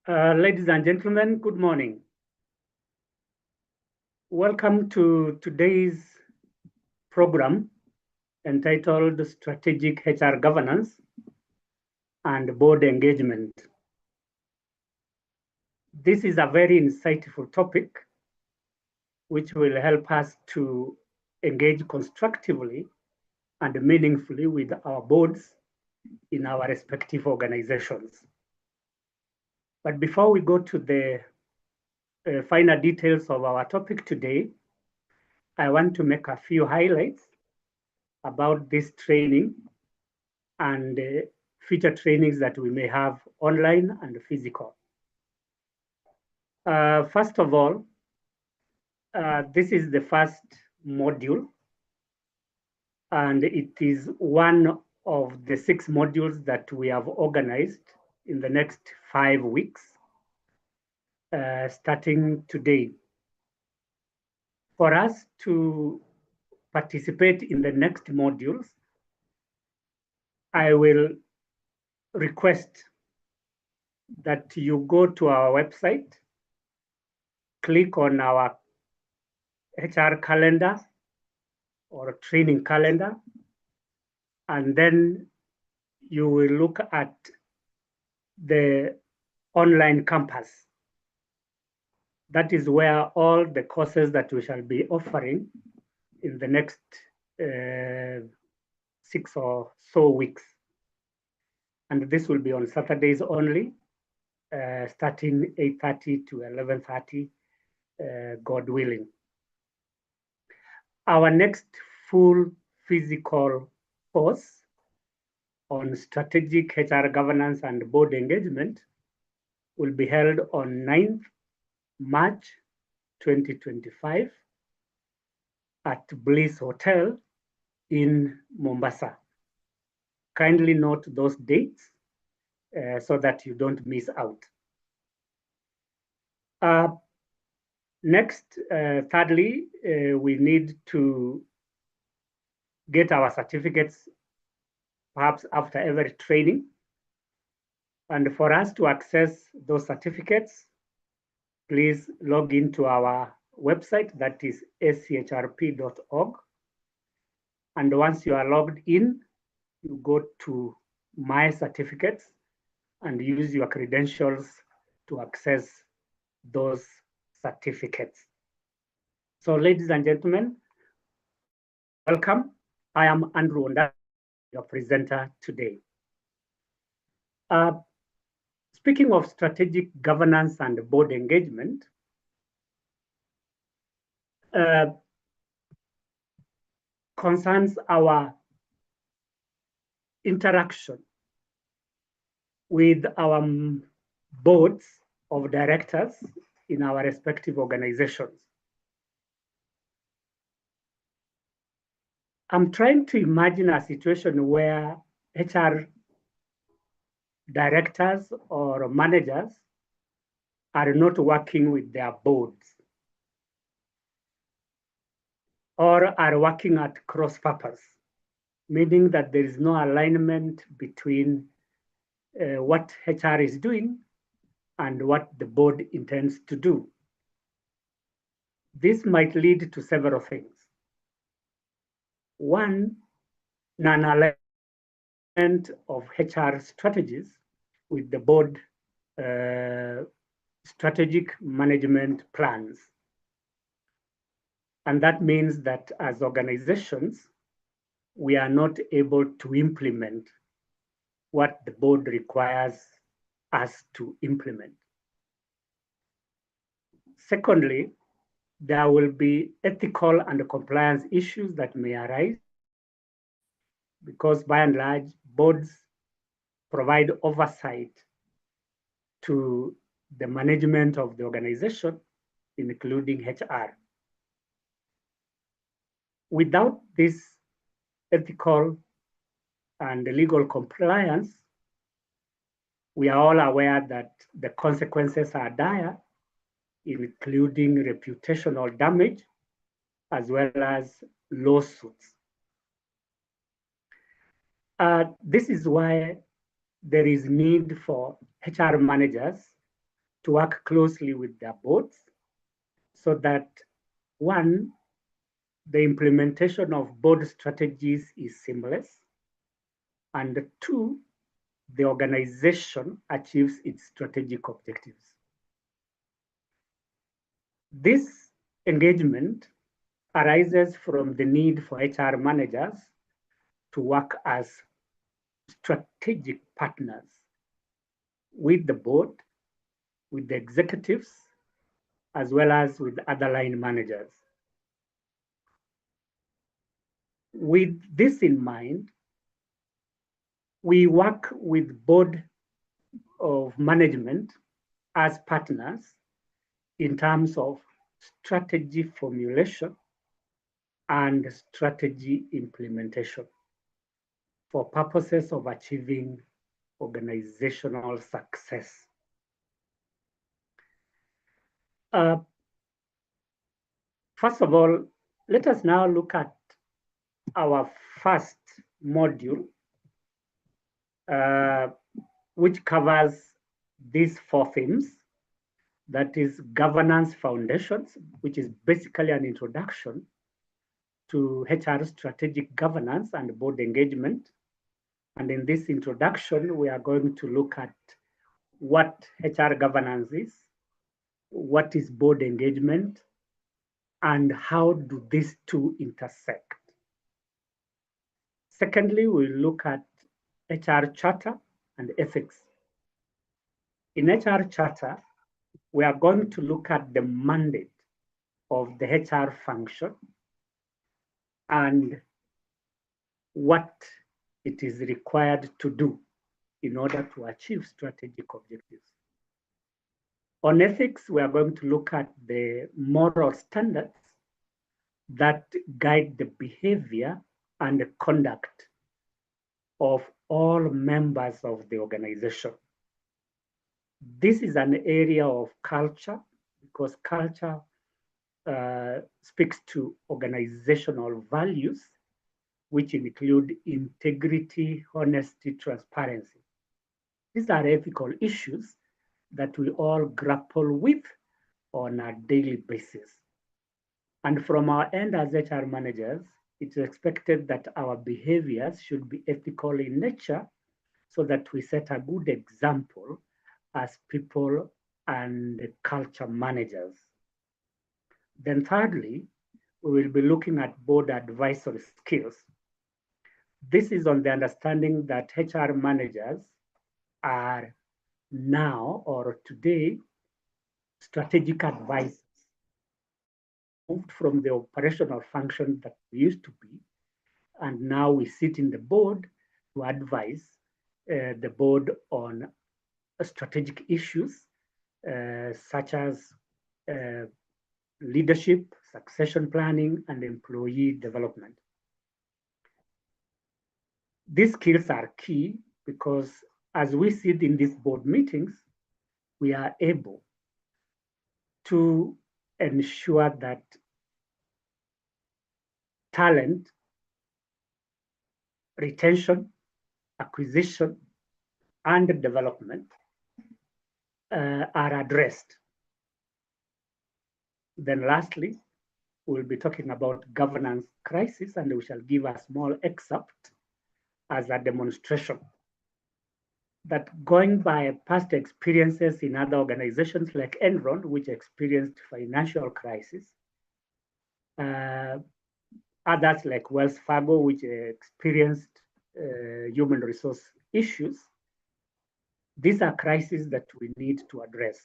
Ladies and gentlemen, good morning. Welcome to today's program entitled Strategic HR Governance and Board Engagement. This is a very insightful topic which will help us to engage constructively and meaningfully with our boards in our respective organizations. But before we go to the finer details of our topic today, I want to make a few highlights about this training and future trainings that we may have online and physical. First of all, this is the first module, and it is one of the 6 modules that we have organized in the next 5 weeks, starting today. For us to participate in the next modules, I will request that you go to our website, click on our HR calendar or training calendar, and then you will look at the online campus. That is where all the courses that we shall be offering in the next 6 or so weeks. And this will be on Saturdays only, starting 8:30 to 11:30, God willing. Our next full physical course on strategic HR governance and board engagement will be held on 9th March 2025 at Bliss Hotel in Mombasa. Kindly note those dates so that you don't miss out. Next, thirdly, we need to get our certificates perhaps after every training. And for us to access those certificates, please log into our website, that is schrp.org. And once you are logged in, you go to My Certificates and use your credentials to access those certificates. So, ladies and gentlemen, welcome. I am Andrew Onda, your presenter today. Speaking of strategic governance and board engagement, concerns our interaction with our boards of directors in our respective organizations. I'm trying to imagine a situation where HR directors or managers are not working with their boards or are working at cross purpose, meaning that there is no alignment between what HR is doing and what the board intends to do. This might lead to several things. One, non-alignment of HR strategies with the board strategic management plans. And that means that as organizations, we are not able to implement what the board requires us to implement. Secondly, there will be ethical and compliance issues that may arise because by and large, boards provide oversight to the management of the organization, including HR. Without this ethical and legal compliance, we are all aware that the consequences are dire, including reputational damage, as well as lawsuits. This is why there is need for HR managers to work closely with their boards so that, one, the implementation of board strategies is seamless, and two, the organization achieves its strategic objectives. This engagement arises from the need for HR managers to work as strategic partners with the board, with the executives, as well as with other line managers. With this in mind, we work with board of management as partners in terms of strategy formulation and strategy implementation for purposes of achieving organizational success. First of all, let us now look at our first module, which covers these four themes. That is governance foundations, which is basically an introduction to HR strategic governance and board engagement. And in this introduction, we are going to look at what HR governance is, what is board engagement, and how do these two intersect. Secondly, we'll look at HR charter and ethics. In HR charter, we are going to look at the mandate of the HR function and what it is required to do in order to achieve strategic objectives. On ethics, we are going to look at the moral standards that guide the behavior and the conduct of all members of the organization. This is an area of culture because culture speaks to organizational values, which include integrity, honesty, transparency. These are ethical issues that we all grapple with on a daily basis. And from our end as HR managers, it's expected that our behaviors should be ethical in nature so that we set a good example as people and culture managers. Then thirdly, we will be looking at board advisory skills. This is on the understanding that HR managers are now or today strategic advisors, moved from the operational function that we used to be, and now we sit in the board to advise the board on strategic issues such as leadership, succession planning, and employee development. These skills are key because as we sit in these board meetings, we are able to ensure that talent, retention, acquisition, and development are addressed. Then lastly, we'll be talking about governance crisis, and we shall give a small excerpt as a demonstration that going by past experiences in other organizations like Enron, which experienced financial crisis, others like Wells Fargo, which experienced human resource issues, these are crises that we need to address.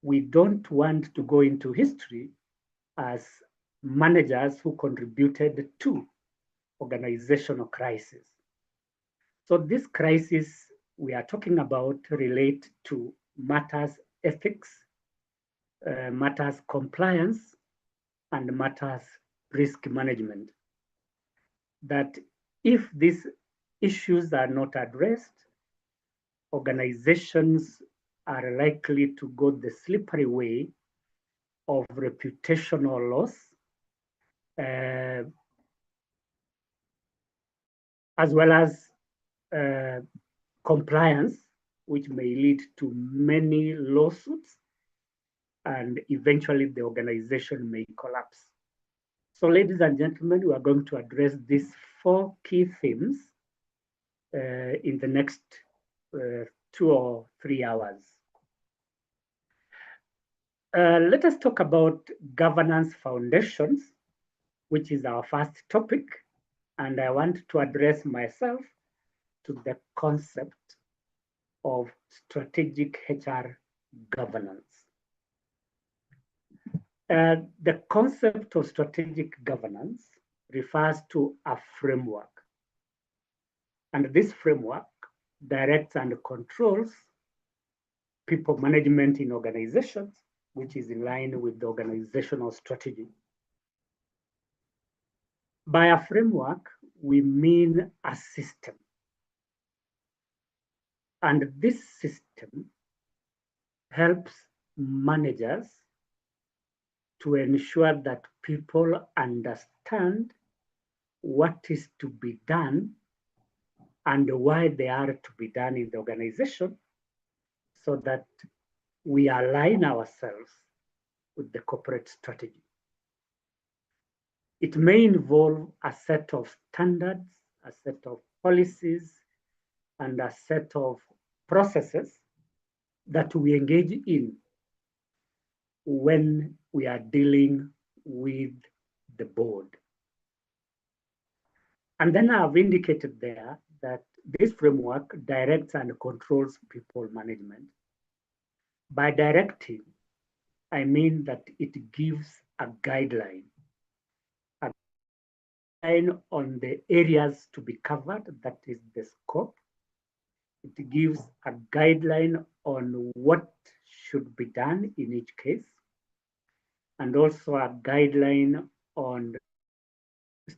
We don't want to go into history as managers who contributed to organizational crisis. So this crisis we are talking about relate to matters ethics, matters compliance, and matters risk management. That if these issues are not addressed, organizations are likely to go the slippery way of reputational loss, as well as compliance which may lead to many lawsuits, and eventually the organization may collapse. So, ladies and gentlemen, we are going to address these 4 key themes in the next 2 or 3 hours. Let us talk about governance foundations, which is our first topic. And I want to address myself to the concept of strategic HR governance. The concept of strategic governance refers to a framework. And this framework directs and controls people management in organizations, which is in line with the organizational strategy. By a framework, we mean a system. And this system helps managers to ensure that people understand what is to be done and why they are to be done in the organization, so that we align ourselves with the corporate strategy. It may involve a set of standards, a set of policies, and a set of processes that we engage in when we are dealing with the board. And then I've indicated there that this framework directs and controls people management. By directing, I mean that it gives a guideline on the areas to be covered, that is the scope. It gives a guideline on what should be done in each case, and also a guideline on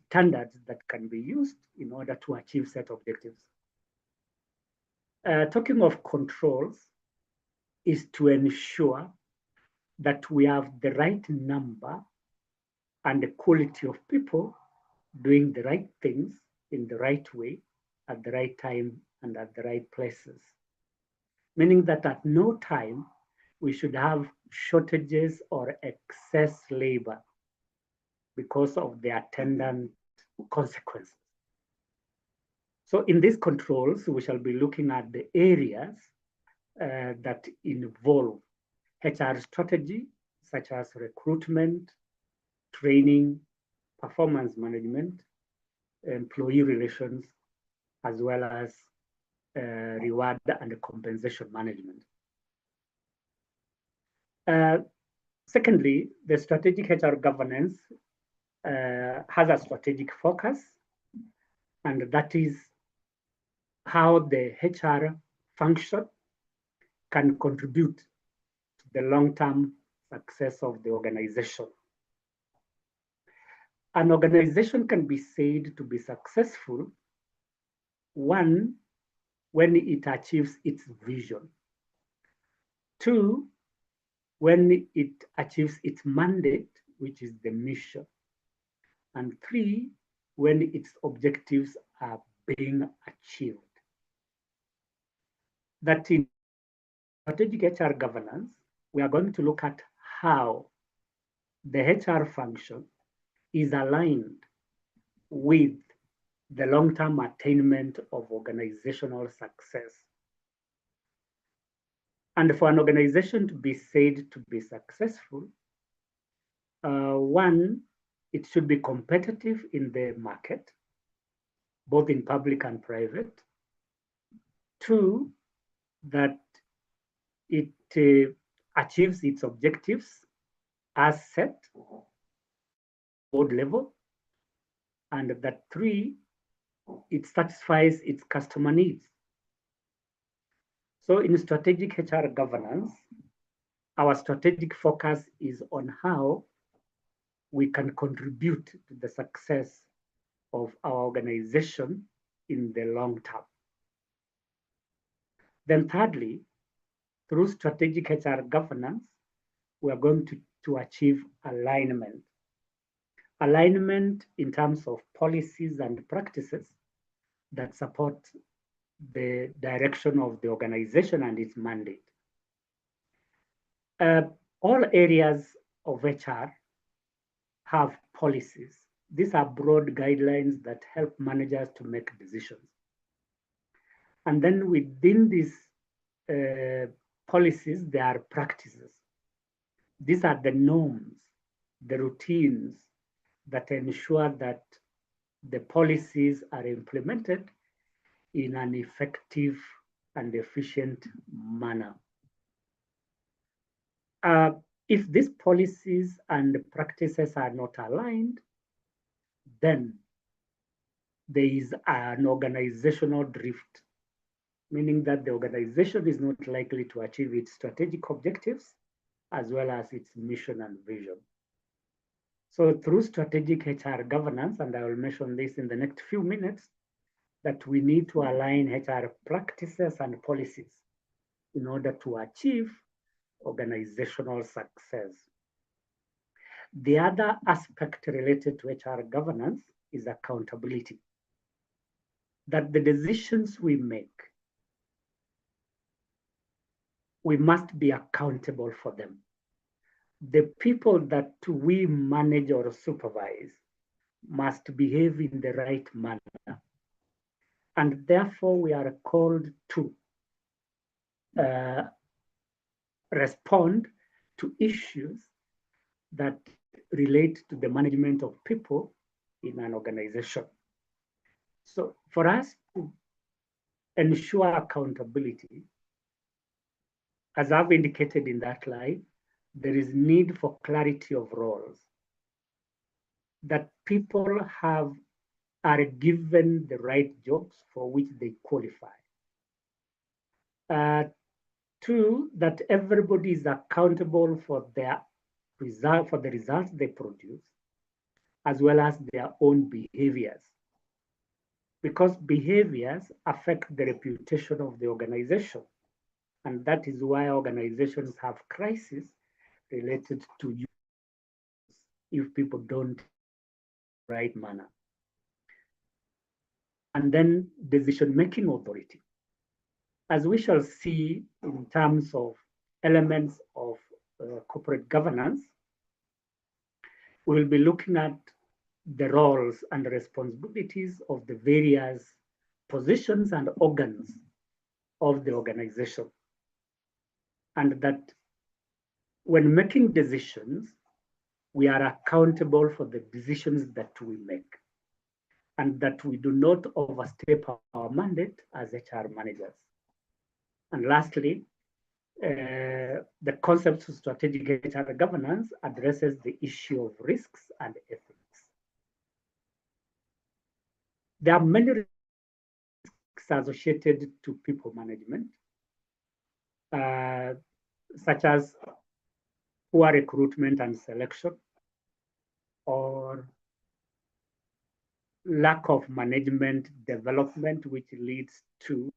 standards that can be used in order to achieve set objectives. Talking of controls is to ensure that we have the right number and the quality of people doing the right things in the right way, at the right time, and at the right places. Meaning that at no time we should have shortages or excess labor because of the attendant consequences. So in these controls, we shall be looking at the areas that involve HR strategy, such as recruitment, training, performance management, employee relations, as well as reward and compensation management. Secondly, the strategic HR governance has a strategic focus, and that is how the HR function can contribute to the long-term success of the organization. An organization can be said to be successful, one, when it achieves its vision. Two, when it achieves its mandate, which is the mission. And three, when its objectives are being achieved. That in strategic HR governance, we are going to look at how the HR function is aligned with the long-term attainment of organizational success. And for an organization to be said to be successful, one, it should be competitive in the market, both in public and private. Two, that it achieves its objectives as set board level, and that three, it satisfies its customer needs. So in strategic HR governance, our strategic focus is on how we can contribute to the success of our organization in the long term. Then thirdly, through strategic HR governance, we are going to achieve alignment. Alignment in terms of policies and practices that support the direction of the organization and its mandate. All areas of HR have policies. These are broad guidelines that help managers to make decisions. And then within these policies, there are practices. These are the norms, the routines that ensure that the policies are implemented in an effective and efficient manner. If these policies and practices are not aligned, then there is an organizational drift, meaning that the organization is not likely to achieve its strategic objectives as well as its mission and vision. So through strategic HR governance, and I will mention this in the next few minutes, that we need to align HR practices and policies in order to achieve organizational success. The other aspect related to HR governance is accountability. That the decisions we make, we must be accountable for them. The people that we manage or supervise must behave in the right manner. And therefore, we are called to respond to issues that relate to the management of people in an organization. So for us to ensure accountability, as I've indicated in that slide, there is need for clarity of roles, that people are given the right jobs for which they qualify. Two, that everybody is accountable for the results they produce, as well as their own behaviors. Because behaviors affect the reputation of the organization. And that is why organizations have crises related to use if people don't in the right manner. And then decision-making authority. As we shall see in terms of elements of corporate governance, we will be looking at the roles and responsibilities of the various positions and organs of the organization. And that when making decisions, we are accountable for the decisions that we make, and that we do not overstep our mandate as HR managers. And lastly, the concept of strategic HR governance addresses the issue of risks and ethics. There are many risks associated to people management, such as poor recruitment and selection, or lack of management development, which leads to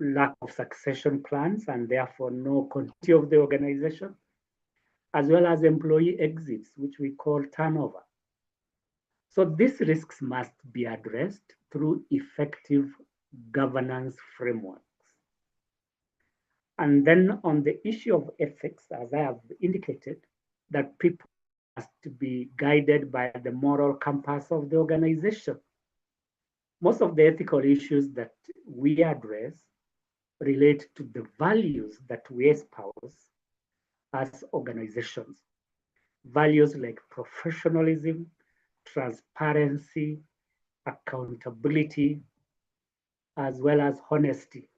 lack of succession plans and therefore no continuity of the organization, as well as employee exits, which we call turnover. So these risks must be addressed through effective governance frameworks. And then on the issue of ethics, as I have indicated, that people must be guided by the moral compass of the organization. Most of the ethical issues that we address relate to the values that we espouse as organizations. Values like professionalism, transparency, accountability, as well as honesty.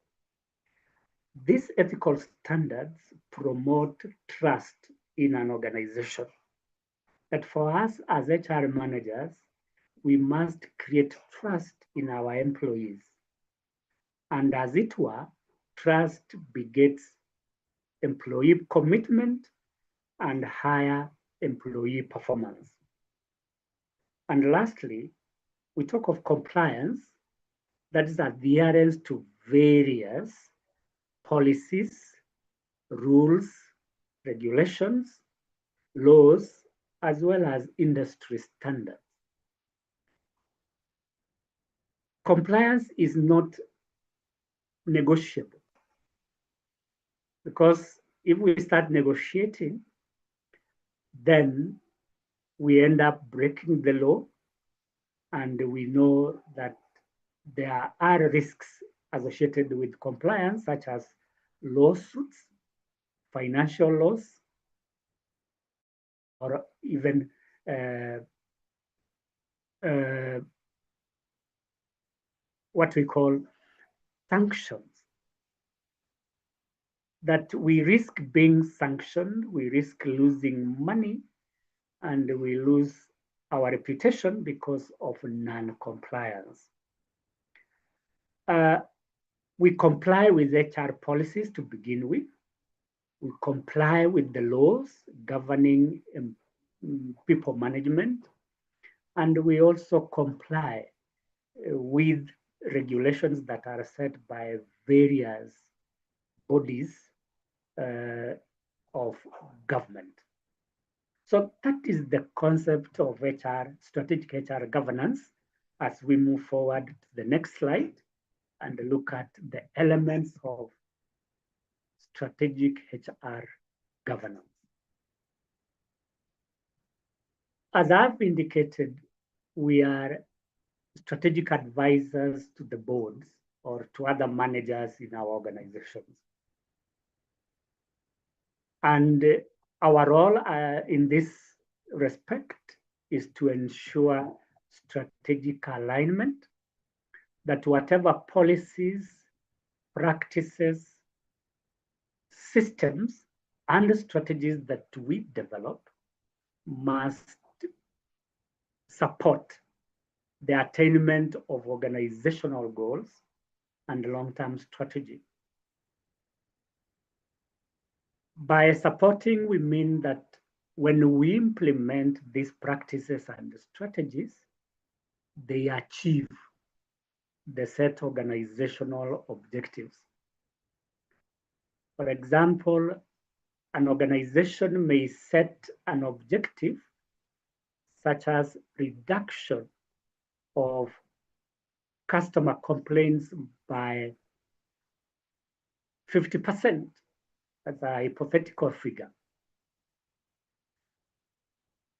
These ethical standards promote trust in an organization. That for us as HR managers, we must create trust in our employees. And as it were, trust begets employee commitment and higher employee performance. And lastly, we talk of compliance, that is adherence to various policies, rules, regulations, laws, as well as industry standards. compliance is not negotiable, because if we start negotiating, then we end up breaking the law, and we know that there are risks associated with compliance, such as lawsuits, financial loss, or even what we call sanctions. That we risk being sanctioned, we risk losing money, and we lose our reputation because of non-compliance. We comply with HR policies to begin with. We comply with the laws governing people management, and we also comply with regulations that are set by various bodies of government. So that is the concept of HR, strategic HR governance, as we move forward to the next slide and look at the elements of strategic HR governance. As I've indicated, we are strategic advisors to the boards or to other managers in our organizations. And our role in this respect is to ensure strategic alignment, that whatever policies, practices, systems, and strategies that we develop must support the attainment of organizational goals and long-term strategy. By supporting, we mean that when we implement these practices and strategies, they achieve the set organizational objectives. For example, an organization may set an objective such as reduction of customer complaints by 50%. That's a hypothetical figure.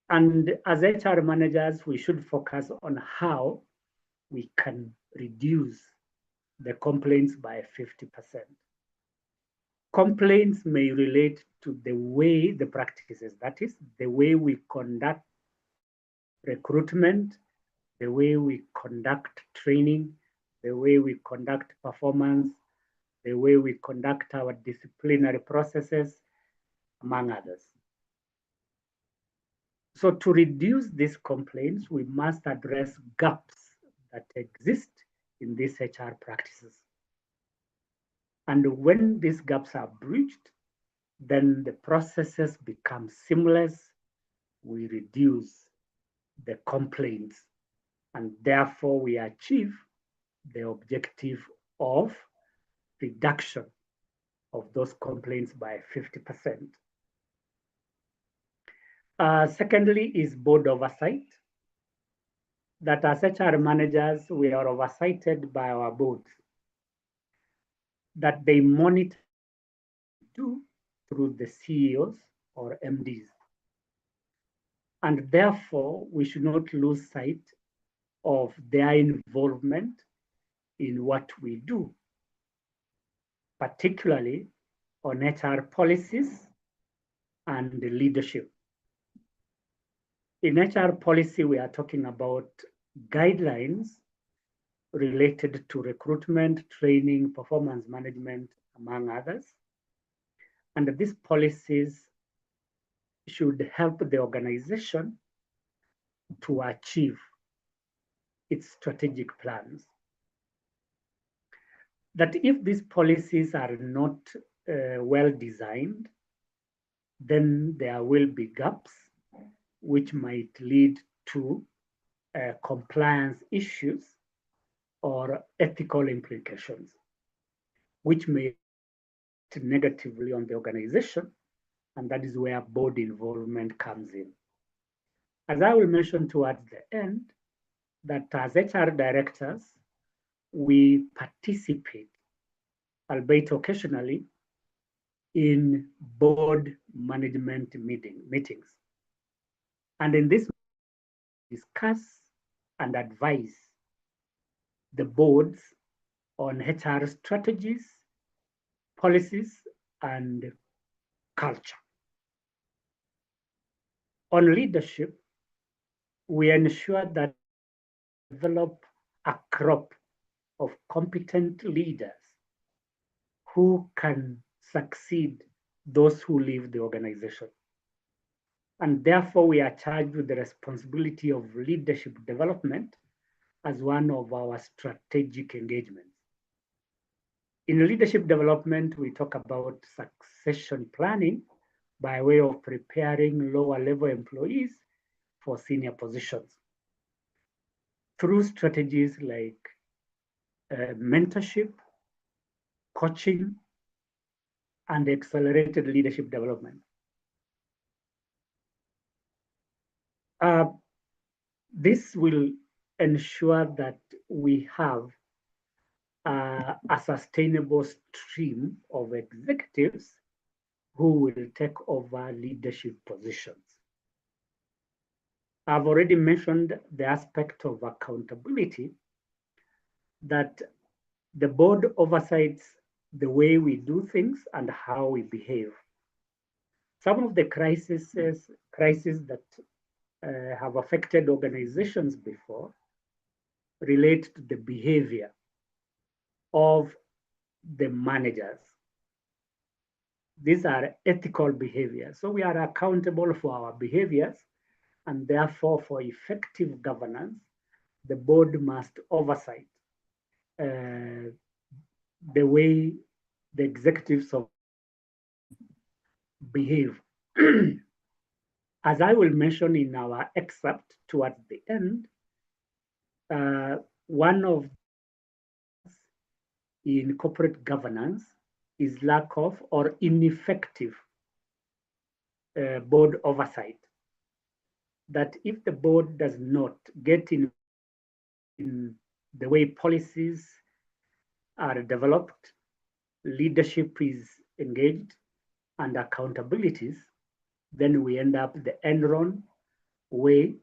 And as HR managers, we should focus on how we can reduce the complaints by 50%. Complaints may relate to the way the practices, that is, the way we conduct recruitment, the way we conduct training, the way we conduct performance, the way we conduct our disciplinary processes, among others. So to reduce these complaints, we must address gaps that exist in these HR practices. And when these gaps are bridged, then the processes become seamless. We reduce the complaints, and therefore we achieve the objective of reduction of those complaints by 50%. Secondly is board oversight. That as HR managers, we are oversighted by our boards, that they monitor through the CEOs or MDs. And therefore, we should not lose sight of their involvement in what we do, particularly on HR policies and leadership. In HR policy, we are talking about guidelines related to recruitment, training, performance management, among others. And these policies should help the organization to achieve its strategic plans. That if these policies are not well designed, then there will be gaps which might lead to compliance issues or ethical implications, which may negatively on the organization, and that is where board involvement comes in. As I will mention towards the end, that as HR directors, we participate, albeit occasionally, in board management meetings. And in this, discuss and advise the boards on HR strategies, policies, and culture. On leadership, we ensure that we develop a crop of competent leaders who can succeed those who leave the organization. And therefore, we are charged with the responsibility of leadership development as one of our strategic engagements. In leadership development, we talk about succession planning by way of preparing lower level employees for senior positions through strategies like mentorship, coaching, and accelerated leadership development. This will ensure that we have a sustainable stream of executives who will take over leadership positions. I've already mentioned the aspect of accountability, that the board oversights the way we do things and how we behave. Some of the crises that have affected organizations before relate to the behavior of the managers. These are ethical behaviors. So we are accountable for our behaviors, and therefore for effective governance, the board must oversight the way the executives behave. As I will mention in our excerpt towards the end, one of in corporate governance is lack of or ineffective board oversight. That if the board does not get in the way policies are developed, leadership is engaged, and accountabilities, then we end up the Enron way,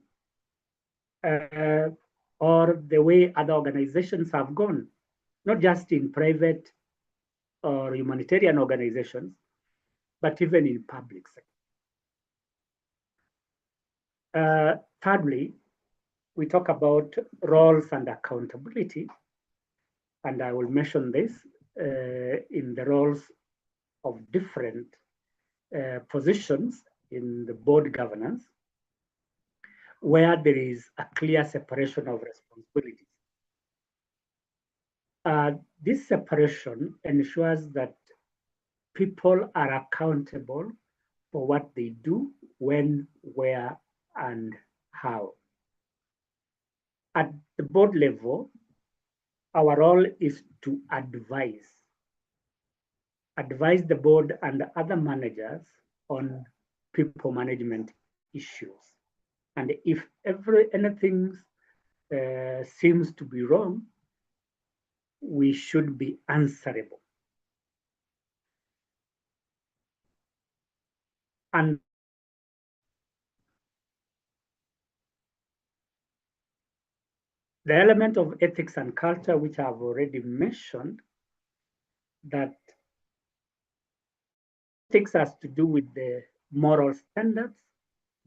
or the way other organizations have gone, not just in private or humanitarian organizations, but even in public sector. Thirdly, we talk about roles and accountability, and I will mention this in the roles of different positions in the board governance, where there is a clear separation of responsibilities. This separation ensures that people are accountable for what they do, when, where, and how. At the board level, our role is to advise the board and other managers on people management issues. And if anything seems to be wrong, we should be answerable. And the element of ethics and culture, which I've already mentioned, that ethics has to do with the moral standards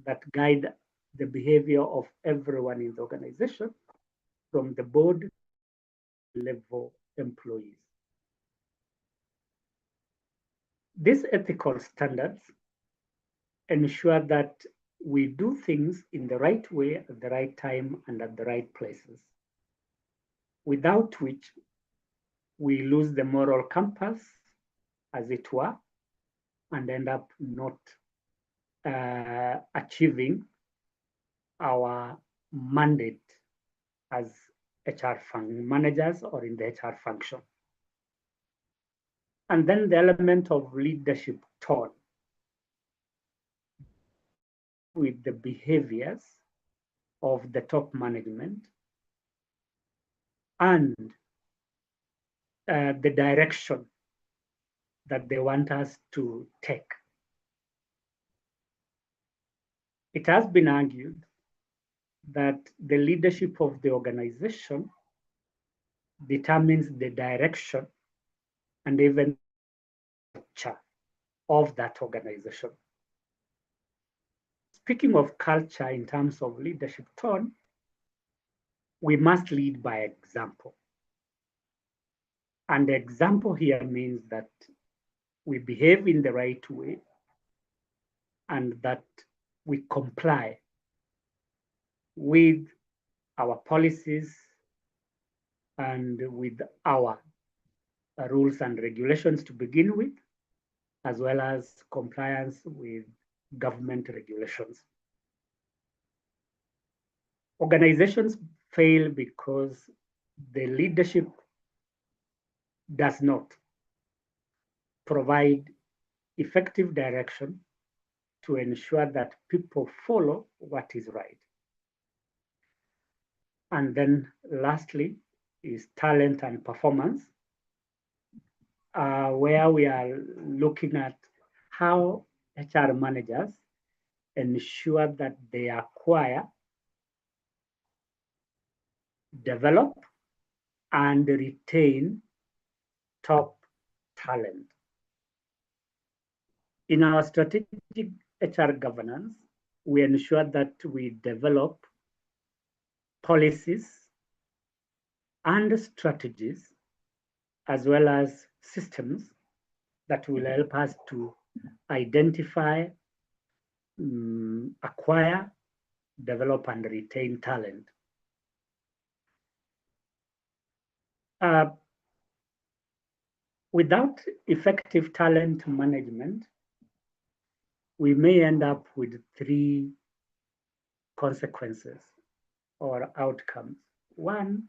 that guide the behavior of everyone in the organization, from the board level employees. These ethical standards ensure that we do things in the right way, at the right time, and at the right places, without which we lose the moral compass, as it were, and end up not achieving our mandate as HR managers or in the HR function. And then the element of leadership tone with the behaviors of the top management and the direction that they want us to take. It has been argued that the leadership of the organization determines the direction and even culture of that organization. Speaking of culture in terms of leadership tone, we must lead by example. And the example here means that we behave in the right way and that we comply with our policies and with our rules and regulations to begin with, as well as compliance with government regulations. Organizations fail because the leadership does not provide effective direction to ensure that people follow what is right. And then lastly is talent and performance, where we are looking at how HR managers ensure that they acquire, develop, and retain top talent. In our strategic HR governance, we ensure that we develop policies and strategies, as well as systems that will help us to identify, acquire, develop, and retain talent. Without effective talent management, we may end up with 3 consequences or outcomes. 1,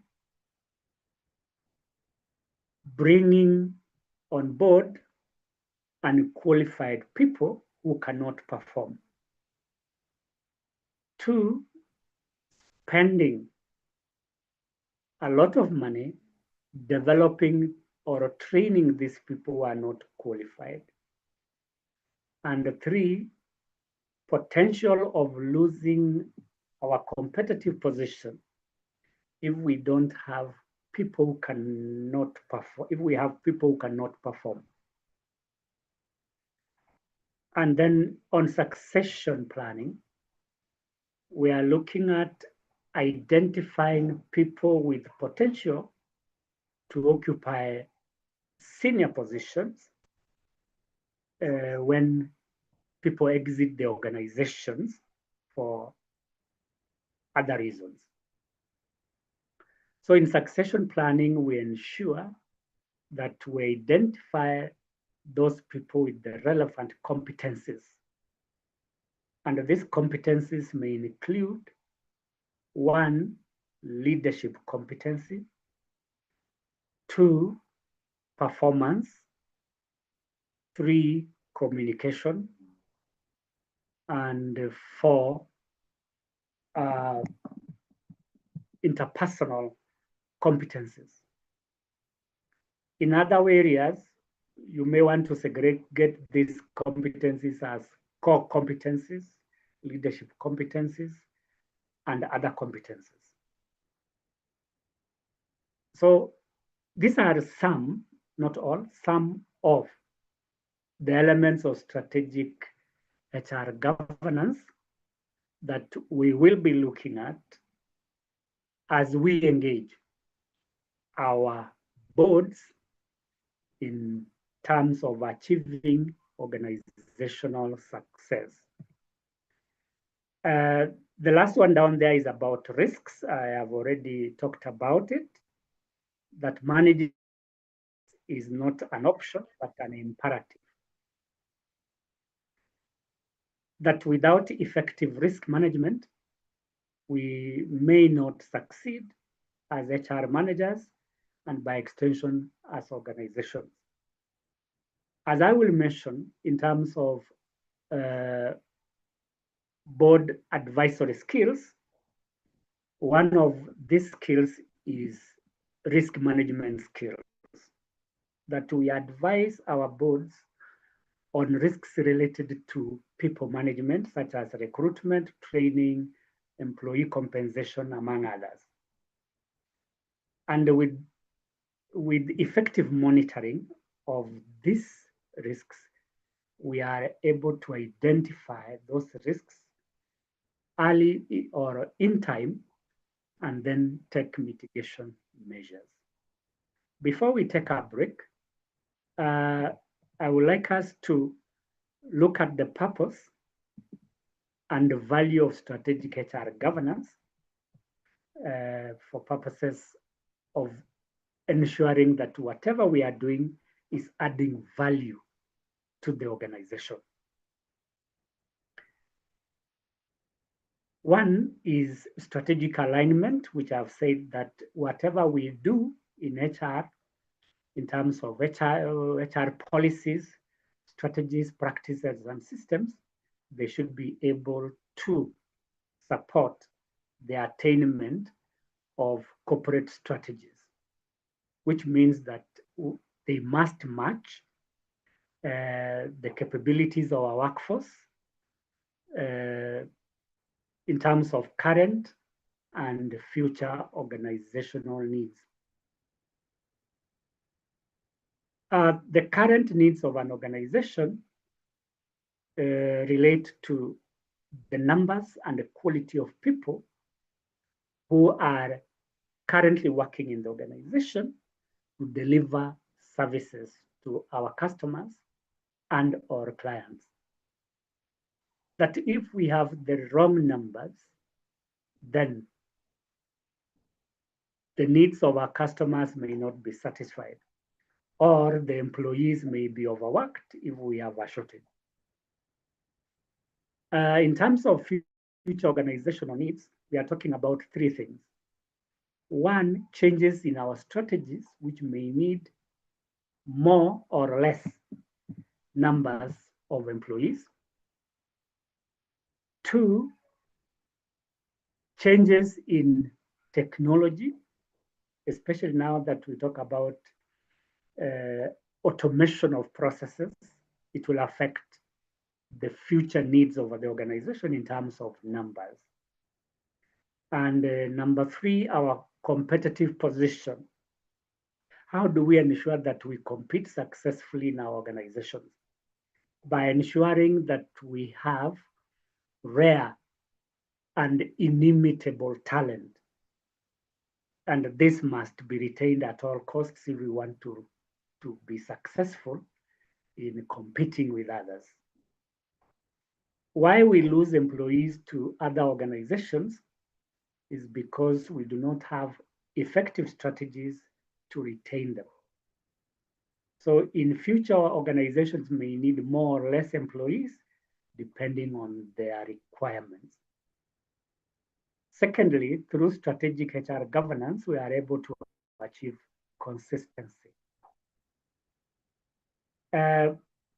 bringing on board unqualified people who cannot perform. 2, spending a lot of money developing or training these people who are not qualified. And 3, potential of losing our competitive position if we don't have people who cannot perform, if we have people who cannot perform. And then on succession planning, we are looking at identifying people with potential to occupy senior positions when people exit the organizations for other reasons. So in succession planning, we ensure that we identify those people with the relevant competencies. And these competencies may include 1, leadership competency, 2, performance, 3, communication, and 4, interpersonal competencies. In other areas, you may want to segregate these competencies as core competencies, leadership competencies, and other competencies. So these are some, not all, some of the elements of strategic HR governance that we will be looking at as we engage our boards in terms of achieving organizational success. The last one down there is about risks. I have already talked about it, that managing is not an option, but an imperative. That without effective risk management, we may not succeed as HR managers and by extension as organizations. As I will mention in terms of board advisory skills, one of these skills is risk management skills. that we advise our boards on risks related to people management, such as recruitment, training, employee compensation, among others. And with effective monitoring of these risks, we are able to identify those risks early or in time, and then take mitigation measures. Before we take a break, I would like us to look at the purpose and the value of strategic HR governance for purposes of ensuring that whatever we are doing is adding value to the organization. One is strategic alignment, which I've said that whatever we do in HR, in terms of HR policies, strategies, practices, and systems, they should be able to support the attainment of corporate strategies, which means that they must match the capabilities of our workforce in terms of current and future organizational needs. The current needs of an organization relate to the numbers and the quality of people who are currently working in the organization to deliver services to our customers and our clients. That if we have the wrong numbers, then the needs of our customers may not be satisfied, or the employees may be overworked if we have a shortage. In terms of future organizational needs, we are talking about three things. One, changes in our strategies, which may need more or less numbers of employees. Two, changes in technology, especially now that we talk about automation of processes. It will affect the future needs of the organization in terms of numbers. And number three, our competitive position. How do we ensure that we compete successfully in our organizations? By ensuring that we have rare and inimitable talent. And this must be retained at all costs if we want to be successful in competing with others. Why we lose employees to other organizations is because we do not have effective strategies to retain them. So in future, organizations may need more or less employees depending on their requirements. Secondly, through strategic HR governance, we are able to achieve consistency.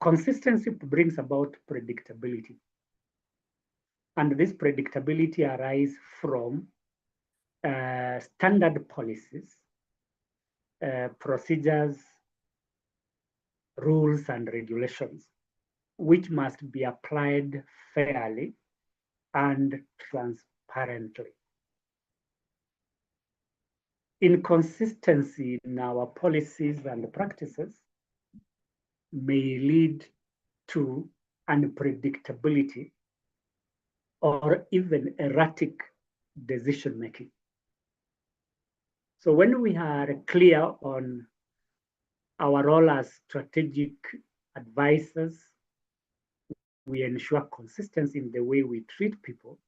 Consistency brings about predictability. And this predictability arises from standard policies, procedures, rules, and regulations, which must be applied fairly and transparently. Inconsistency in our policies and practices may lead to unpredictability or even erratic decision making. So when we are clear on our role as strategic advisors, we ensure consistency in the way we treat people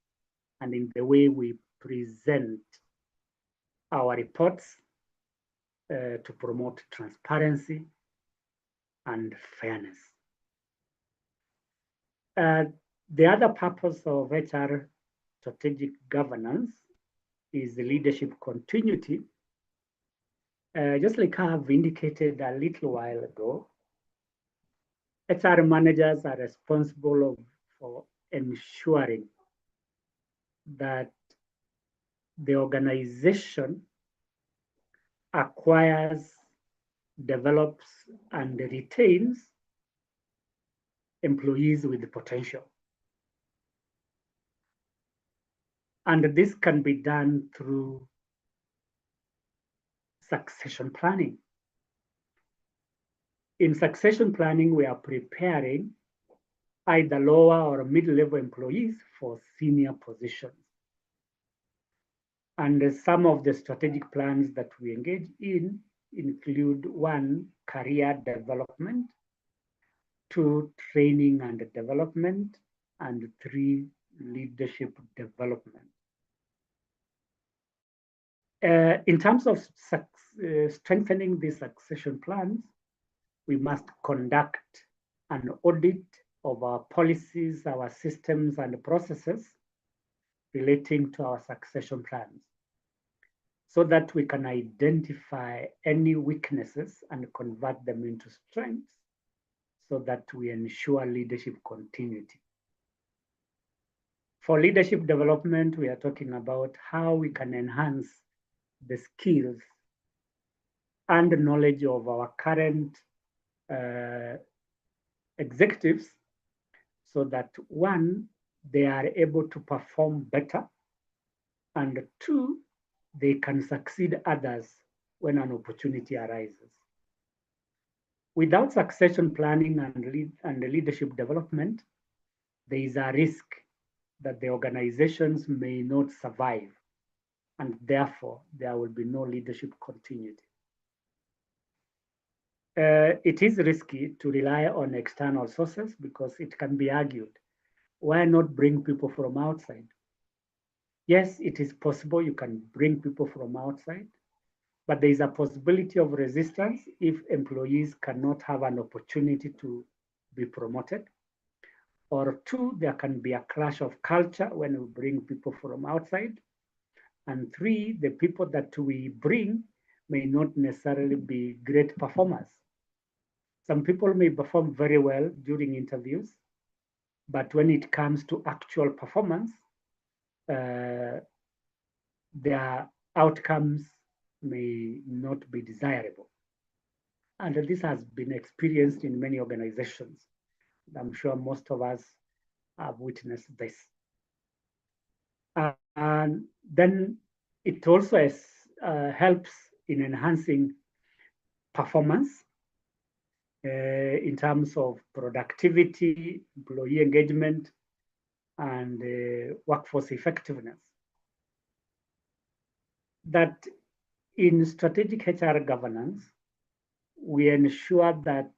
and in the way we present our reports to promote transparency and fairness. The other purpose of HR strategic governance is the leadership continuity. Just like I have indicated a little while ago, HR managers are responsible for ensuring that the organization acquires develops, and retains employees with potential. And this can be done through succession planning. In succession planning, we are preparing either lower or mid-level employees for senior positions. And some of the strategic plans that we engage in include 1, career development, 2, training and development, and 3, leadership development. In terms of strengthening these succession plans, we must conduct an audit of our policies, our systems, and processes relating to our succession plans, so that we can identify any weaknesses and convert them into strengths, so that we ensure leadership continuity. For leadership development, we are talking about how we can enhance the skills and knowledge of our current executives, so that 1, they are able to perform better, and 2, they can succeed others when an opportunity arises. Without succession planning and leadership development, there is a risk that the organizations may not survive, and therefore there will be no leadership continuity. It is risky to rely on external sources, because it can be argued, why not bring people from outside? Yes, it is possible you can bring people from outside, but there is a possibility of resistance if employees cannot have an opportunity to be promoted. Or 2, there can be a clash of culture when we bring people from outside. And 3, the people that we bring may not necessarily be great performers. Some people may perform very well during interviews, but when it comes to actual performance, their outcomes may not be desirable. And this has been experienced in many organizations. I'm sure most of us have witnessed this. And then it also helps in enhancing performance in terms of productivity, employee engagement, and workforce effectiveness. That in strategic HR governance, we ensure that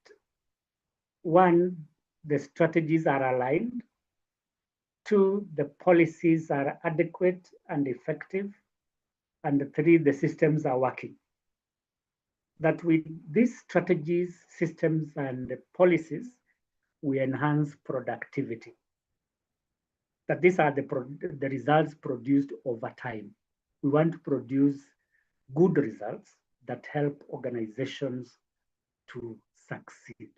1, the strategies are aligned, 2, the policies are adequate and effective, and 3, the systems are working. That with these strategies, systems, and policies, we enhance productivity. That these are the results produced over time. We want to produce good results that help organizations to succeed.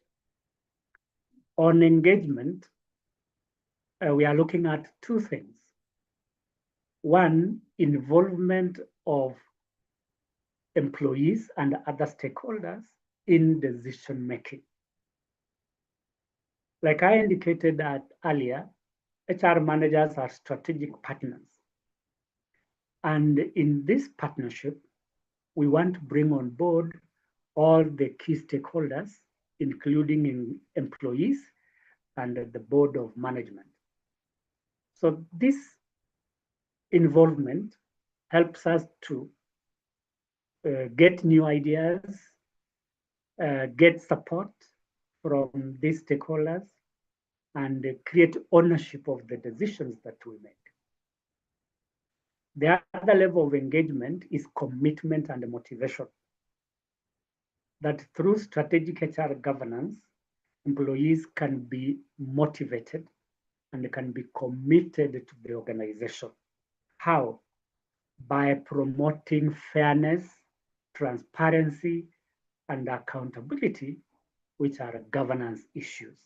On engagement, we are looking at 2 things. 1, involvement of employees and other stakeholders in decision making. Like I indicated earlier, HR managers are strategic partners. And in this partnership, we want to bring on board all the key stakeholders, including employees and the board of management. So this involvement helps us to get new ideas, get support from these stakeholders, and create ownership of the decisions that we make. The other level of engagement is commitment and motivation. That through strategic HR governance, employees can be motivated and can be committed to the organization. How? By promoting fairness, transparency, and accountability, which are governance issues.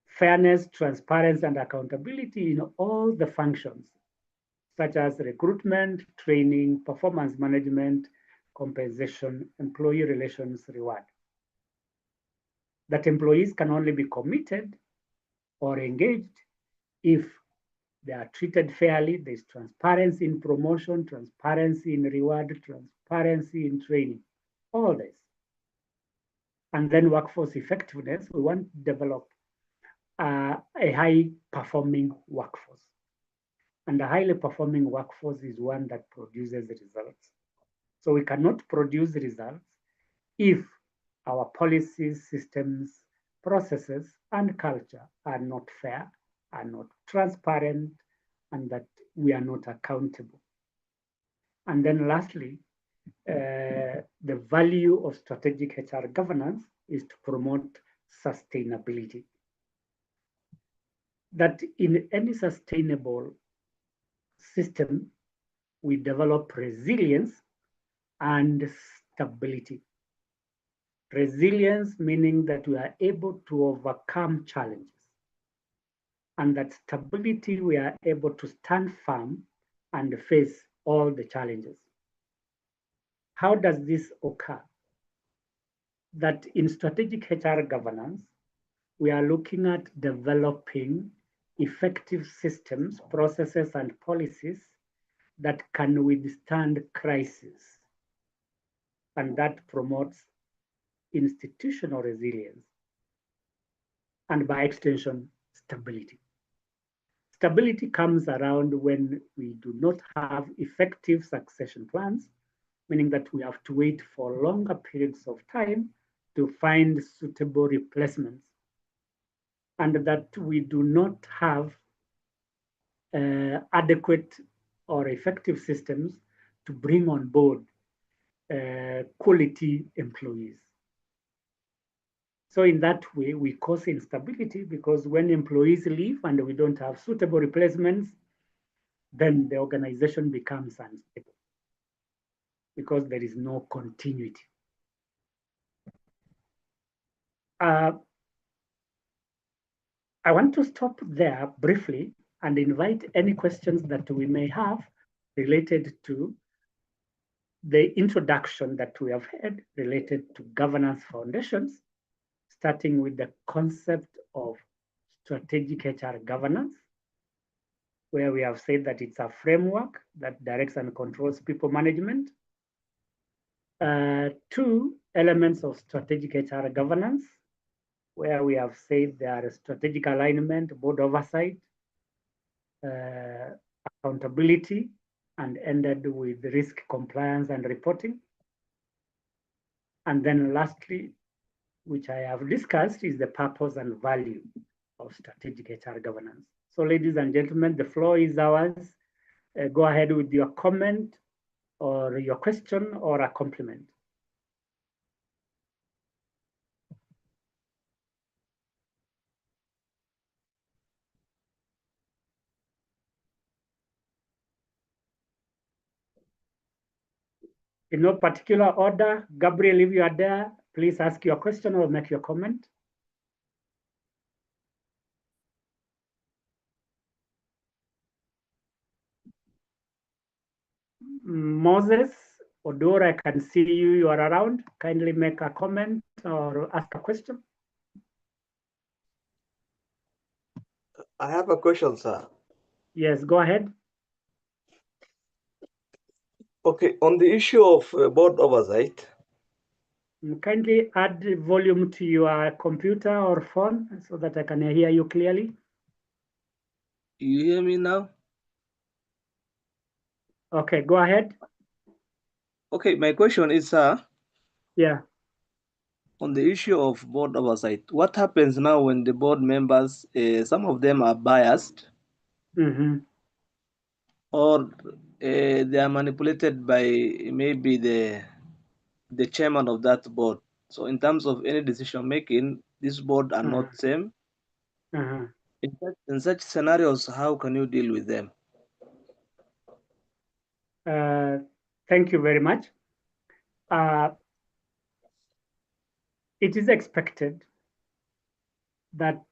Fairness, transparency, and accountability in all the functions, such as recruitment, training, performance management, compensation, employee relations, reward. That employees can only be committed or engaged if they are treated fairly, there's transparency in promotion, transparency in reward, transparency in training, all this. And then workforce effectiveness, we want to develop a high performing workforce. And a highly performing workforce is one that produces results. So we cannot produce results if our policies, systems, processes, and culture are not fair, are not transparent, and that we are not accountable. And then lastly, the value of strategic HR governance is to promote sustainability. That in any sustainable system, we develop resilience and stability. Resilience meaning that we are able to overcome challenges. And that stability, we are able to stand firm and face all the challenges. How does this occur? That in strategic HR governance, we are looking at developing effective systems, processes, and policies that can withstand crisis. And that promotes institutional resilience and by extension, stability. Stability comes around when we do not have effective succession plans, meaning that we have to wait for longer periods of time to find suitable replacements, and that we do not have adequate or effective systems to bring on board quality employees. So in that way, we cause instability because when employees leave and we don't have suitable replacements, then the organization becomes unstable because there is no continuity. I want to stop there briefly and invite any questions that we may have related to the introduction that we have had related to governance foundations, starting with the concept of strategic HR governance, where we have said that it's a framework that directs and controls people management. 2 elements of strategic HR governance, where we have said there are strategic alignment, board oversight, accountability, and ended with risk compliance and reporting. And then lastly, which I have discussed, is the purpose and value of strategic HR governance. So ladies and gentlemen, the floor is ours. Go ahead with your comment or your question or a compliment. In no particular order, Gabriel, if you are there, please ask your question or make your comment. Moses, Odor, I can see you, you are around. Kindly make a comment or ask a question. I have a question, sir. Yes, go ahead. Okay, on the issue of board oversight. Kindly add volume to your computer or phone so that I can hear you clearly. You hear me now? Okay, go ahead. Okay, my question is, sir. Yeah. On the issue of board oversight, what happens now when the board members, some of them are biased, or they are manipulated by maybe the chairman of that board? So in terms of any decision making, this board are not same. In such scenarios, how can you deal with them? Thank you very much. It is expected that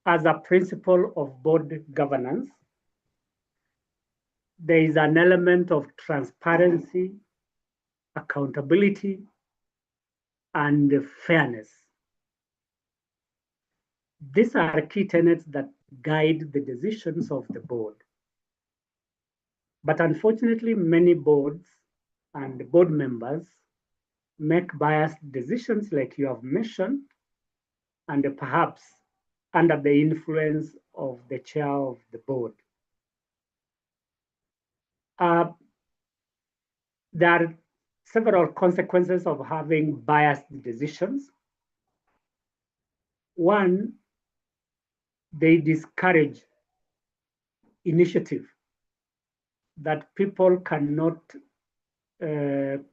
as a principle of board governance, there is an element of transparency accountability, and fairness. These are key tenets that guide the decisions of the board. But unfortunately, many boards and board members make biased decisions like you have mentioned, and perhaps under the influence of the chair of the board. There are several consequences of having biased decisions. One, they discourage initiative, that people cannot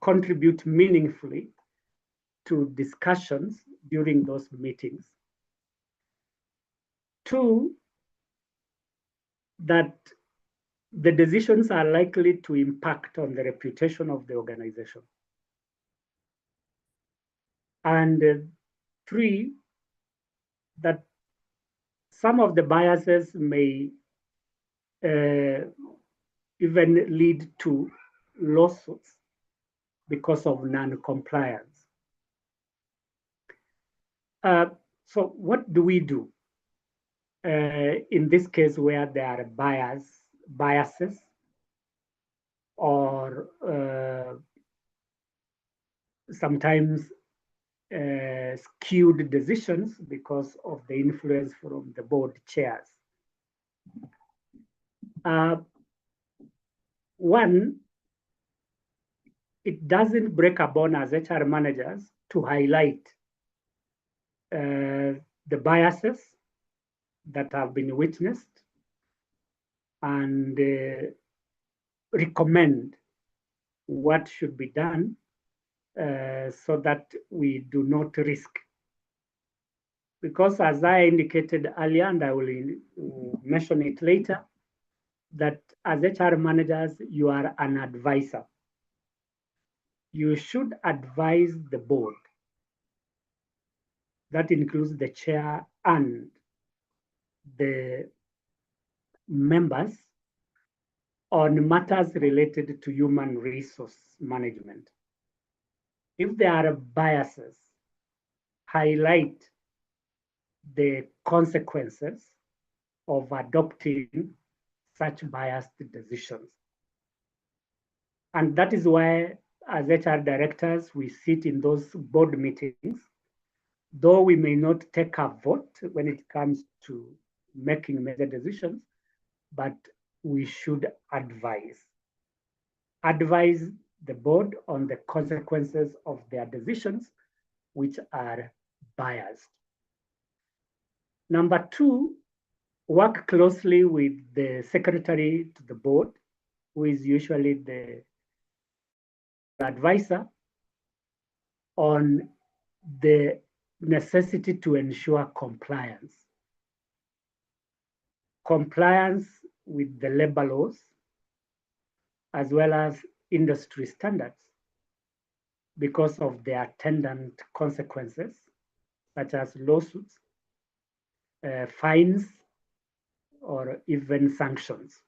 contribute meaningfully to discussions during those meetings. Two, that the decisions are likely to impact on the reputation of the organization. And three, that some of the biases may even lead to lawsuits because of non-compliance. So what do we do in this case where there are biases or sometimes skewed decisions because of the influence from the board chairs? One, it doesn't break a bone as HR managers to highlight the biases that have been witnessed and recommend what should be done so that we do not risk. Because as I indicated earlier, and I will mention it later, that as HR managers, you are an advisor. You should advise the board. That includes the chair and the members on matters related to human resource management. If there are biases, highlight the consequences of adopting such biased decisions. And that is why, as HR directors, we sit in those board meetings, though we may not take a vote when it comes to making major decisions, but we should advise the board on the consequences of their decisions, which are biased. Number two, work closely with the secretary to the board, who is usually the advisor, on the necessity to ensure compliance. Compliance with the labor laws, as well as industry standards, because of the attendant consequences, such as lawsuits, fines, or even sanctions.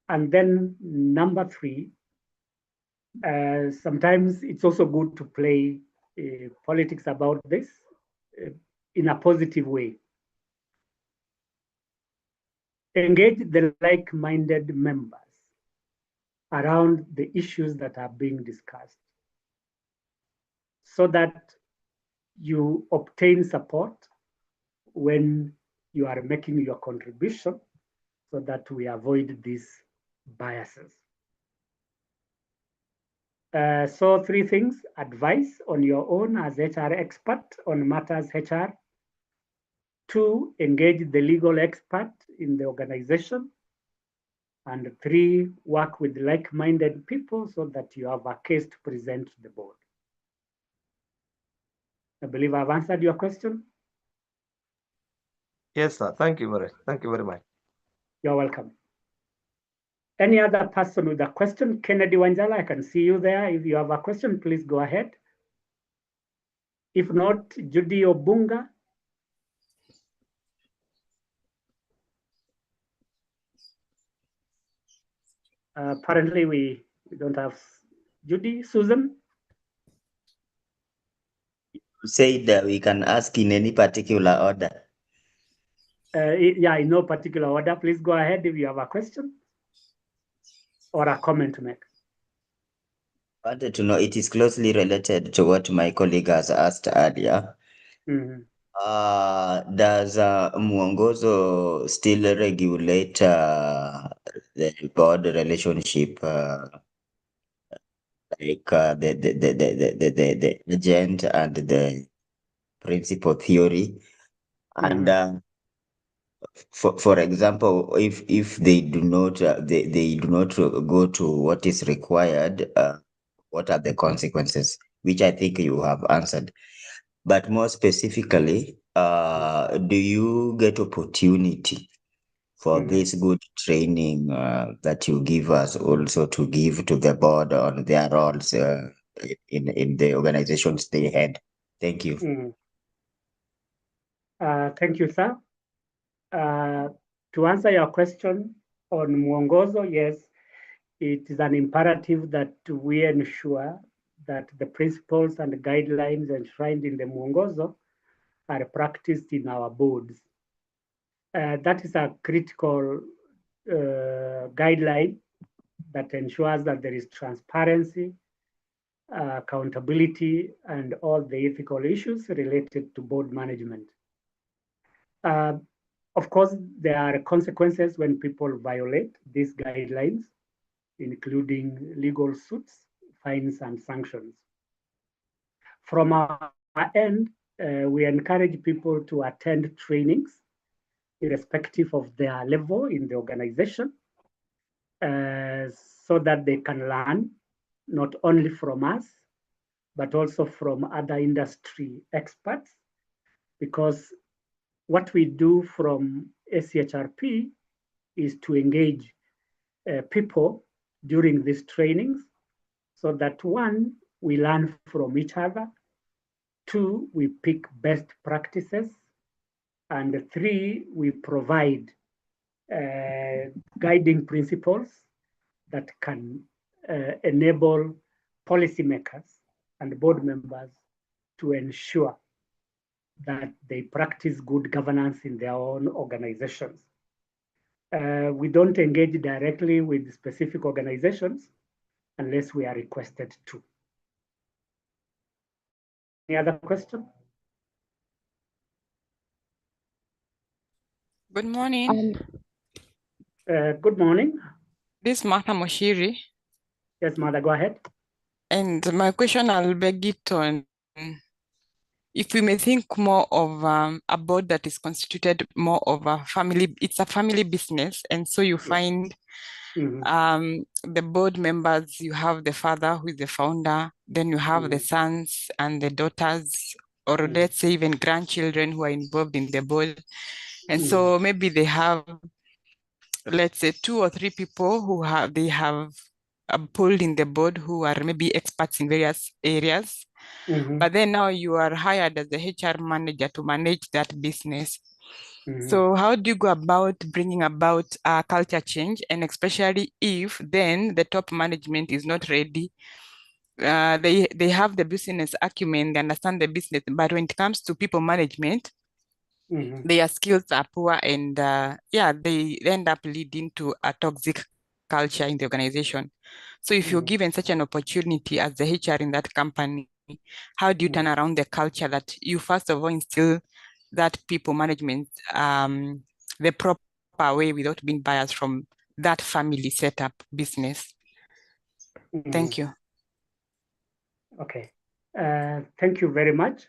And then number three, sometimes it's also good to play politics about this in a positive way. Engage the like-minded members around the issues that are being discussed so that you obtain support when you are making your contribution so that we avoid these biases. So three things: advice on your own as HR expert on matters HR. Two, engage the legal expert in the organization. And three, work with like-minded people so that you have a case to present to the board. I believe I've answered your question. Yes, sir. Thank you very much. You're welcome. Any other person with a question? Kennedy Wanjala, I can see you there. If you have a question, please go ahead. If not, Judy Obunga. Apparently, we don't have Judy, Susan? Said that we can ask in any particular order. Yeah, in no particular order. Please go ahead if you have a question or a comment to make. I wanted to know, it is closely related to what my colleague has asked earlier. Mhm. Does Mwongozo still regulate the board relationship, like the agent and the principal theory? And for example, if they do not they do not go to what is required, what are the consequences? Which I think you have answered. But more specifically, do you get opportunity for this good training that you give us also to give to the board on their roles in the organizations they had? Thank you. Thank you, sir. To answer your question on Mwongozo, yes, it is an imperative that we ensure that the principles and guidelines enshrined in the Mwongozo are practiced in our boards. That is a critical guideline that ensures that there is transparency, accountability, and all the ethical issues related to board management. Of course, there are consequences when people violate these guidelines, including legal suits, fines, and sanctions. From our end, we encourage people to attend trainings, irrespective of their level in the organization, so that they can learn not only from us, but also from other industry experts, because what we do from ACHRP is to engage people during these trainings so that one, we learn from each other, two, we pick best practices, and three, we provide guiding principles that can enable policymakers and board members to ensure that they practice good governance in their own organizations. We don't engage directly with specific organizations unless we are requested to. Any other question? Good morning. Good morning. This is Martha Moshiri. Yes, Mother, go ahead. And my question, I'll beg it on if we may think more of a board that is constituted more of a family, it's a family business. And so you find the board members, you have the father who is the founder, then you have the sons and the daughters, or let's say even grandchildren who are involved in the board. And so maybe they have, let's say 2 or 3 people who have pulled in the board who are maybe experts in various areas. But then now you are hired as the HR manager to manage that business. So how do you go about bringing about a culture change, and especially if then the top management is not ready? They have the business acumen, they understand the business, but when it comes to people management, their skills are poor, and they end up leading to a toxic culture in the organization. So if you're given such an opportunity as the HR in that company, how do you turn around the culture that you first of all instill that people management the proper way without being biased from that family setup business? Thank you. Okay. Thank you very much.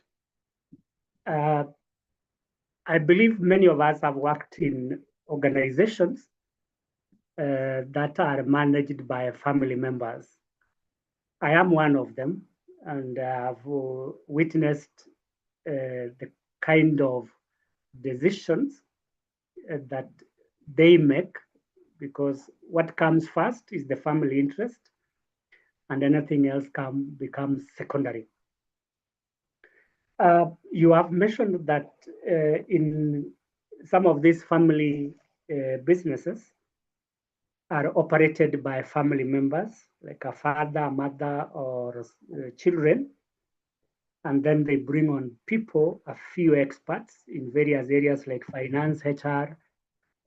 I believe many of us have worked in organizations that are managed by family members. I am one of them, and I've witnessed the kind of decisions that they make, because what comes first is the family interest, and anything else becomes secondary. You have mentioned that in some of these family businesses, are operated by family members, like a father, mother, or children. And then they bring on people, a few experts in various areas like finance, HR,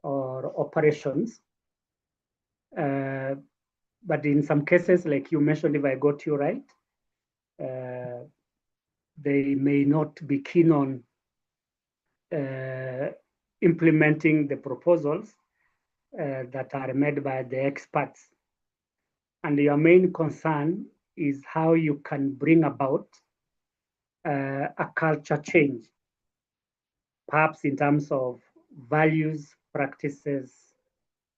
or operations. But in some cases, like you mentioned, if I got you right, they may not be keen on implementing the proposals that are made by the experts. And your main concern is how you can bring about a culture change, perhaps in terms of values, practices,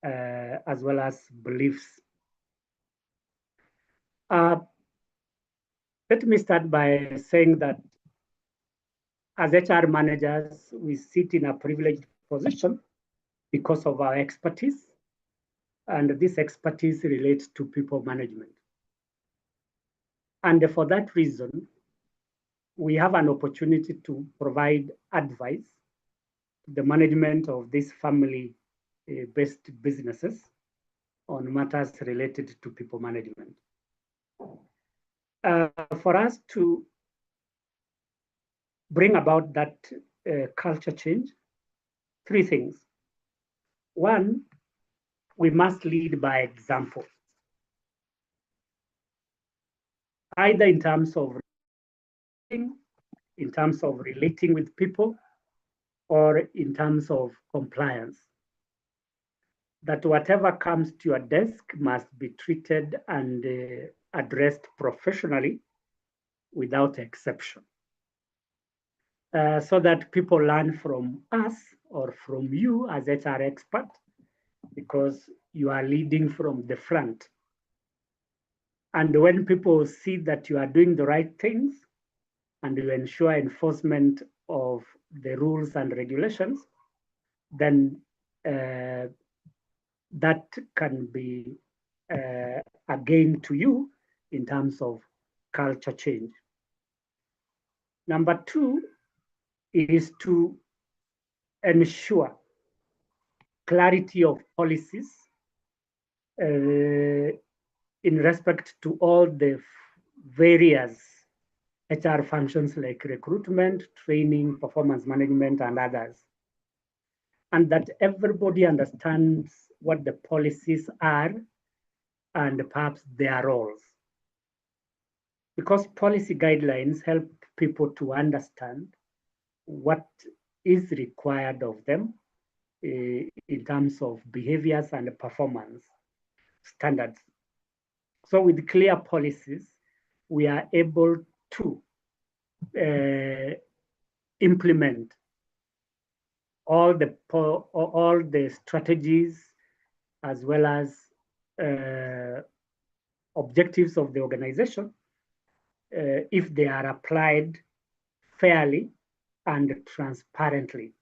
as well as beliefs. Let me start by saying that as HR managers, we sit in a privileged position because of our expertise, and this expertise relates to people management. And for that reason, we have an opportunity to provide advice to the management of these family-based businesses on matters related to people management. For us to bring about that culture change, three things. One, we must lead by example, either in terms of relating with people, or in terms of compliance. That whatever comes to your desk must be treated and addressed professionally without exception. So that people learn from us or from you as HR expert, because you are leading from the front. And when people see that you are doing the right things and you ensure enforcement of the rules and regulations, then that can be a gain to you in terms of culture change. Number two is to ensure clarity of policies in respect to all the various HR functions like recruitment, training, performance management, and others. And that everybody understands what the policies are and perhaps their roles. Because policy guidelines help people to understand what is required of them in terms of behaviors and performance standards. So with clear policies, we are able to implement all the strategies as well as objectives of the organization if they are applied fairly and transparently.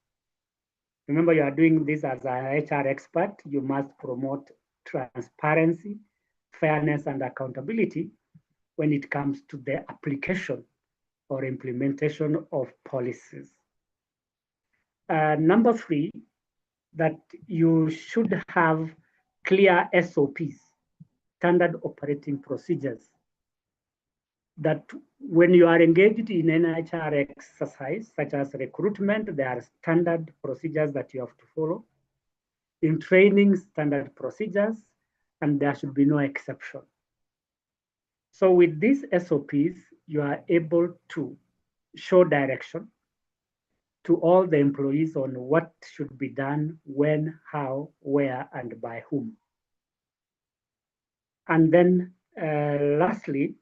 Remember, you are doing this as an HR expert. You must promote transparency, fairness, and accountability when it comes to the application or implementation of policies. Number three, that you should have clear SOPs, standard operating procedures, that when you are engaged in an HR exercise, such as recruitment, there are standard procedures that you have to follow. In training, standard procedures, and there should be no exception. So with these SOPs, you are able to show direction to all the employees on what should be done, when, how, where, and by whom. And then lastly,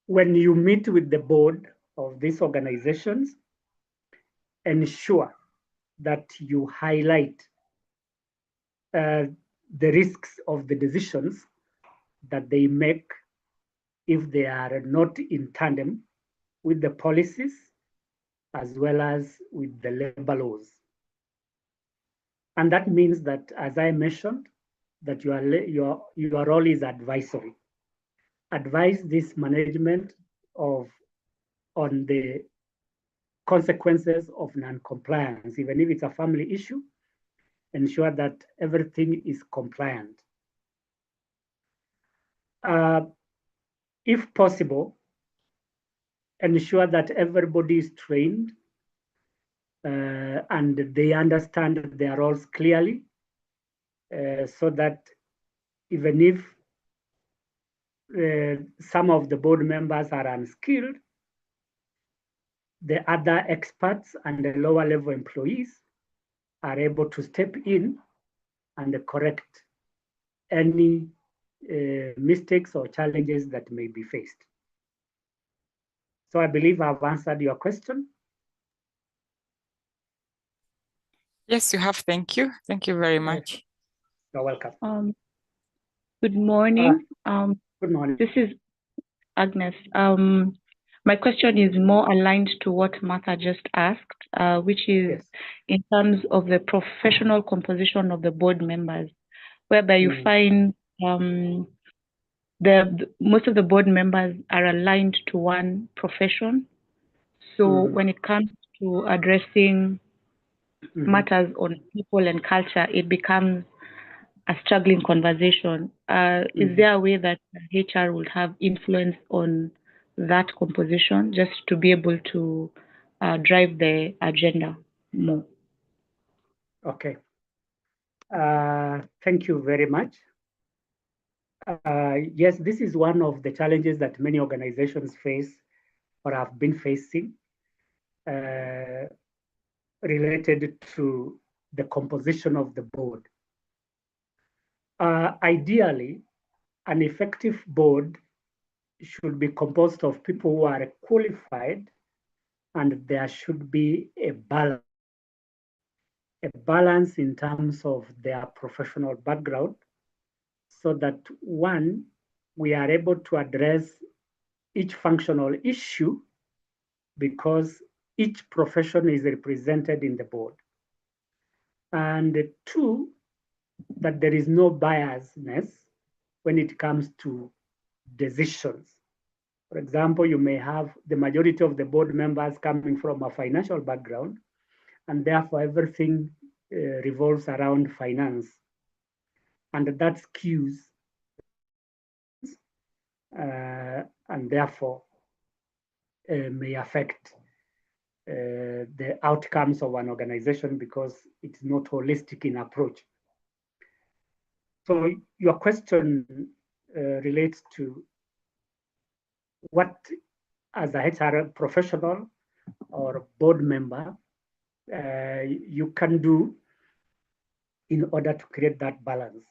when you meet with the board of these organizations, ensure that you highlight the risks of the decisions that they make if they are not in tandem with the policies as well as with the labor laws. And that means that, as I mentioned, that your role is advisory. Advise this management on the consequences of non-compliance, even if it's a family issue, ensure that everything is compliant. If possible, ensure that everybody is trained and they understand their roles clearly, so that even if some of the board members are unskilled, the other experts and the lower level employees are able to step in and correct any mistakes or challenges that may be faced. So I believe I've answered your question. Yes, you have. Thank you. Thank you very much. You're welcome. Good morning. Good morning. This is Agnes. My question is more aligned to what Martha just asked, which is Yes. in terms of the professional composition of the board members, whereby you find most of the board members are aligned to one profession. So when it comes to addressing matters on people and culture, it becomes a struggling conversation. Is there a way that HR would have influence on that composition just to be able to drive the agenda more? Okay. Thank you very much. Yes, this is one of the challenges that many organizations face or have been facing, related to the composition of the board. Ideally, an effective board should be composed of people who are qualified, and there should be a balance in terms of their professional background, so that one, we are able to address each functional issue because each profession is represented in the board. And two, that there is no biasness when it comes to decisions. For example, you may have the majority of the board members coming from a financial background, and therefore everything revolves around finance. And that skews decisions, and therefore may affect the outcomes of an organization because it's not holistic in approach. So your question relates to what, as a HR professional or board member, you can do in order to create that balance.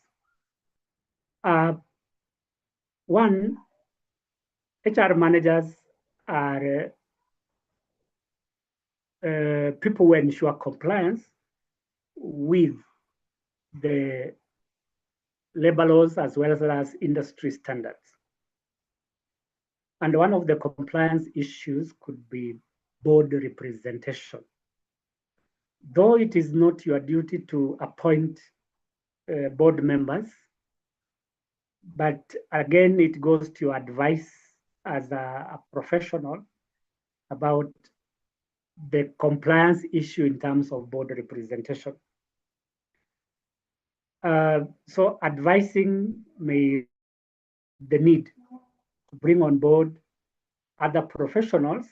One, HR managers are people who ensure compliance with the labor laws as well as industry standards. And one of the compliance issues could be board representation. Though it is not your duty to appoint board members, but again, it goes to your advice as a professional about the compliance issue in terms of board representation. So advising may the need to bring on board other professionals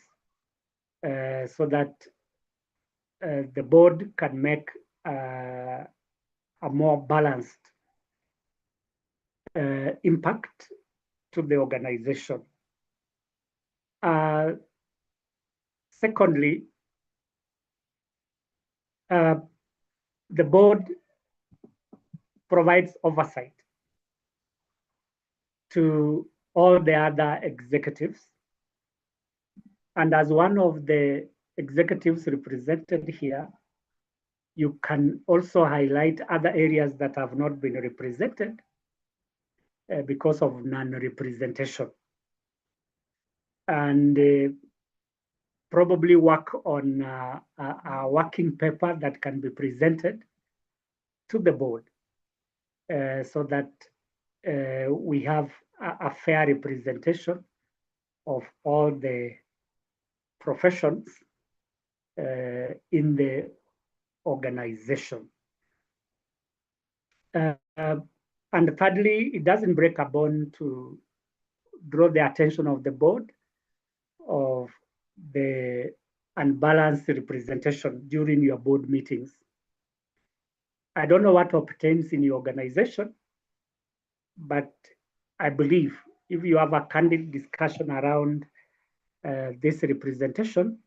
so that the board can make a more balanced impact to the organization. Secondly, the board provides oversight to all the other executives. And as one of the executives represented here, you can also highlight other areas that have not been represented because of non-representation. And probably work on a working paper that can be presented to the board so that we have a fair representation of all the professions in the organization. And thirdly, it doesn't break a bone to draw the attention of the board of the unbalanced representation during your board meetings. I don't know what obtains in your organization, but I believe if you have a candid discussion around this representation,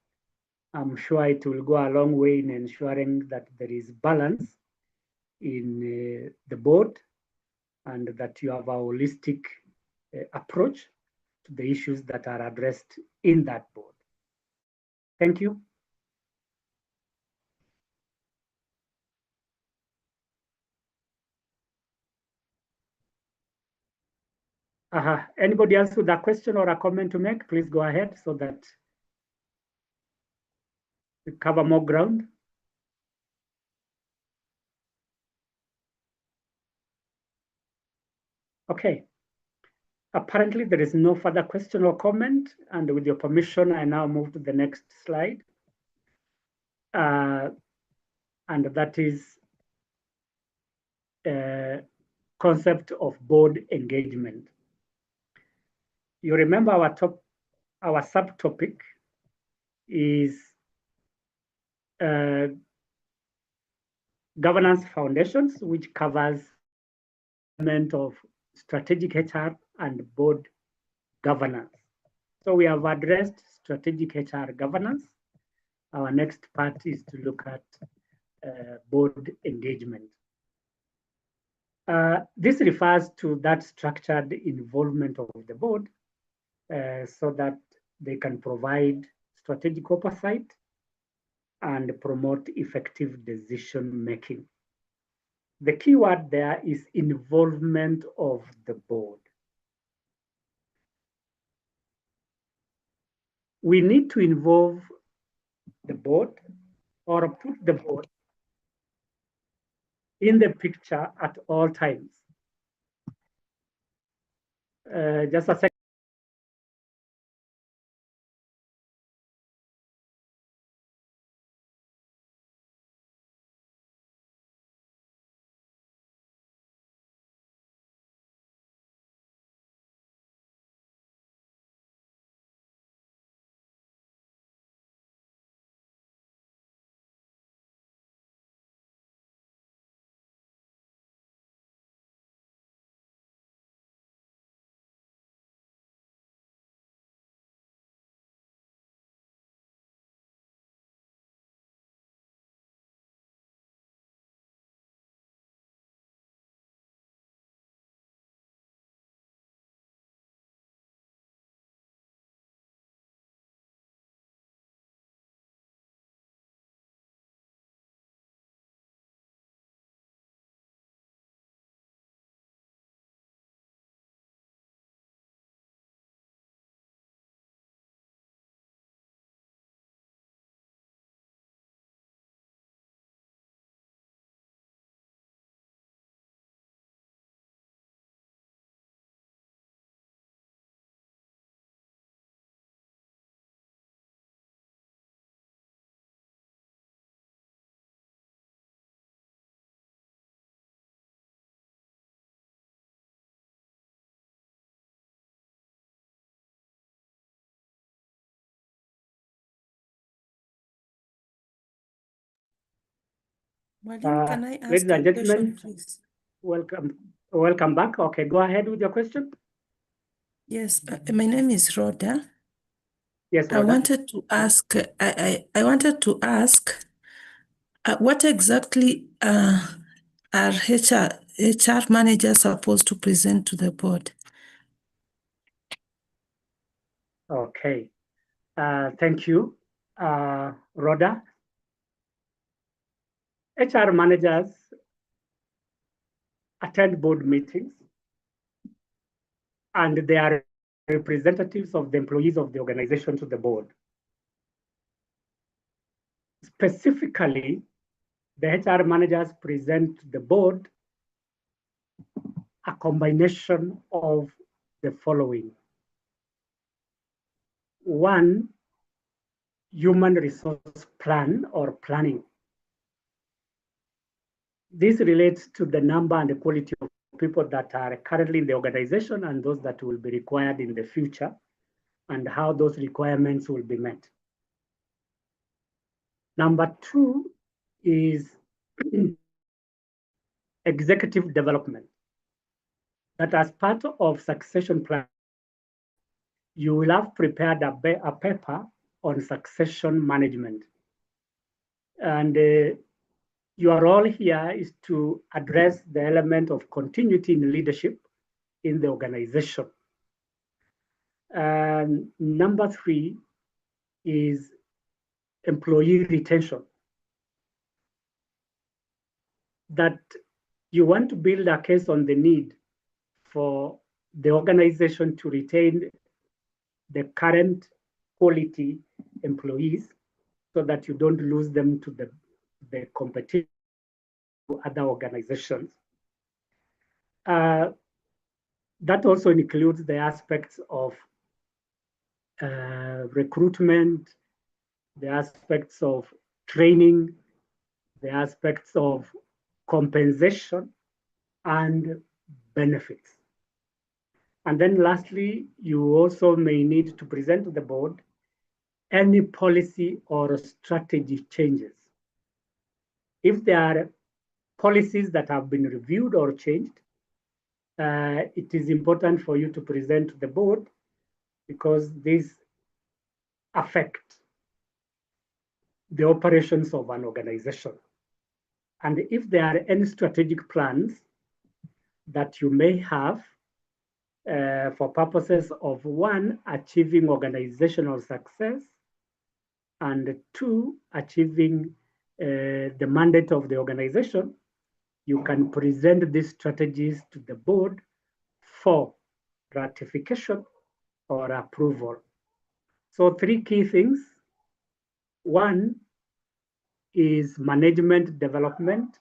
I'm sure it will go a long way in ensuring that there is balance in the board and that you have a holistic approach to the issues that are addressed in that board. Thank you. Anybody else with a question or a comment to make, please go ahead so that we cover more ground. Okay. Apparently, there is no further question or comment. And with your permission, I now move to the next slide. And that is concept of board engagement. You remember our subtopic is governance foundations, which covers element of strategic HR and board governance. So we have addressed strategic HR governance. Our next part is to look at board engagement. This refers to that structured involvement of the board so that they can provide strategic oversight and promote effective decision making. The key word there is involvement of the board. We need to involve the board or put the board in the picture at all times. Just a second. Madam, can I Ladies ask and a gentlemen, question, please? welcome back. Okay, go ahead with your question. Yes, my name is Rhoda. Yes, I Rhoda. wanted to ask, what exactly are HR managers supposed to present to the board? Okay, thank you, Rhoda. HR managers attend board meetings and they are representatives of the employees of the organization to the board. Specifically, the HR managers present to the board a combination of the following. One, human resource plan or planning. This relates to the number and the quality of people that are currently in the organization and those that will be required in the future, and how those requirements will be met. Number two is executive development. That as part of succession plan, you will have prepared a paper on succession management. And your role here is to address the element of continuity in leadership in the organization. And number three is employee retention. That you want to build a case on the need for the organization to retain the current quality employees so that you don't lose them to the competition to other organizations. That also includes the aspects of recruitment, the aspects of training, the aspects of compensation and benefits. And then lastly, you also may need to present to the board any policy or strategy changes. If there are policies that have been reviewed or changed, it is important for you to present to the board because these affect the operations of an organization. And if there are any strategic plans that you may have for purposes of one, achieving organizational success, and two, achieving the mandate of the organization, you can present these strategies to the board for ratification or approval. So three key things. One is management development.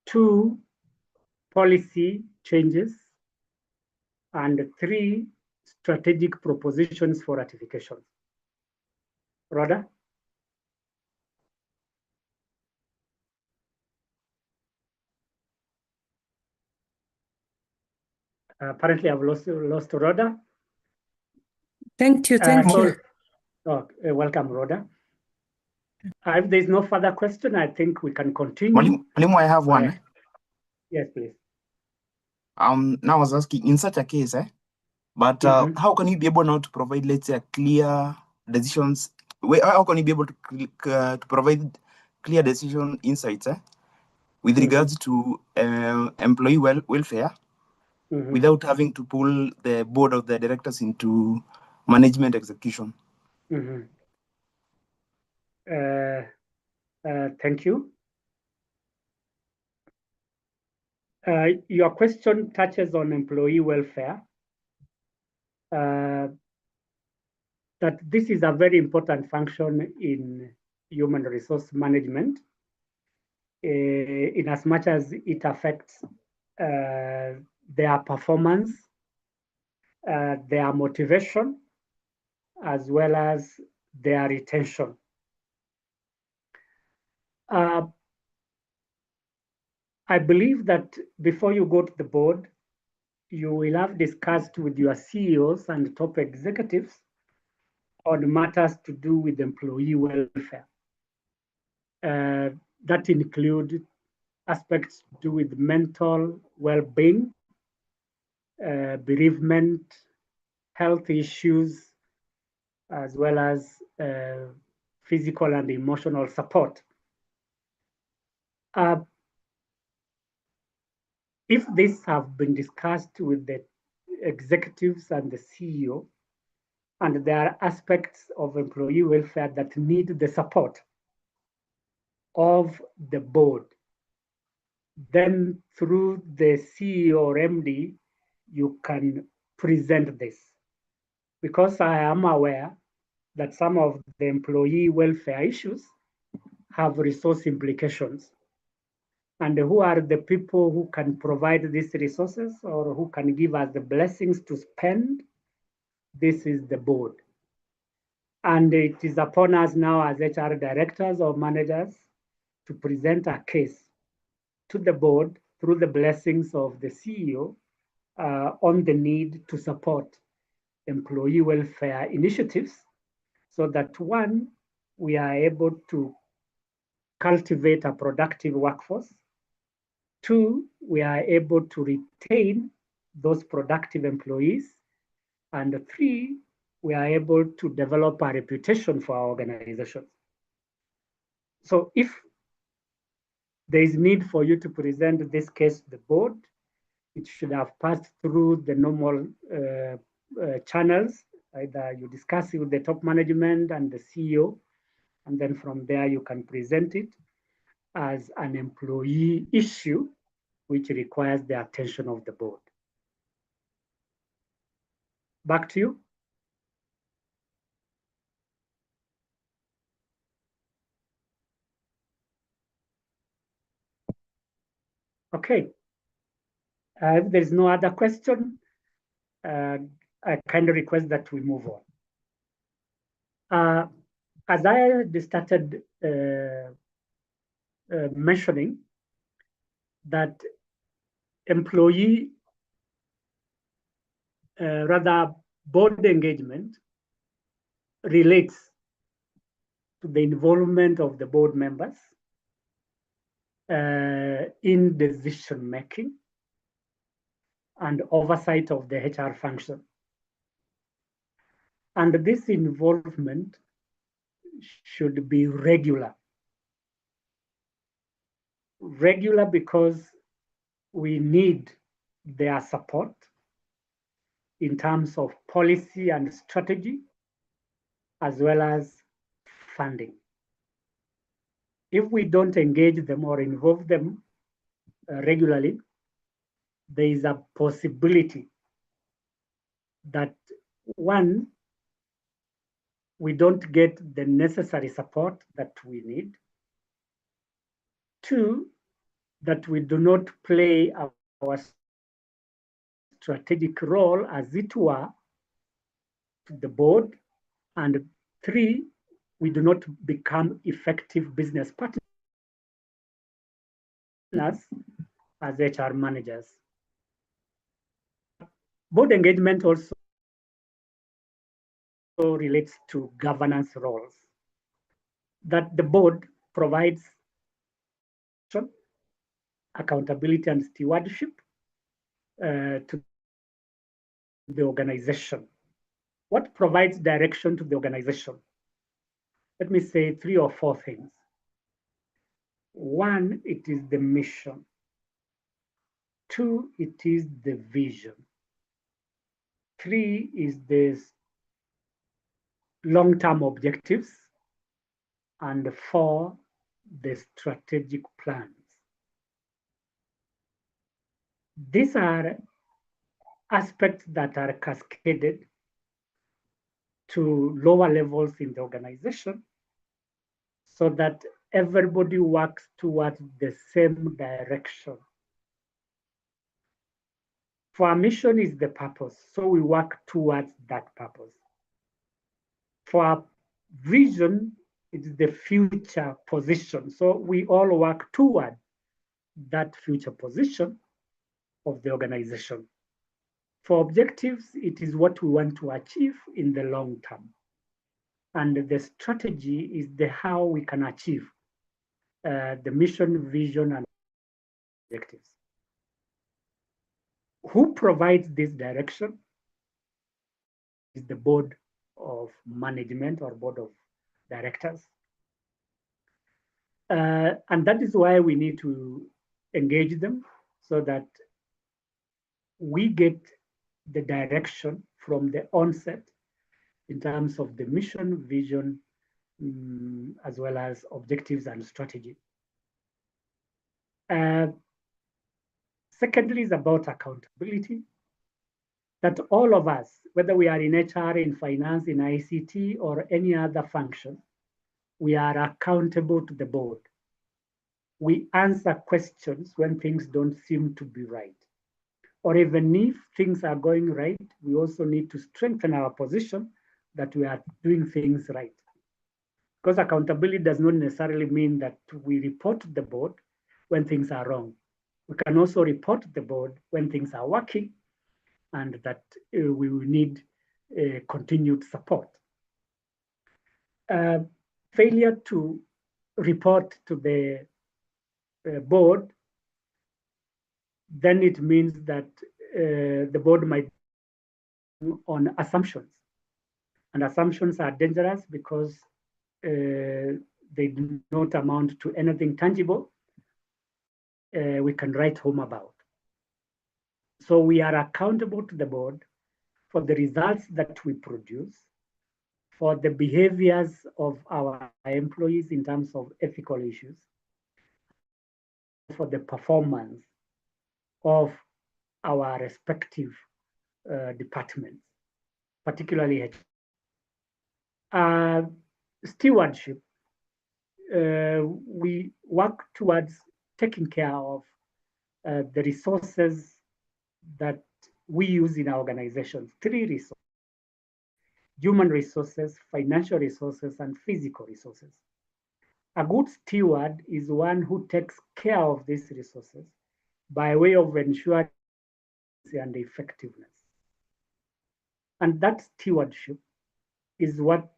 Two, policy changes. And three, strategic propositions for ratification. Rhoda? Apparently, I've lost Rhoda. Thank you. Thank you. Welcome, Rhoda. If there's no further question, I think we can continue. Mwalimu, I have one. Yes, please. Now I was asking, in such a case, but how can you be able now to provide, let's say, clear decisions? How can you be able to provide clear decision insights with regards to employee welfare without having to pull the board of the directors into management execution? Thank you. Your question touches on employee welfare. That this is a very important function in human resource management, in as much as it affects their performance, their motivation, as well as their retention. I believe that before you go to the board, you will have discussed with your CEOs and top executives on matters to do with employee welfare. That include aspects to do with mental well-being, bereavement, health issues, as well as physical and emotional support. If these have been discussed with the executives and the CEO, and there are aspects of employee welfare that need the support of the board, then through the CEO or MD, you can present this. Because I am aware that some of the employee welfare issues have resource implications. And who are the people who can provide these resources or who can give us the blessings to spend? This is the board. And it is upon us now as HR directors or managers to present a case to the board through the blessings of the CEO on the need to support employee welfare initiatives so that one, we are able to cultivate a productive workforce. Two, we are able to retain those productive employees. And three, we are able to develop a reputation for our organizations. So if there is need for you to present this case to the board, it should have passed through the normal channels. Either you discuss it with the top management and the CEO, and then from there you can present it as an employee issue, which requires the attention of the board. Back to you. Okay. If there's no other question, I kind of request that we move on. As I started mentioning, that employee, rather board engagement relates to the involvement of the board members in decision making and oversight of the HR function. And this involvement should be regular. Regular because we need their support in terms of policy and strategy, as well as funding. If we don't engage them or involve them regularly, there is a possibility that one, we don't get the necessary support that we need. Two, that we do not play our strategic role, as it were, to the board. And three, we do not become effective business partners as HR managers. Board engagement also relates to governance roles, that the board provides accountability and stewardship to the organization. What provides direction to the organization? Let me say 3 or 4 things. One, it is the mission. 2, it is the vision. 3 is the long-term objectives. And 4, the strategic plans. These are aspects that are cascaded to lower levels in the organization so that everybody works towards the same direction. For our mission is the purpose, so we work towards that purpose. For our vision, it's the future position, so we all work toward that future position of the organization. For objectives, it is what we want to achieve in the long term. And the strategy is the how we can achieve the mission, vision, and objectives. Who provides this direction is the board of management or board of directors. And that is why we need to engage them so that we get the direction from the onset in terms of the mission, vision, as well as objectives and strategy. Secondly is about accountability, that all of us, whether we are in HR, in finance, in ICT, or any other function, we are accountable to the board. We answer questions when things don't seem to be right. Or even if things are going right, we also need to strengthen our position that we are doing things right. Because accountability does not necessarily mean that we report to the board when things are wrong. We can also report to the board when things are working and that we will need continued support. Failure to report to the board, then it means that the board might be on assumptions. And assumptions are dangerous because they do not amount to anything tangible we can write home about. So we are accountable to the board for the results that we produce, for the behaviors of our employees in terms of ethical issues, for the performance of our respective departments, particularly stewardship. We work towards taking care of the resources that we use in our organizations. 3 resources: human resources, financial resources, and physical resources. A good steward is one who takes care of these resources by way of ensuring and effectiveness. And that stewardship is what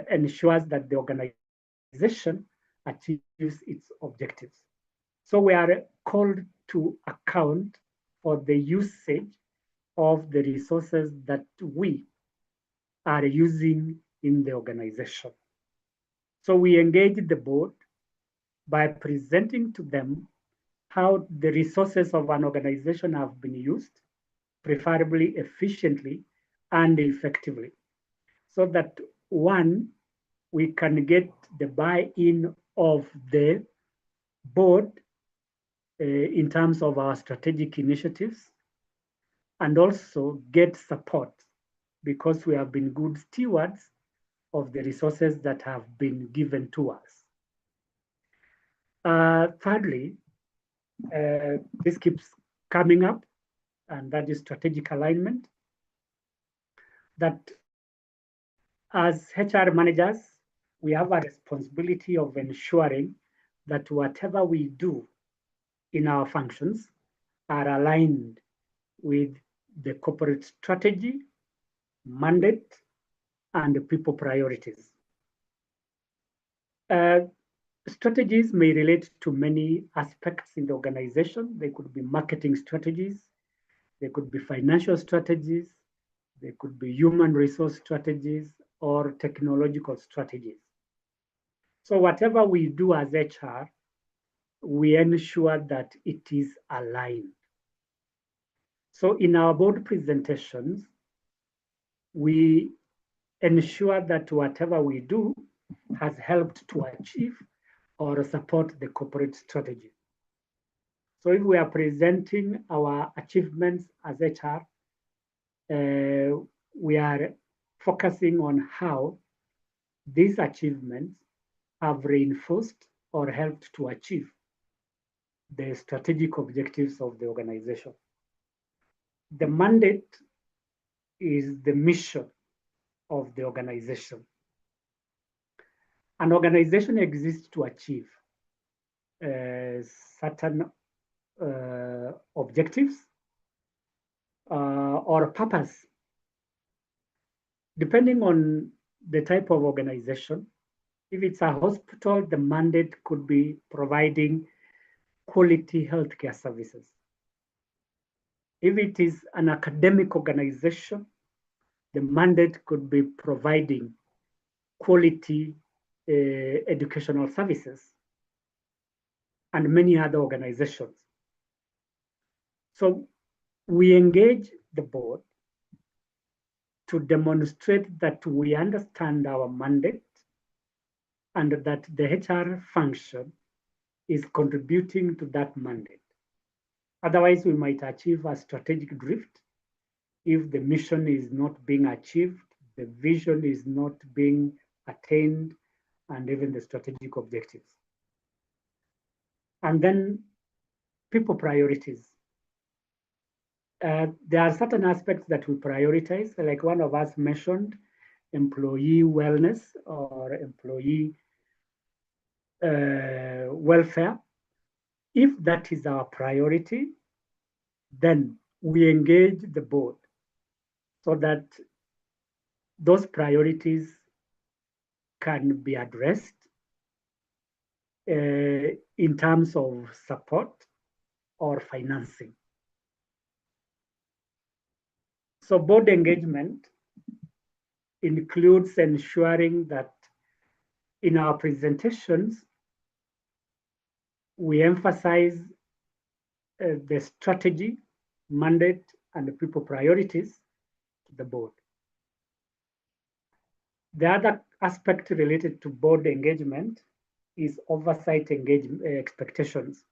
ensures that the organization achieves its objectives. So we are called to account for the usage of the resources that we are using in the organization. So we engage the board by presenting to them how the resources of an organization have been used, preferably efficiently and effectively, so that one, we can get the buy-in of the board in terms of our strategic initiatives, and also get support because we have been good stewards of the resources that have been given to us. Thirdly, this keeps coming up, and that is strategic alignment. That as HR managers, we have a responsibility of ensuring that whatever we do in our functions are aligned with the corporate strategy, mandate, and people priorities. Strategies may relate to many aspects in the organization. They could be marketing strategies, they could be financial strategies, they could be human resource strategies, or technological strategies. So whatever we do as HR, we ensure that it is aligned. So in our board presentations, we ensure that whatever we do has helped to achieve or support the corporate strategy. So if we are presenting our achievements as HR, we are focusing on how these achievements have reinforced or helped to achieve the strategic objectives of the organization. The mandate is the mission of the organization. An organization exists to achieve certain objectives or purpose. Depending on the type of organization, if it's a hospital, the mandate could be providing quality healthcare services. If it is an academic organization, the mandate could be providing quality educational services, and many other organizations. So we engage the board to demonstrate that we understand our mandate and that the HR function is contributing to that mandate. Otherwise, we might achieve a strategic drift if the mission is not being achieved, the vision is not being attained, and even the strategic objectives. And then people priorities. There are certain aspects that we prioritize, like one of us mentioned, employee wellness or employee welfare. If that is our priority, then we engage the board so that those priorities can be addressed in terms of support or financing. So board engagement includes ensuring that in our presentations, we emphasize the strategy, mandate, and the people priorities to the board. The other aspect related to board engagement is oversight expectations.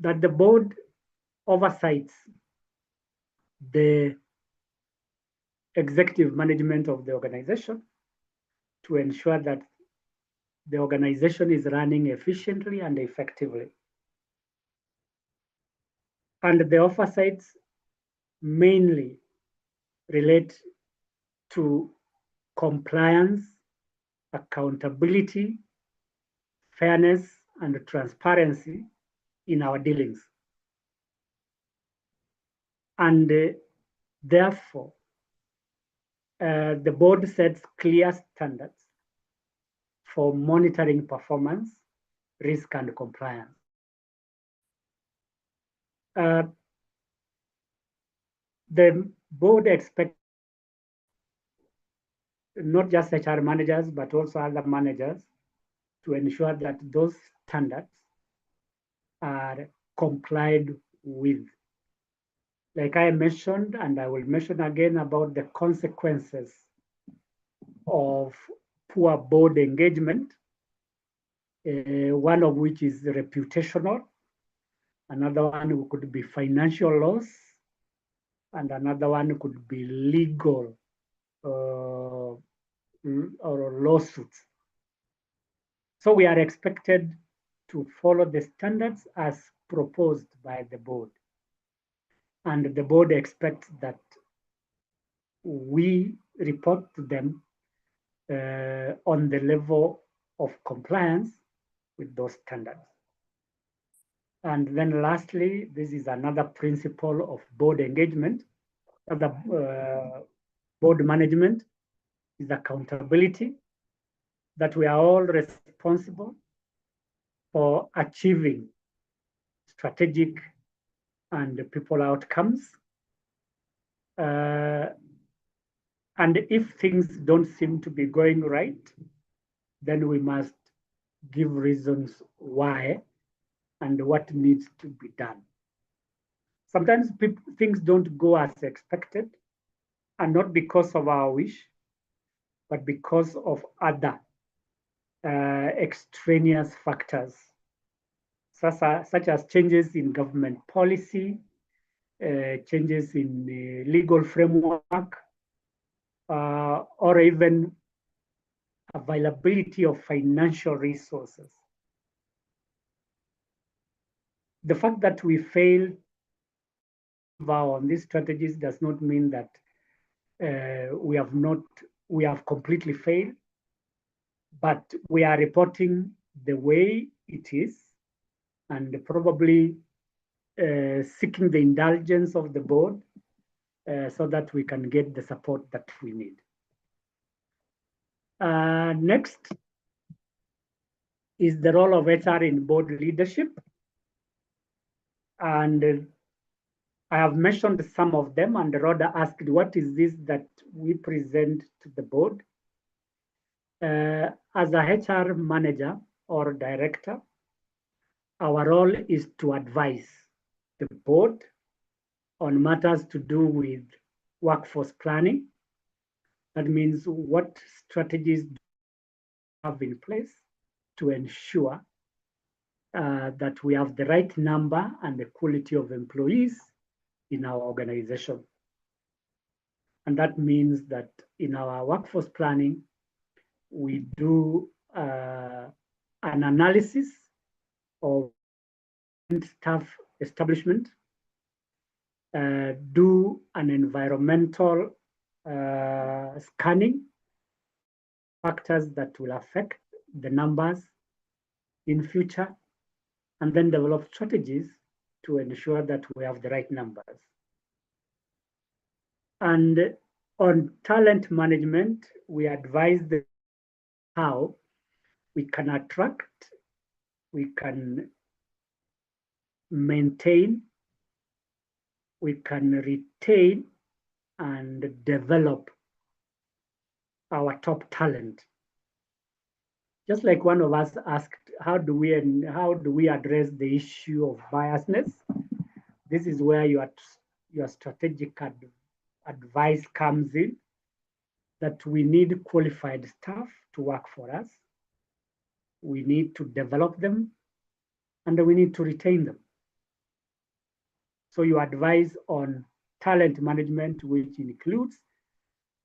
That the board oversights the executive management of the organization to ensure that the organization is running efficiently and effectively. And the oversights mainly relate to compliance, accountability, fairness, and transparency in our dealings. And therefore, the board sets clear standards for monitoring performance, risk, and compliance. The board expects not just HR managers, but also other managers to ensure that those standards are complied with. Like I mentioned, and I will mention again about the consequences of poor board engagement, one of which is reputational, another one could be financial loss, and another one could be legal or lawsuits. So we are expected to follow the standards as proposed by the board. And the board expects that we report to them on the level of compliance with those standards. And then lastly, this is another principle of board engagement, board management is accountability, that we are all responsible for achieving strategic and people outcomes. And if things don't seem to be going right, then we must give reasons why and what needs to be done. Sometimes things don't go as expected, and not because of our wish, but because of other extraneous factors, such as changes in government policy, changes in the legal framework, or even availability of financial resources. The fact that we fail on these strategies does not mean that we have completely failed, but we are reporting the way it is, and probably seeking the indulgence of the board so that we can get the support that we need. Next is the role of HR in board leadership. And I have mentioned some of them, and Rhoda asked, what is this that we present to the board? As a HR manager or director, our role is to advise the board on matters to do with workforce planning. That means what strategies do we have in place to ensure that we have the right number and the quality of employees in our organization. And that means that in our workforce planning, we do an analysis of staff establishment, do an environmental scanning, factors that will affect the numbers in future, and then develop strategies to ensure that we have the right numbers. And on talent management, we advise them how we can attract, we can maintain, we can retain and develop our top talent. Just like one of us asked, how do we address the issue of biasness? This is where your strategic advice comes in, that we need qualified staff to work for us. We need to develop them, and we need to retain them. So you advise on talent management, which includes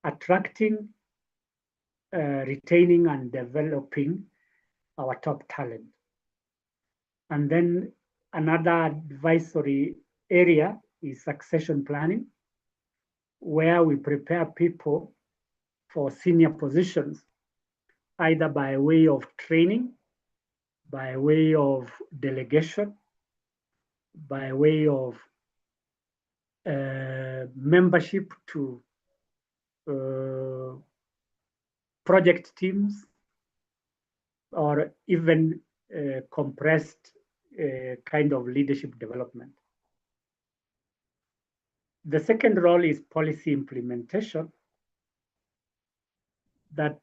attracting, retaining, and developing our top talent. And then another advisory area is succession planning, where we prepare people for senior positions, either by way of training, by way of delegation, by way of membership to project teams, or even compressed kind of leadership development. The second role is policy implementation, that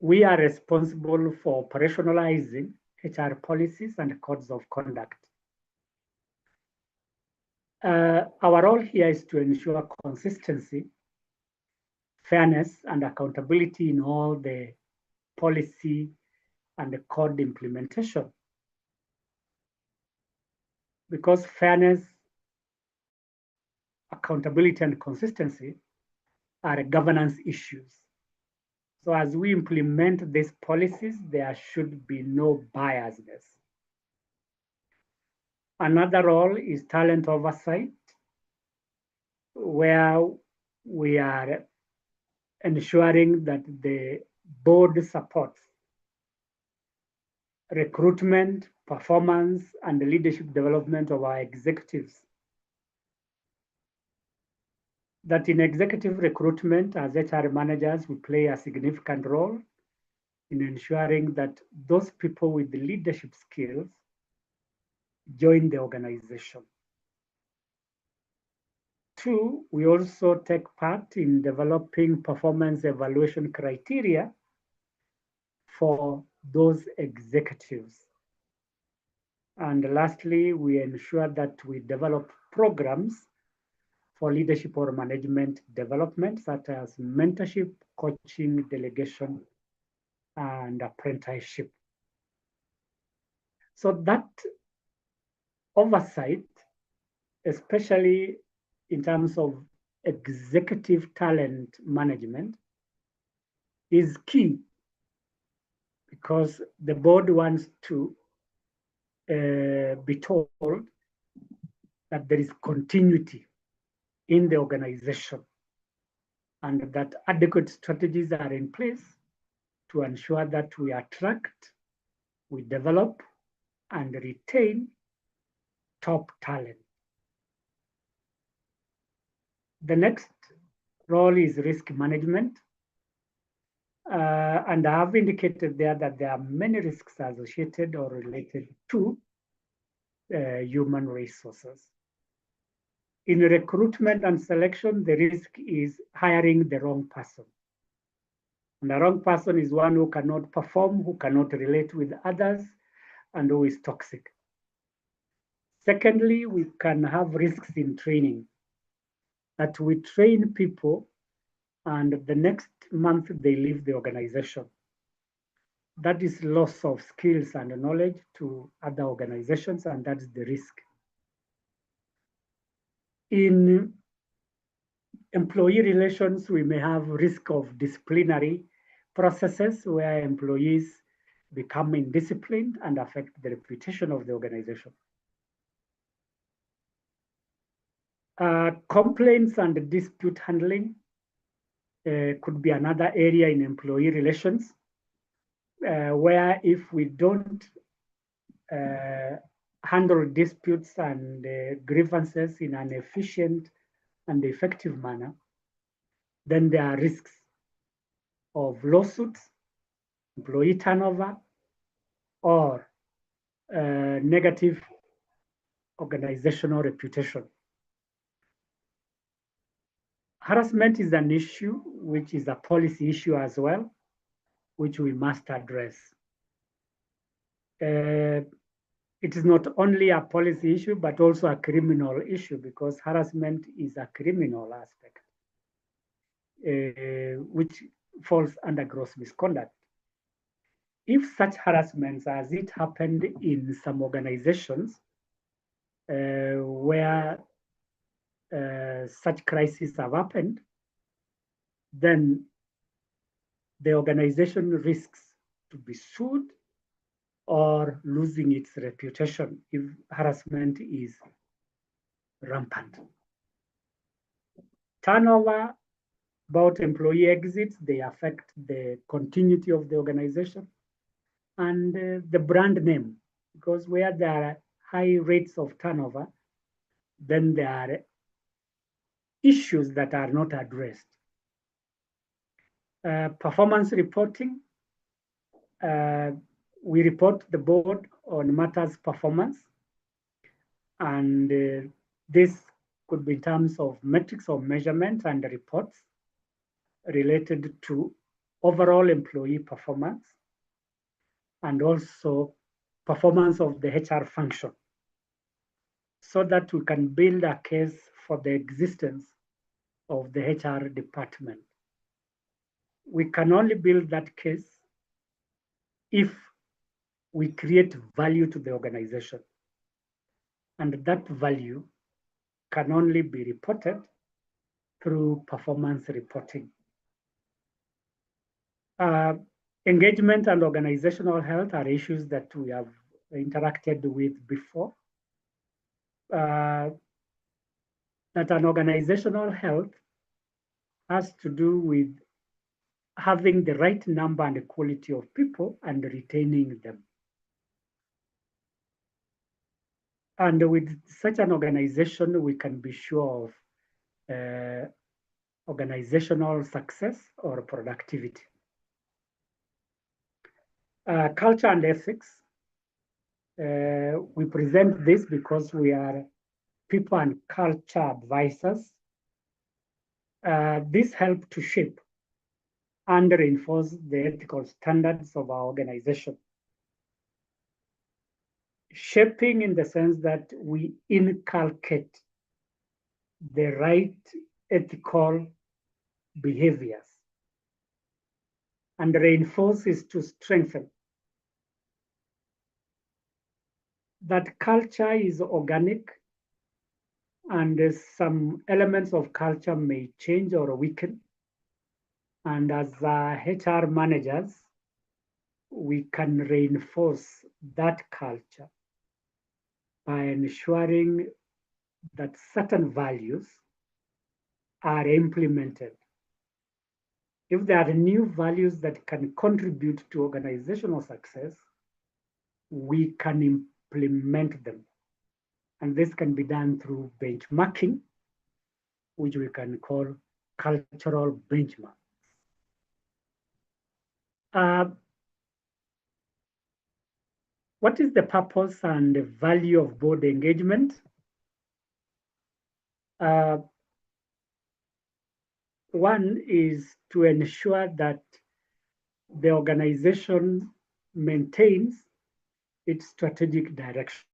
we are responsible for operationalizing HR policies and codes of conduct. Our role here is to ensure consistency, fairness, and accountability in all the policy and the code implementation. Because fairness, accountability, and consistency are governance issues. So as we implement these policies, there should be no biasness. Another role is talent oversight, where we are ensuring that the board supports recruitment, performance, and the leadership development of our executives. That in executive recruitment, as HR managers, we play a significant role in ensuring that those people with the leadership skills join the organization. Two, we also take part in developing performance evaluation criteria for those executives. And lastly, we ensure that we develop programs for leadership or management development, such as mentorship, coaching, delegation, and apprenticeship. So that oversight, especially in terms of executive talent management, is key, because the board wants to be told that there is continuity in the organization and that adequate strategies are in place to ensure that we attract, we develop, and retain top talent. The next role is risk management. And I have indicated there that there are many risks associated or related to human resources. In recruitment and selection, the risk is hiring the wrong person. And the wrong person is one who cannot perform, who cannot relate with others, and who is toxic. Secondly, we can have risks in training, that we train people and the next month they leave the organization. That is loss of skills and knowledge to other organizations, and that's the risk. In employee relations, we may have risk of disciplinary processes where employees become indisciplined and affect the reputation of the organization. Complaints and dispute handling could be another area in employee relations, where if we don't handle disputes and grievances in an efficient and effective manner, then there are risks of lawsuits, employee turnover, or negative organizational reputation. Harassment is an issue, which is a policy issue as well, which we must address. It is not only a policy issue, but also a criminal issue, because harassment is a criminal aspect, which falls under gross misconduct. If such harassments, as it happened in some organizations, where such crises have happened, then the organization risks to be sued or losing its reputation if harassment is rampant. Turnover, about employee exits, they affect the continuity of the organization and the brand name, because where there are high rates of turnover, then there are issues that are not addressed. Performance reporting, we report the board on matters performance, and this could be in terms of metrics or measurement and reports related to overall employee performance and also performance of the HR function, so that we can build a case for the existence of the HR department. We can only build that case if we create value to the organization. And that value can only be reported through performance reporting. Engagement and organizational health are issues that we have interacted with before. That an organizational health has to do with having the right number and quality of people and retaining them. And with such an organization, we can be sure of organizational success or productivity. Culture and ethics. We present this because we are people and culture advisors. This helps to shape and reinforce the ethical standards of our organization. Shaping in the sense that we inculcate the right ethical behaviors, and reinforce is to strengthen. That culture is organic, and some elements of culture may change or weaken. And as HR managers, we can reinforce that culture by ensuring that certain values are implemented. If there are new values that can contribute to organizational success, we can implement them. And this can be done through benchmarking, which we can call cultural benchmark. What is the purpose and the value of board engagement? One is to ensure that the organization maintains its strategic direction,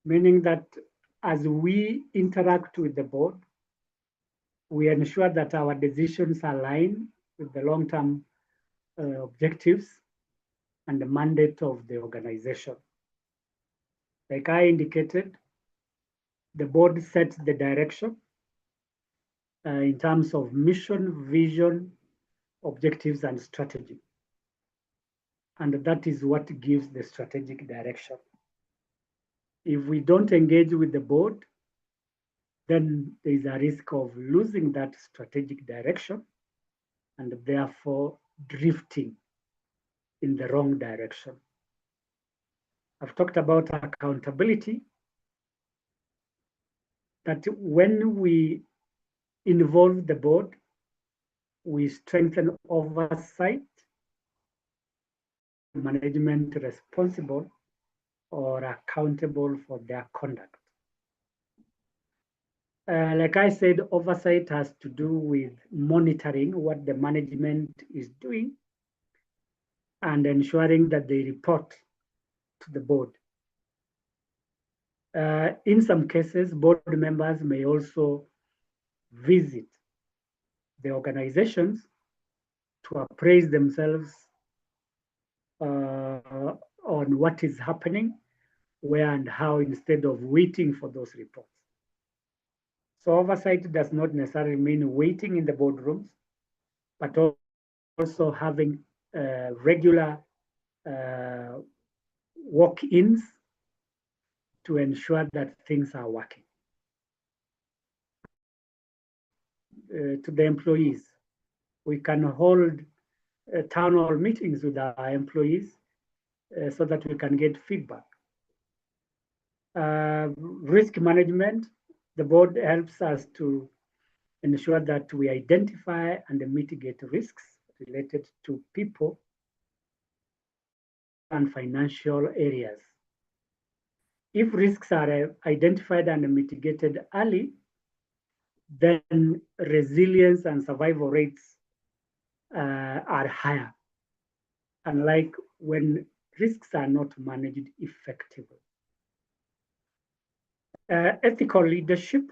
meaning that as we interact with the board, we ensure that our decisions align with the long-term objectives and the mandate of the organization. Like I indicated, the board sets the direction in terms of mission, vision, objectives, and strategy. And that is what gives the strategic direction. If we don't engage with the board, then there is a risk of losing that strategic direction and therefore drifting in the wrong direction. I've talked about accountability, that when we involve the board, we strengthen oversight, management responsible or accountable for their conduct. Like I said, oversight has to do with monitoring what the management is doing and ensuring that they report to the board. In some cases, board members may also visit the organizations to appraise themselves on what is happening, where and how, instead of waiting for those reports. So oversight does not necessarily mean waiting in the boardrooms, but also having regular walk-ins to ensure that things are working. To the employees, we can hold town hall meetings with our employees so that we can get feedback. Risk management, the board helps us to ensure that we identify and mitigate risks related to people and financial areas. If risks are identified and mitigated early, then resilience and survival rates are higher, unlike when risks are not managed effectively. Ethical leadership,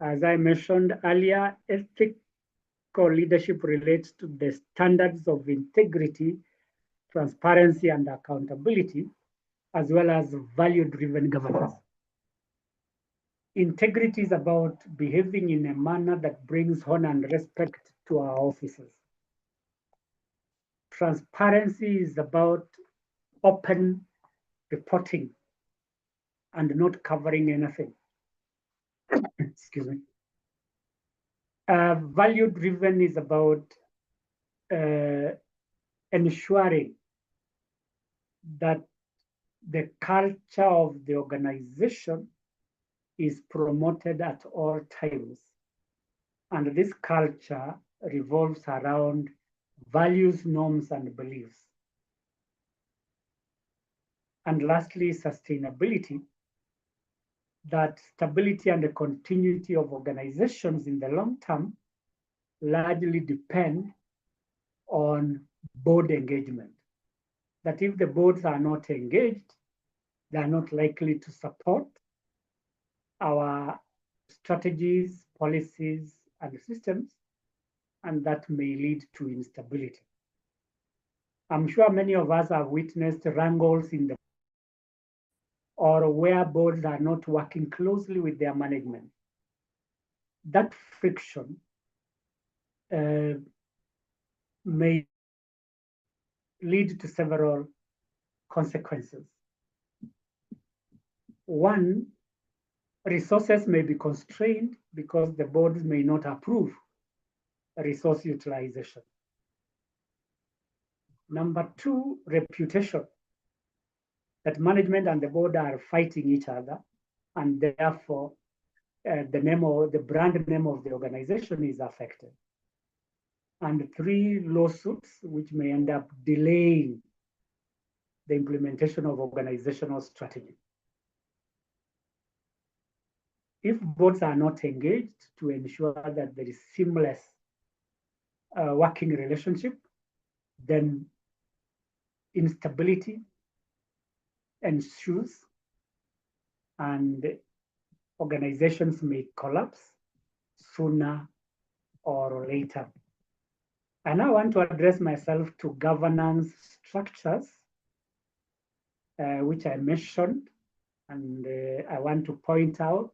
as I mentioned earlier, ethical leadership relates to the standards of integrity, transparency, and accountability, as well as value-driven governance. Integrity is about behaving in a manner that brings honor and respect to our officers. Transparency is about open reporting and not covering anything. Excuse me. Value-driven is about ensuring that the culture of the organization is promoted at all times. And this culture revolves around values, norms, and beliefs. And lastly, sustainability, that stability and the continuity of organizations in the long term largely depend on board engagement. That if the boards are not engaged, they are not likely to support our strategies, policies, and systems, and that may lead to instability. I'm sure many of us have witnessed wrangles in the or where boards are not working closely with their management. That friction may lead to several consequences. One, resources may be constrained because the boards may not approve resource utilization. Number two, reputation, that management and the board are fighting each other, and therefore the name or the brand name of the organization is affected. And three, lawsuits, which may end up delaying the implementation of organizational strategy. If boards are not engaged to ensure that there is seamless working relationship, then instability ensues and organizations may collapse sooner or later. I now want to address myself to governance structures, which I mentioned, and I want to point out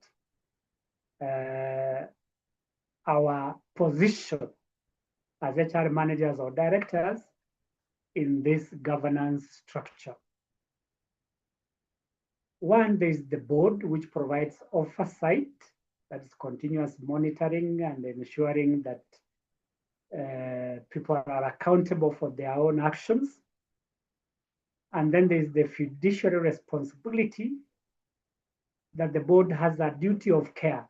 our position as HR managers or directors in this governance structure. One, there is the board, which provides oversight, that is continuous monitoring and ensuring that people are accountable for their own actions. And then there's the fiduciary responsibility that the board has a duty of care,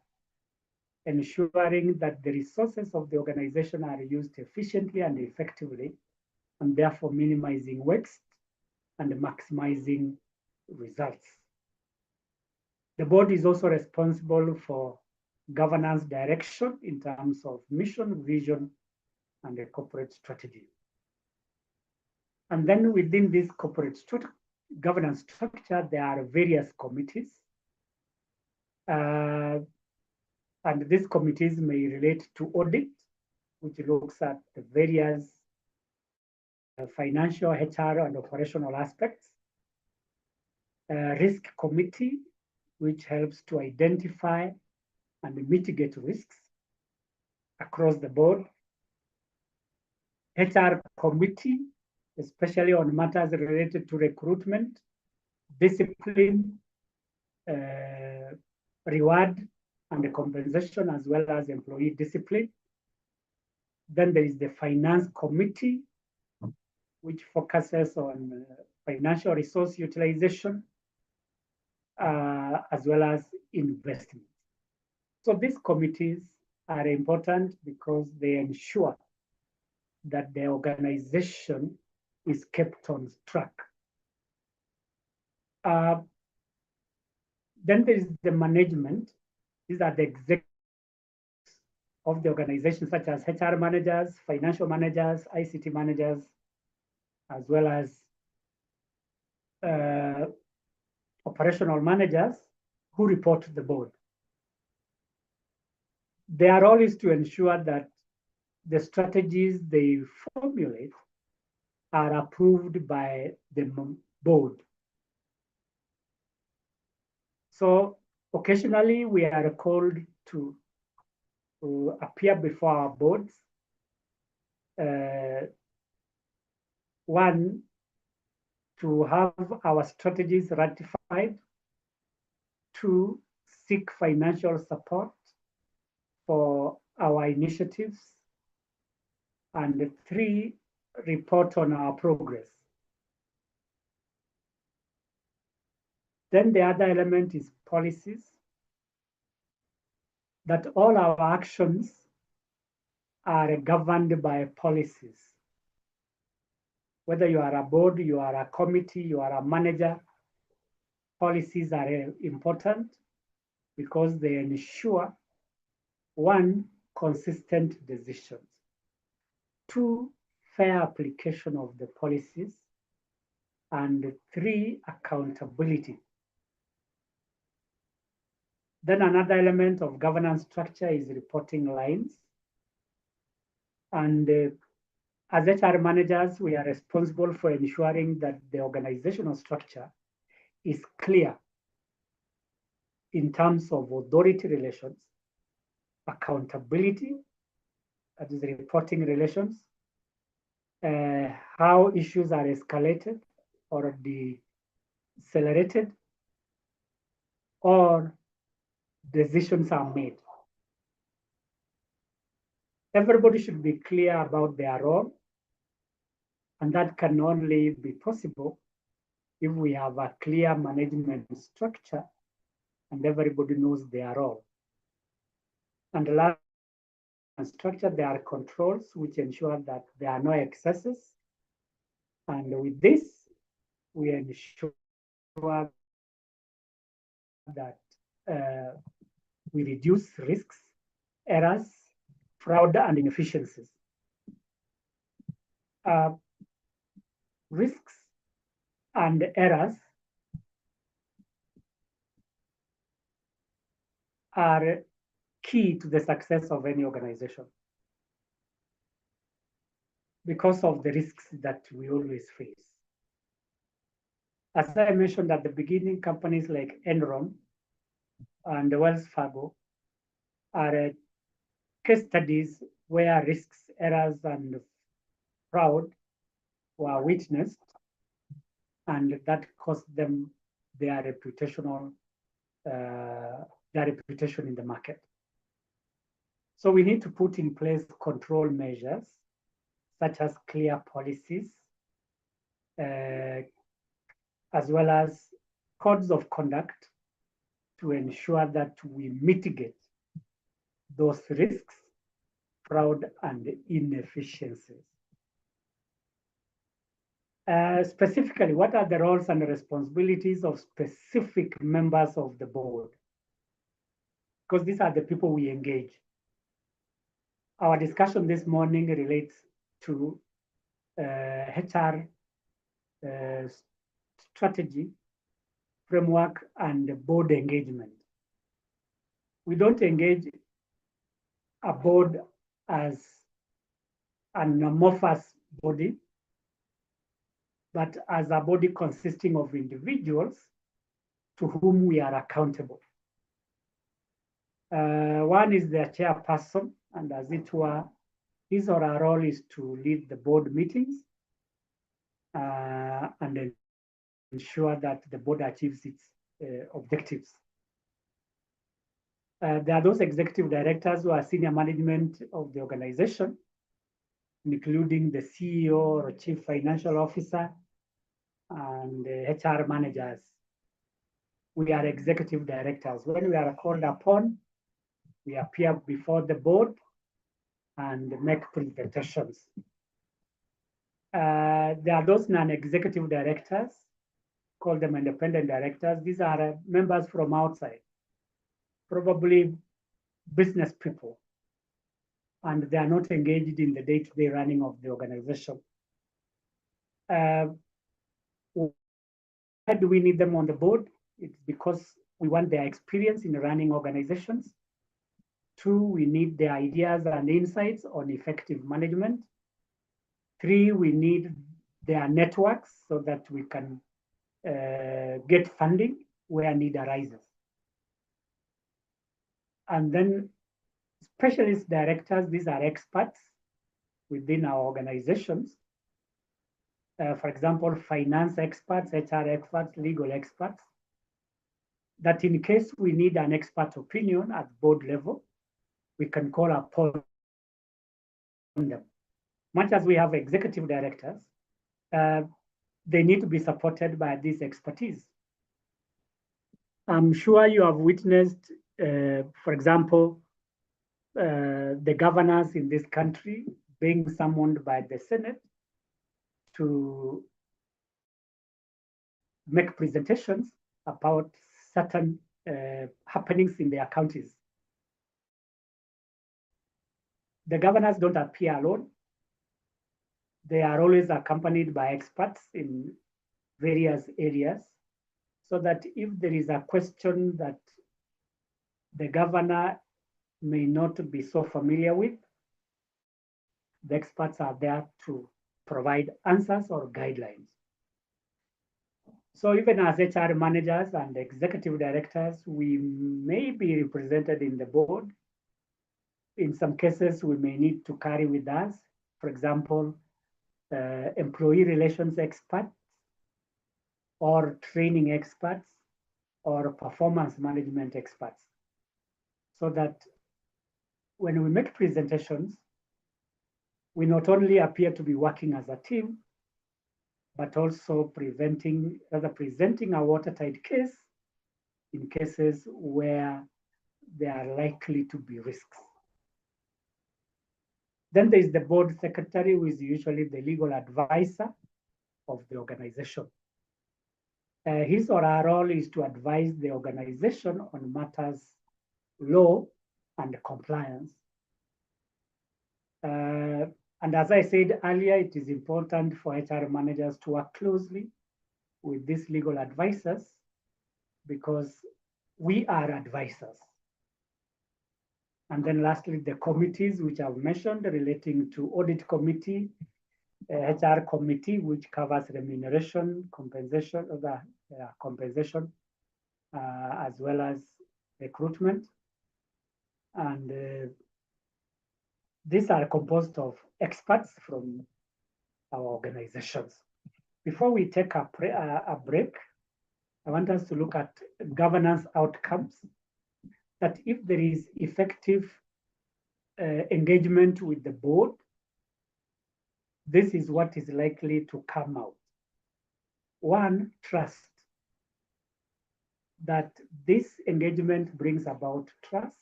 ensuring that the resources of the organization are used efficiently and effectively, and therefore minimizing waste and maximizing results. The board is also responsible for governance direction in terms of mission, vision, and the corporate strategy. And then within this corporate governance structure, there are various committees. And these committees may relate to audit, which looks at the various financial, HR, and operational aspects. Risk committee, which helps to identify and mitigate risks across the board. HR committee, especially on matters related to recruitment, discipline, reward and compensation, as well as employee discipline. Then there is the finance committee, which focuses on financial resource utilization, as well as investment. So these committees are important because they ensure that the organization is kept on track. Then there is the management. These are the executives of the organization, such as HR managers, financial managers, ICT managers, as well as operational managers who report to the board. Their role is to ensure that the strategies they formulate are approved by the board. So occasionally we are called to appear before our boards. One, to have our strategies ratified. Two, seek financial support for our initiatives. And three, report on our progress. Then the other element is policies, that all our actions are governed by policies. Whether you are a board, you are a committee, you are a manager, policies are important because they ensure, one, consistent decisions, two, fair application of the policies, and three, accountability. Then another element of governance structure is reporting lines. And as HR managers, we are responsible for ensuring that the organizational structure is clear in terms of authority relations, accountability, that is reporting relations, how issues are escalated or decelerated, or decisions are made. Everybody should be clear about their role, and that can only be possible if we have a clear management structure and everybody knows their role. And the last structure, there are controls which ensure that there are no excesses. And with this, we ensure that we reduce risks, errors, fraud, and inefficiencies. Risks and errors are key to the success of any organization because of the risks that we always face. As I mentioned at the beginning, companies like Enron and Wells Fargo are case studies where risks, errors, and fraud were witnessed, and that cost them their reputation in the market. So we need to put in place control measures, such as clear policies, as well as codes of conduct to ensure that we mitigate those risks, fraud, and inefficiencies. Specifically, what are the roles and responsibilities of specific members of the board? Because these are the people we engage. Our discussion this morning relates to HR strategy, framework, and board engagement. We don't engage a board as an amorphous body, but as a body consisting of individuals to whom we are accountable. One is the chairperson, and as it were, his or her role is to lead the board meetings and ensure that the board achieves its objectives. There are those executive directors who are senior management of the organization, including the CEO or chief financial officer and HR managers. We are executive directors. When we are called upon, we appear before the board and make presentations. There are those non-executive directors, call them independent directors. These are members from outside, probably business people, and they are not engaged in the day-to-day running of the organization. Why do we need them on the board? It's because we want their experience in running organizations. 2, we need their ideas and insights on effective management. 3, we need their networks so that we can get funding where need arises. And then specialist directors, these are experts within our organizations. For example, finance experts, HR experts, legal experts, that in case we need an expert opinion at board level, we can call upon them. Much as we have executive directors, they need to be supported by this expertise. I'm sure you have witnessed, for example, the governors in this country being summoned by the Senate to make presentations about certain happenings in their counties. The governors don't appear alone. They are always accompanied by experts in various areas, so that if there is a question that the governor may not be so familiar with, the experts are there to provide answers or guidelines. So even as HR managers and executive directors, we may be represented in the board. In some cases, we may need to carry with us, for example, employee relations experts or training experts or performance management experts, so that when we make presentations, we not only appear to be working as a team, but also presenting a watertight case in cases where there are likely to be risks. Then there is the board secretary, who is usually the legal advisor of the organization. His or her role is to advise the organization on matters law and compliance. And as I said earlier, it is important for HR managers to work closely with these legal advisors because we are advisors. And then lastly, the committees which I've mentioned relating to audit committee, HR committee, which covers remuneration, compensation, as well as recruitment. And these are composed of experts from our organizations. Before we take a break, I want us to look at governance outcomes, that if there is effective engagement with the board, this is what is likely to come out. One, trust. That this engagement brings about trust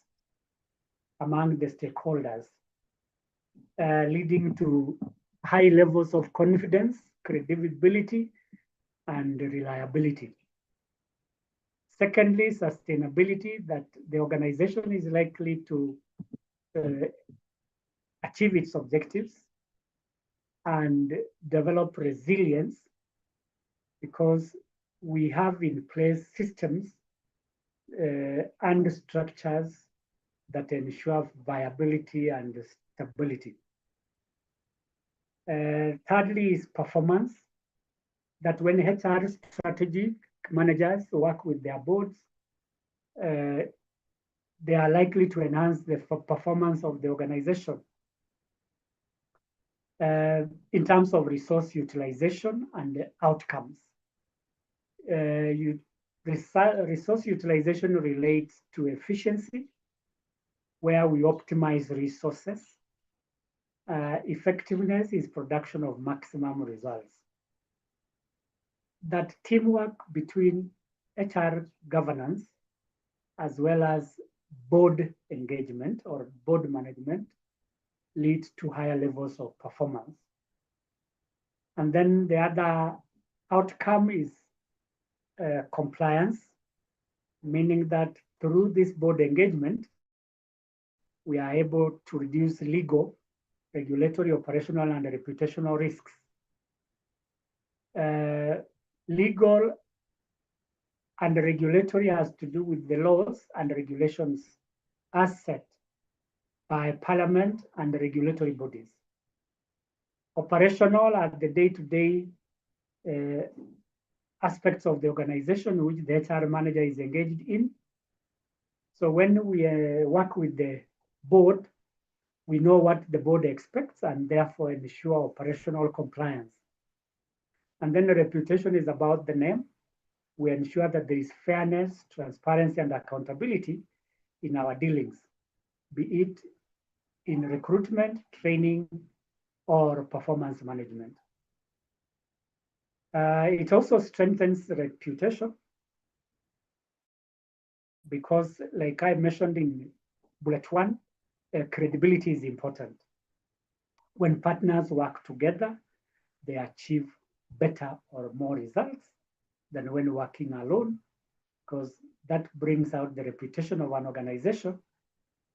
among the stakeholders, leading to high levels of confidence, credibility, and reliability. Secondly, sustainability, that the organization is likely to achieve its objectives and develop resilience because we have in place systems and structures that ensure viability and stability. Thirdly is performance, that when HR strategic managers work with their boards, they are likely to enhance the performance of the organization. In terms of resource utilization and outcomes. Resource utilization relates to efficiency, where we optimize resources. Effectiveness is production of maximum results. That teamwork between HR governance as well as board engagement or board management leads to higher levels of performance. And then the other outcome is compliance, meaning that through this board engagement, we are able to reduce legal, regulatory, operational, and reputational risks. Legal and regulatory has to do with the laws and regulations as set by Parliament and the regulatory bodies. Operational are the day-to-day aspects of the organization which the HR manager is engaged in. So when we work with the board, we know what the board expects and therefore ensure operational compliance. And then the reputation is about the name. We ensure that there is fairness, transparency, and accountability in our dealings, be it in recruitment, training, or performance management. It also strengthens reputation because, like I mentioned in bullet one, credibility is important. When partners work together, they achieve better or more results than when working alone, because that brings out the reputation of an organization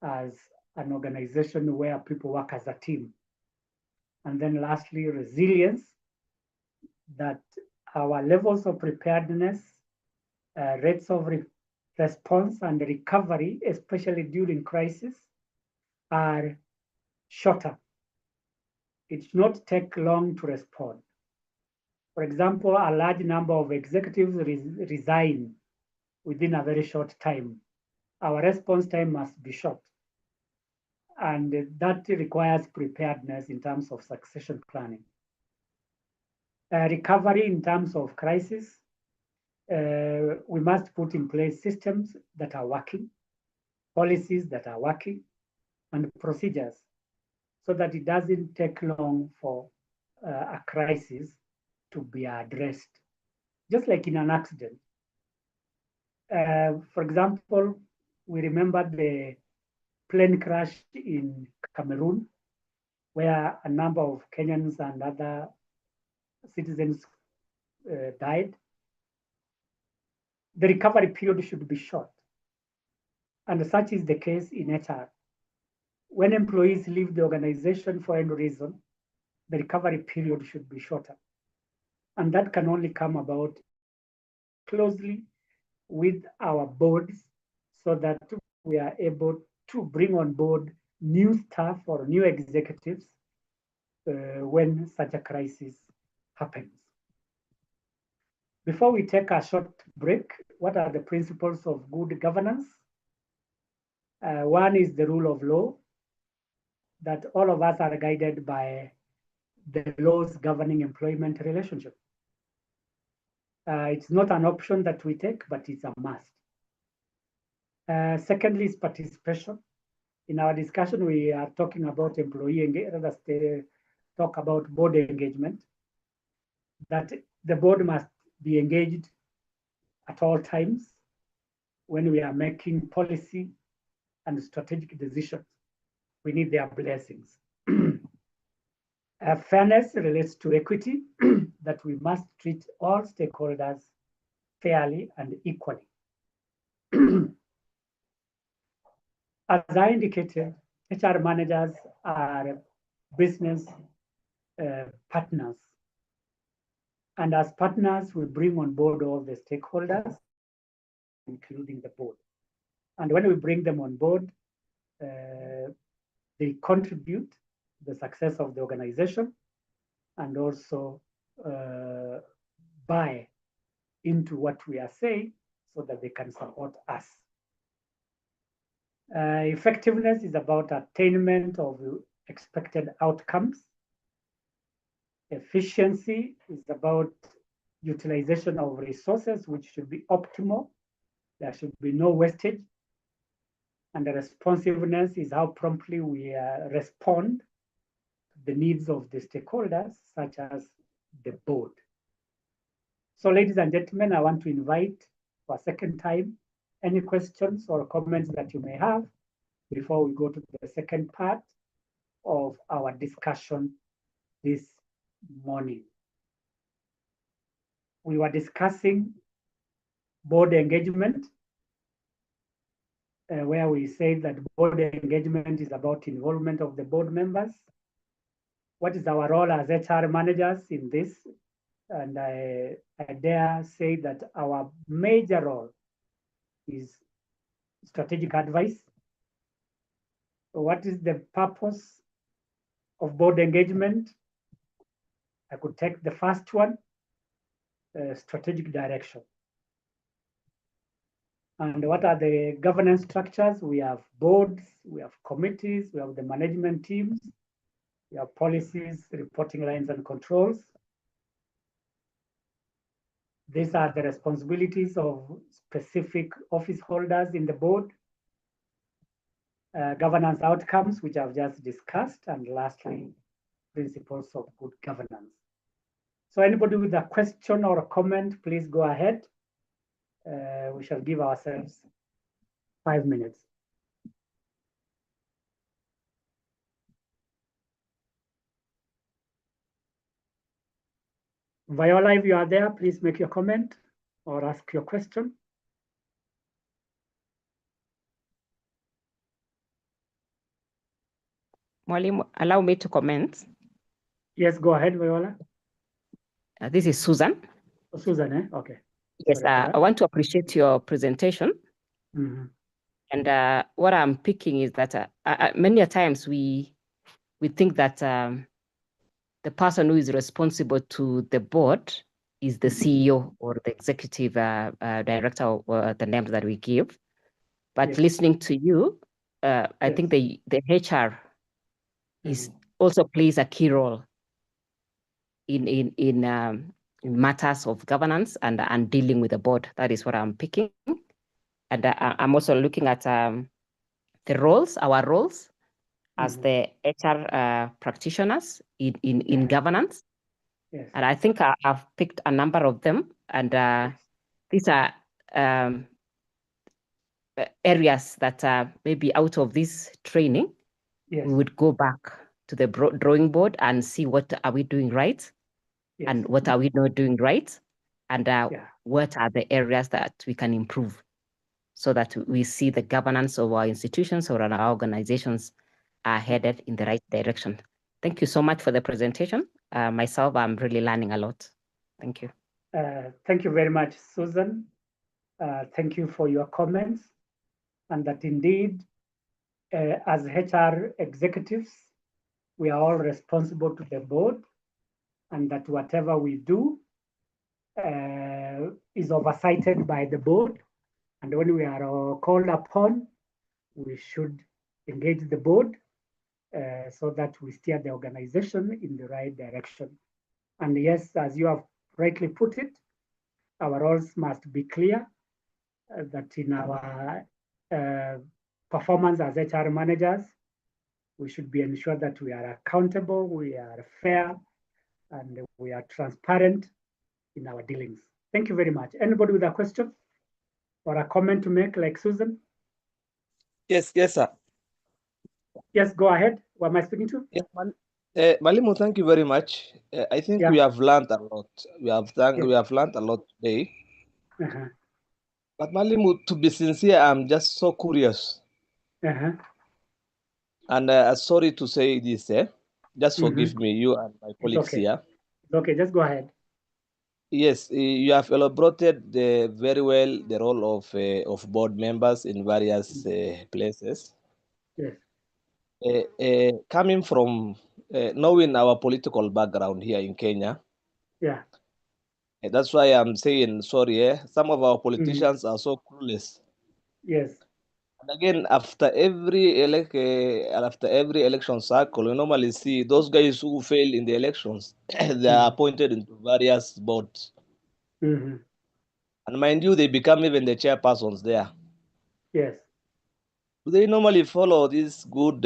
as an organization where people work as a team. And then lastly, resilience, that our levels of preparedness, rates of response and recovery, especially during crisis, are shorter. It should not take long to respond. For example, a large number of executives resign within a very short time. Our response time must be short. And that requires preparedness in terms of succession planning. Recovery in terms of crisis, we must put in place systems that are working, policies that are working, and procedures so that it doesn't take long for a crisis to be addressed, just like in an accident. For example, we remember the plane crash in Cameroon, where a number of Kenyans and other citizens died. The recovery period should be short. And such is the case in HR. When employees leave the organization for any reason, the recovery period should be shorter. And that can only come about closely with our boards so that we are able to bring on board new staff or new executives when such a crisis happens. Before we take a short break, what are the principles of good governance? One is the rule of law, that all of us are guided by the laws governing employment relationship. It's not an option that we take, but it's a must. Secondly is participation. In our discussion, we are talking about employee engagement, rather talk about board engagement, that the board must be engaged at all times when we are making policy and strategic decisions. We need their blessings. Fairness relates to equity, that we must treat all stakeholders fairly and equally. As I indicated, HR managers are business partners. And as partners, we bring on board all the stakeholders, including the board. And when we bring them on board, they contribute to the success of the organization and also buy into what we are saying so that they can support us. Effectiveness is about attainment of expected outcomes. Efficiency is about utilization of resources, which should be optimal. There should be no wastage. And the responsiveness is how promptly we respond to the needs of the stakeholders, such as the board. So, ladies and gentlemen, I want to invite for a second time any questions or comments that you may have before we go to the second part of our discussion this morning. We were discussing board engagement, where we said that board engagement is about involvement of the board members. What is our role as HR managers in this? And I dare say that our major role is strategic advice. So what is the purpose of board engagement? I could take the first one, strategic direction. And what are the governance structures? We have boards, we have committees, we have the management teams, we have policies, reporting lines, and controls. These are the responsibilities of specific office holders in the board. Governance outcomes, which I've just discussed, and lastly, principles of good governance. So anybody with a question or a comment, please go ahead. We shall give ourselves 5 minutes. Viola, if you are there, please make your comment or ask your question. Mwalimu, allow me to comment. Yes, go ahead, Viola. This is Susan. Oh, Susan, eh? Okay. Yes, I want to appreciate your presentation. Mm-hmm. And what I'm picking is that many a times we think that the person who is responsible to the board is the CEO or the executive director, or the names that we give. But Yes. listening to you, I think the HR is also plays a key role in matters of governance and dealing with the board. That is what I'm picking. And I'm also looking at the roles, our roles as the HR practitioners in governance. Yes. And I think I've picked a number of them. And these are areas that maybe out of this training, we would go back to the drawing board and see what are we doing right and what are we not doing right, and what are the areas that we can improve so that we see the governance of our institutions or our organizations are headed in the right direction. Thank you so much for the presentation. Myself, I'm really learning a lot. Thank you. Thank you very much, Susan. Thank you for your comments. And that indeed, as HR executives, we are all responsible to the board, and that whatever we do is oversighted by the board. And when we are called upon, we should engage the board so that we steer the organization in the right direction. And yes, as you have rightly put it, our roles must be clear, that in our performance as HR managers, we should be ensured that we are accountable, we are fair, and we are transparent in our dealings. Thank Thank you very much. Anybody with a question or a comment to make, like Susan? Yes, sir. Yes, go ahead. Who am I speaking to? Yes, Malimu, thank you very much. I think we have learned a lot. We have learned a lot today. But Malimu, to be sincere, I'm just so curious. And sorry to say this, just forgive me, you and my colleagues here. It's okay, just go ahead. Yes, you have elaborated very well the role of board members in various places. Yes. Coming from knowing our political background here in Kenya, yeah, that's why I'm saying sorry. Some of our politicians are so clueless. Yes. And again, after every election cycle, we normally see those guys who fail in the elections. They are appointed into various boards. And mind you, they become even the chairpersons there. Yes. Do they normally follow this good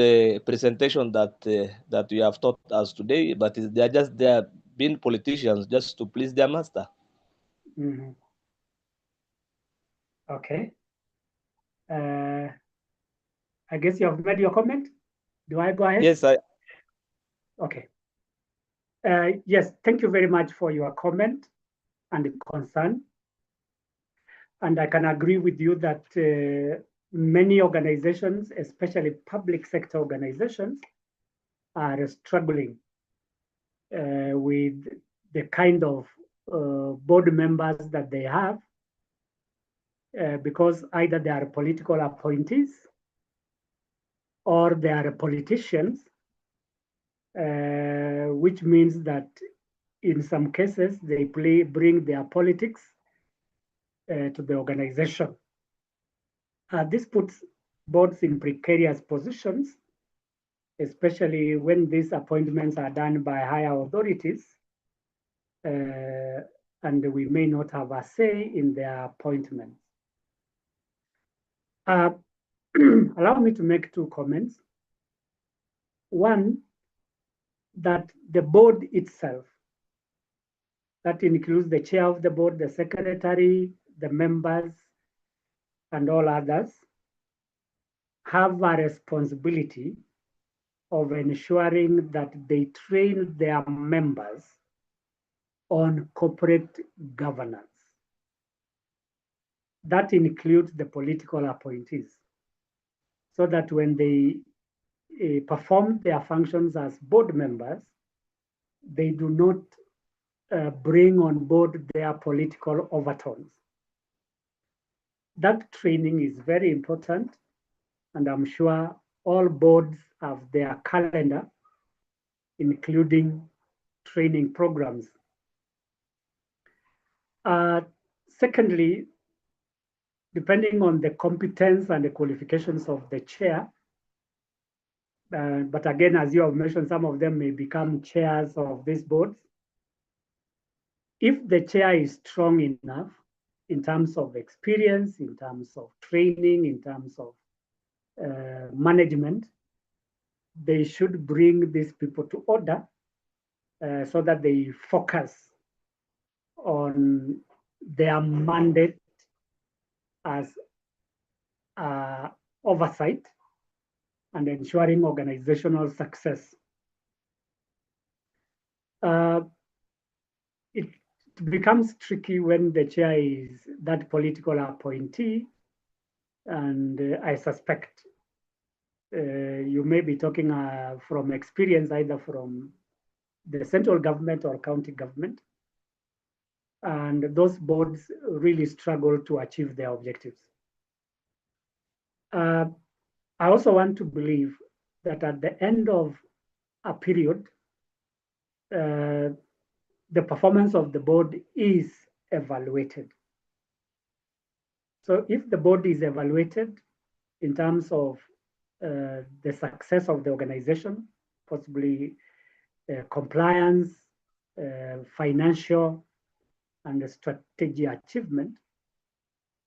presentation that you have taught us today? But they are just there being politicians just to please their master. Okay. I guess you have made your comment. Do I go ahead? Yes, Okay. Yes, thank you very much for your comment and concern. And I can agree with you that many organizations, especially public sector organizations, are struggling with the kind of board members that they have because either they are political appointees or they are politicians, which means that in some cases they bring their politics to the organization. This puts boards in precarious positions, especially when these appointments are done by higher authorities, and we may not have a say in their appointments. Allow me to make two comments. One, that the board itself, that includes the chair of the board, the secretary, the members, and all others, have a responsibility of ensuring that they train their members on corporate governance. That includes the political appointees, so that when they perform their functions as board members, they do not bring on board their political overtones. That training is very important, and I'm sure all boards have their calendar, including training programs. Secondly, depending on the competence and the qualifications of the chair, but again, as you have mentioned, some of them may become chairs of these boards. If the chair is strong enough in terms of experience, in terms of training, in terms of management, they should bring these people to order so that they focus on their mandate as oversight and ensuring organizational success. It becomes tricky when the chair is that political appointee, and I suspect you may be talking from experience, either from the central government or county government, and those boards really struggle to achieve their objectives. I also want to believe that at the end of a period, the performance of the board is evaluated. So if the board is evaluated in terms of the success of the organization, possibly compliance, financial, and strategy achievement,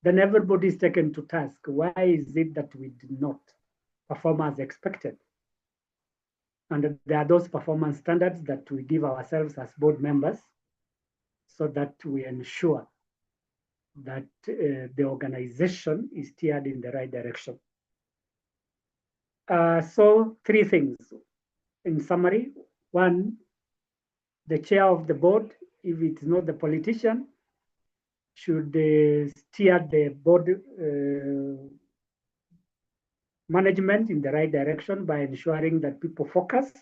then everybody is taken to task. Why is it that we did not perform as expected? And there are those performance standards that we give ourselves as board members so that we ensure that the organization is steered in the right direction. So 3 things in summary. 1, the chair of the board, if it's not the politician, should steer the board management in the right direction by ensuring that people focus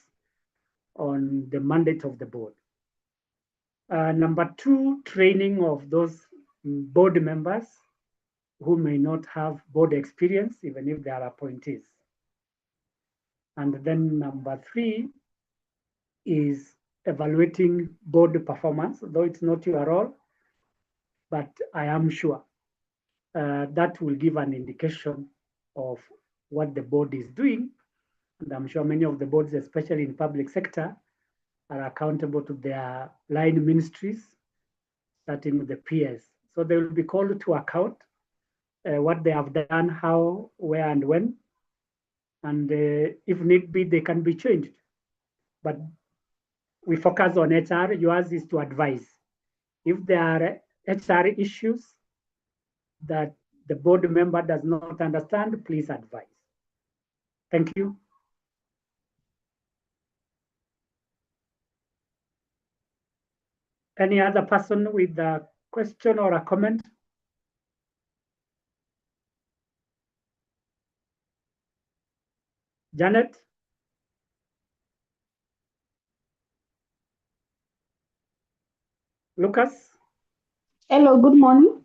on the mandate of the board. Number 2, training of those board members who may not have board experience, even if they are appointees. And then number 3 is evaluating board performance, though it's not your role, but I am sure that will give an indication of what the board is doing. And I'm sure many of the boards, especially in public sector, are accountable to their line ministries, starting with the peers. So they will be called to account what they have done, how, where, and when. And if need be, they can be changed. But we focus on HR. Yours is to advise. If there are HR issues that the board member does not understand, please advise. Thank you. Any other person with a question or a comment? Janet? Lucas? Hello, good morning.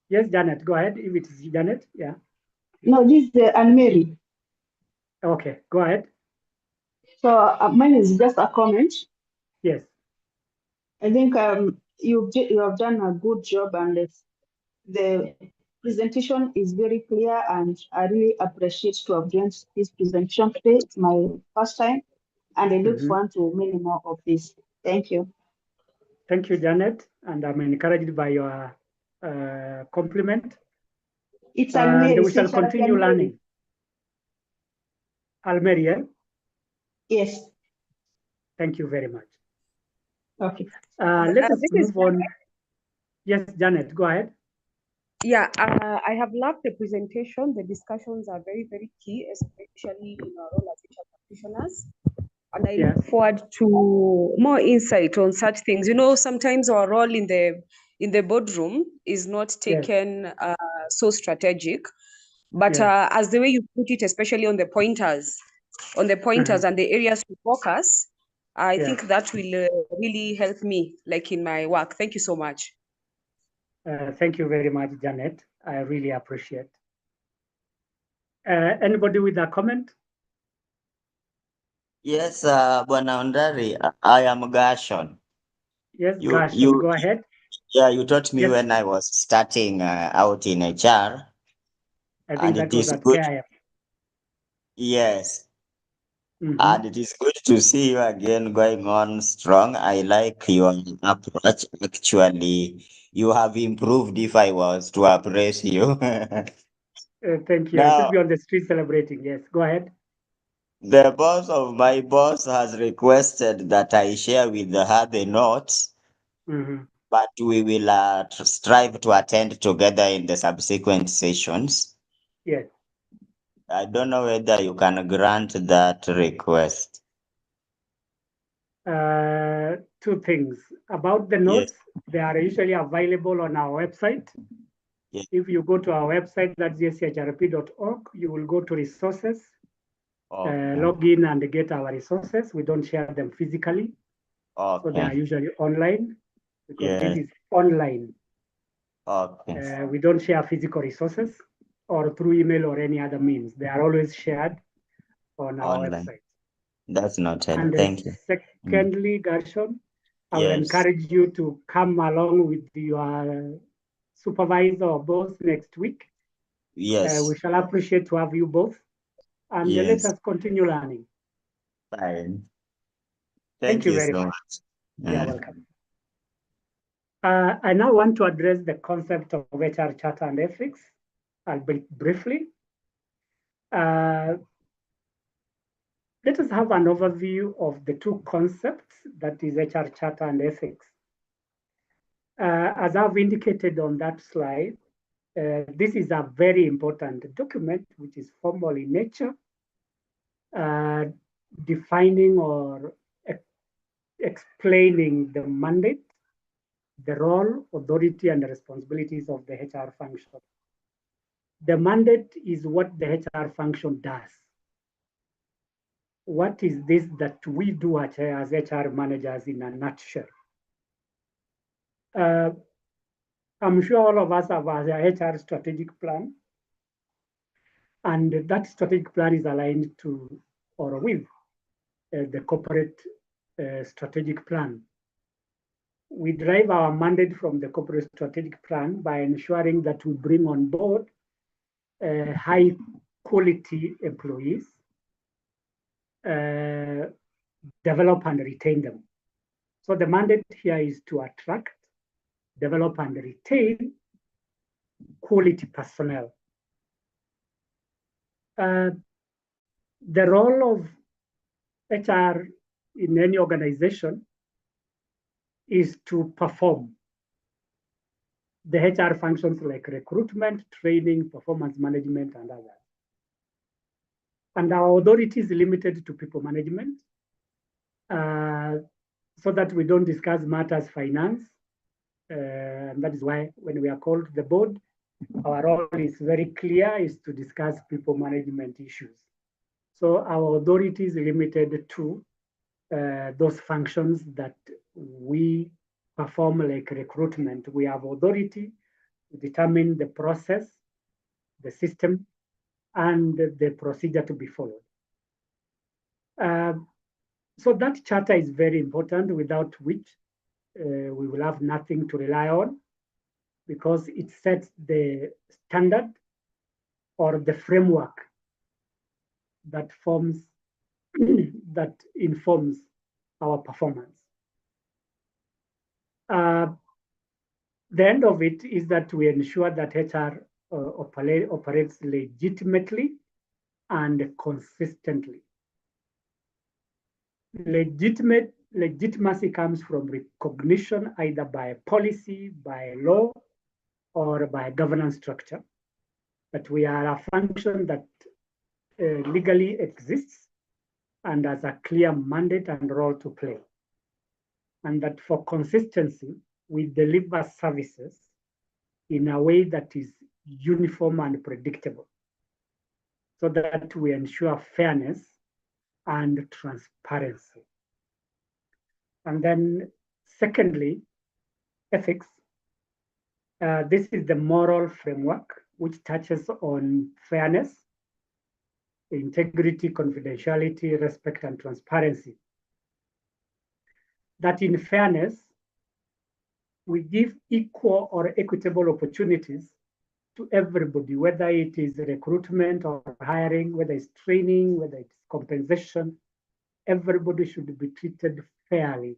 Yes, Janet, go ahead. If it's Janet, yeah. No, this is Anne-Mary. Okay, go ahead. So mine is just a comment. Yes. I think you have done a good job, and the presentation is very clear, and I really appreciate to have done this presentation today. It's my first time, and I look forward to many more of this. Thank you. Thank you, Janet, and I'm encouraged by your compliment. It's and we shall continue learning. Almeria? Yes. Thank you very much. Okay. Let us move on. Yes, Janet, go ahead. Yeah, I have loved the presentation. The discussions are very, very key, especially in our role as HR practitioners. And I look forward to more insight on such things. You know, sometimes our role in the boardroom is not taken so strategic, but as the way you put it, especially on the pointers and the areas to focus, I think that will really help me, like in my work. Thank you so much. Thank you very much, Janet. I really appreciate. Anybody with a comment? Yes, Bwana Ondari, I am Gershon. Yes, Gershon, go ahead. Yeah, you taught me when I was starting out in HR. I think that was at KIF. Yes. And it is good to see you again going on strong. I like your approach. Actually, you have improved if I was to appraise you. Thank you. Now, I should be on the street celebrating. Yes, go ahead. The boss of my boss has requested that I share with her the notes, but we will strive to attend together in the subsequent sessions. Yes. I don't know whether you can grant that request. 2 things. About the notes, they are usually available on our website. Yes. If you go to our website, that's schrp.org, you will go to resources, log in and get our resources. We don't share them physically. So they are usually online because this is online. We don't share physical resources or through email or any other means. They are always shared on our website. That's noted. And Thank you. Secondly, Gershon, I will encourage you to come along with your supervisor or boss next week. Yes. We shall appreciate to have you both. And let us continue learning. Fine. Thank you very much. You're welcome. I now want to address the concept of HR charter and ethics. I'll briefly. Let us have an overview of the 2 concepts, that is HR charter and ethics. As I've indicated on that slide, this is a very important document, which is formal in nature, defining or explaining the mandate, the role, authority, and the responsibilities of the HR function. The mandate is what the HR function does. What is this that we do as HR managers in a nutshell? I'm sure all of us have a HR strategic plan, and that strategic plan is aligned to or with the corporate strategic plan. We drive our mandate from the corporate strategic plan by ensuring that we bring on board high quality employees, develop and retain them. So the mandate here is to attract, develop and retain quality personnel. The role of HR in any organization is to perform the HR functions like recruitment, training, performance management, and others. And our authority is limited to people management, so that we don't discuss matters finance. And that is why when we are called to the board, our role is very clear, is to discuss people management issues. So our authority is limited to those functions that we perform, like recruitment. We have authority to determine the process, the system, and the procedure to be followed. So that charter is very important, without which we will have nothing to rely on, because it sets the standard or the framework that forms, that informs our performance. The end of it is that we ensure that HR operates legitimately and consistently. Legitimacy comes from recognition either by policy, by law, or by governance structure, that we are a function that legally exists and has a clear mandate and role to play. And that for consistency, we deliver services in a way that is uniform and predictable, so that we ensure fairness and transparency. And then secondly, ethics. This is the moral framework which touches on fairness, integrity, confidentiality, respect, and transparency. That in fairness, we give equal or equitable opportunities to everybody, whether it is recruitment or hiring, whether it's training, whether it's compensation. Everybody should be treated fairly.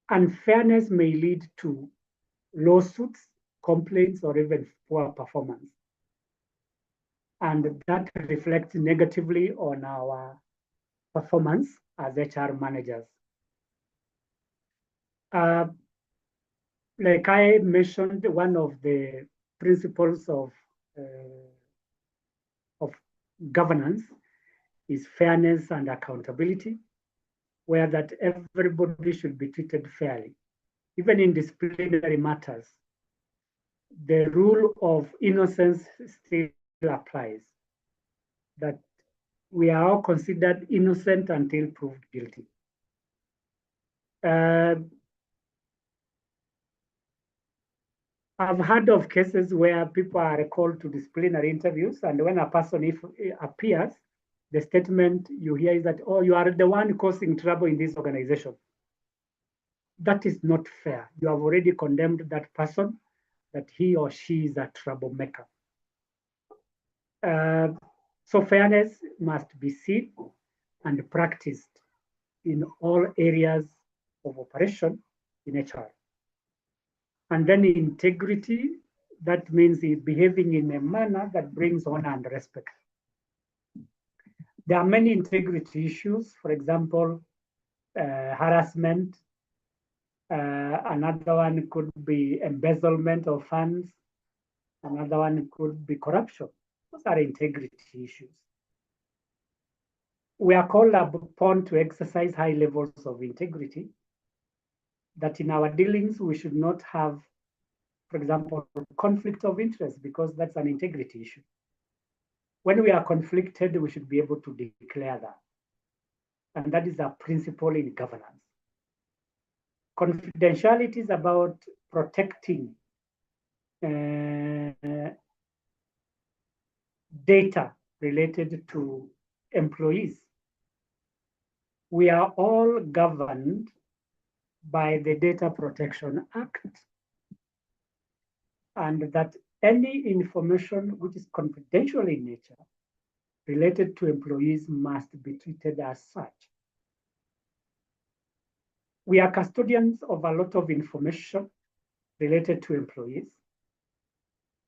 Unfairness may lead to lawsuits, complaints, or even poor performance. And that reflects negatively on our performance as HR managers. Like I mentioned, one of the principles of governance is fairness and accountability, where that everybody should be treated fairly. Even in disciplinary matters, the rule of innocence still applies, that we are all considered innocent until proved guilty. I've heard of cases where people are called to disciplinary interviews, and when a person appears, the statement you hear is that, oh, you are the one causing trouble in this organization. That is not fair. You have already condemned that person, that he or she is a troublemaker. So fairness must be seen and practiced in all areas of operation in HR. And then integrity, that means behaving in a manner that brings honor and respect. There are many integrity issues, for example, harassment, Another one could be embezzlement of funds. Another one could be corruption. Those are integrity issues. We are called upon to exercise high levels of integrity, that in our dealings we should not have, for example, conflict of interest, because that's an integrity issue. When we are conflicted, we should be able to declare that. And that is a principle in governance. Confidentiality is about protecting data related to employees. We are all governed by the Data Protection Act, and that any information which is confidential in nature related to employees must be treated as such. We are custodians of a lot of information related to employees.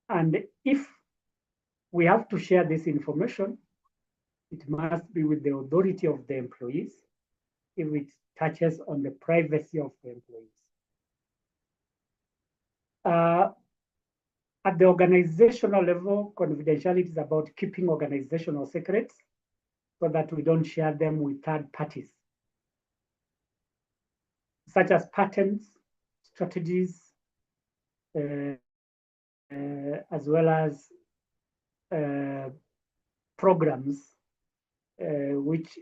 And if we have to share this information, it must be with the authority of the employees if it touches on the privacy of the employees. At the organizational level, confidentiality is about keeping organizational secrets so that we don't share them with third parties, such as patents, strategies, as well as programs which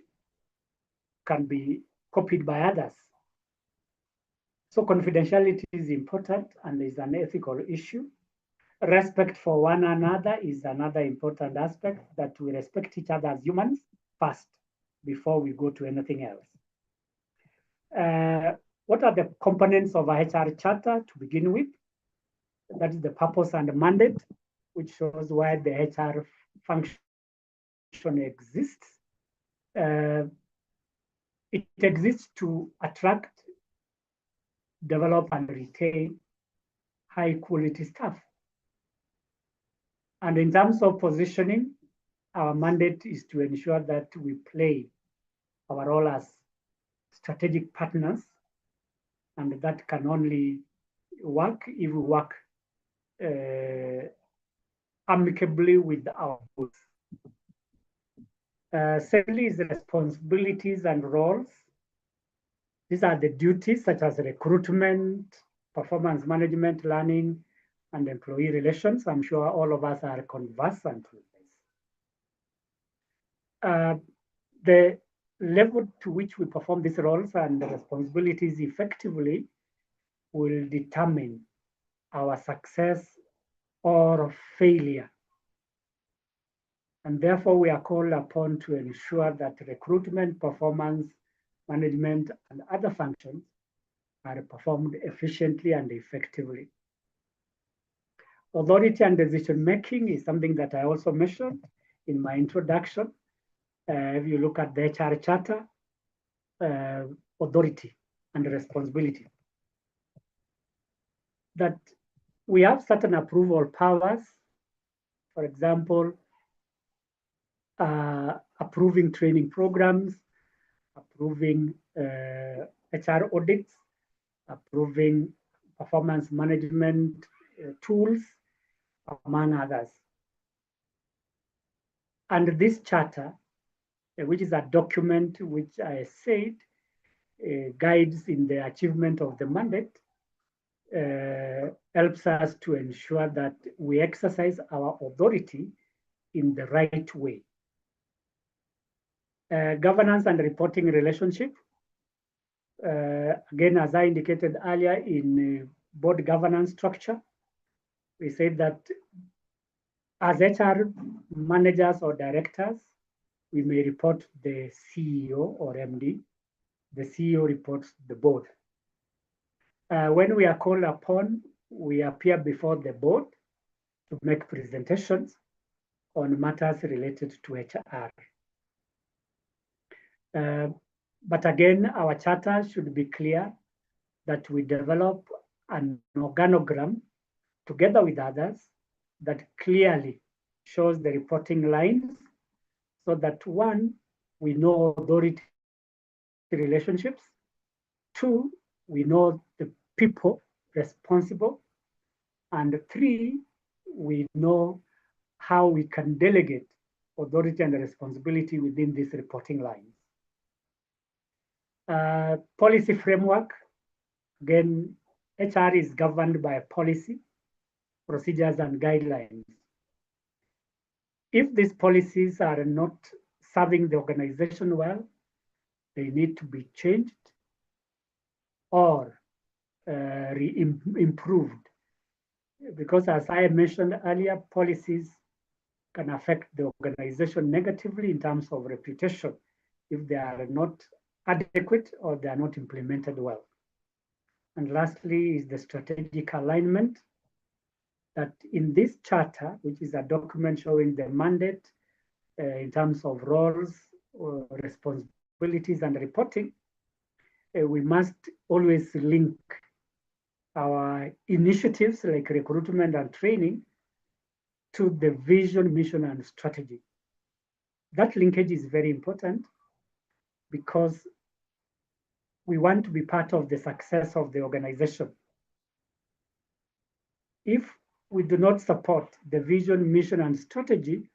can be copied by others. So confidentiality is important and is an ethical issue. Respect for one another is another important aspect, that we respect each other as humans first before we go to anything else. What are the components of a HR charter to begin with? That is the purpose and mandate, which shows why the HR function exists. It exists to attract, develop, and retain high quality staff. And in terms of positioning, our mandate is to ensure that we play our role as strategic partners, and that can only work if we work amicably with our boss. Secondly is the responsibilities and roles. These are the duties such as recruitment, performance management, learning, and employee relations. I'm sure all of us are conversant with this. The level to which we perform these roles and the responsibilities effectively will determine our success or failure. And therefore, we are called upon to ensure that recruitment, performance, management, and other functions are performed efficiently and effectively. Authority and decision-making is something that I also mentioned in my introduction. If you look at the HR charter, authority and responsibility, that we have certain approval powers, for example, approving training programs, approving HR audits, approving performance management tools, among others. And this charter, which is a document which I said guides in the achievement of the mandate, helps us to ensure that we exercise our authority in the right way. Governance and reporting relationship. Again, as I indicated earlier in board governance structure, we said that as HR managers or directors, we may report the CEO or MD. The CEO reports the board. When we are called upon, we appear before the board to make presentations on matters related to HR. But again, our charter should be clear that we develop an organogram together with others that clearly shows the reporting lines, so that one, we know authority relationships, two, we know the people responsible. And 3, we know how we can delegate authority and responsibility within these reporting lines. Policy framework, again, HR is governed by policy, procedures, and guidelines. If these policies are not serving the organization well, they need to be changed or improved. Because as I mentioned earlier, policies can affect the organization negatively in terms of reputation if they are not adequate or they are not implemented well. And lastly is the strategic alignment, that in this charter, which is a document showing the mandate in terms of roles, responsibilities, and reporting, we must always link our initiatives like recruitment and training to the vision, mission, and strategy. That linkage is very important because we want to be part of the success of the organization. If we do not support the vision, mission, and strategy,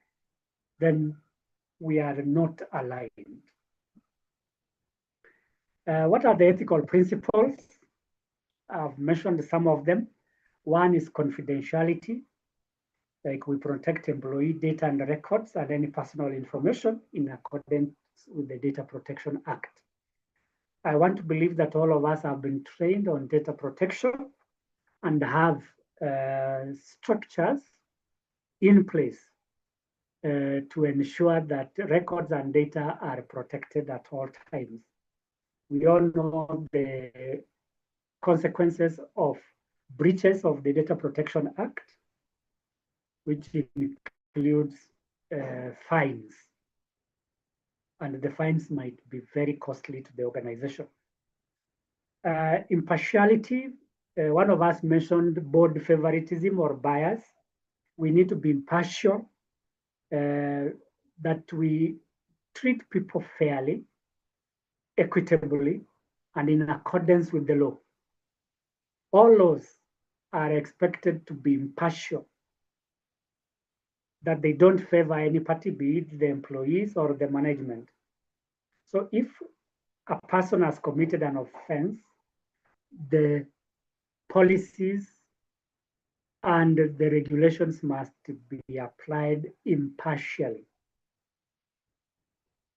then we are not aligned. What are the ethical principles? I've mentioned some of them. One is confidentiality, like we protect employee data and records and any personal information in accordance with the Data Protection Act. I want to believe that all of us have been trained on data protection and have structures in place to ensure that records and data are protected at all times. We all know the consequences of breaches of the Data Protection Act, which includes fines. And the fines might be very costly to the organization. Impartiality, one of us mentioned board favoritism or bias. We need to be impartial, that we treat people fairly, equitably, and in accordance with the law. All laws are expected to be impartial, that they don't favor any party, be it the employees or the management. So if a person has committed an offense, the policies and the regulations must be applied impartially.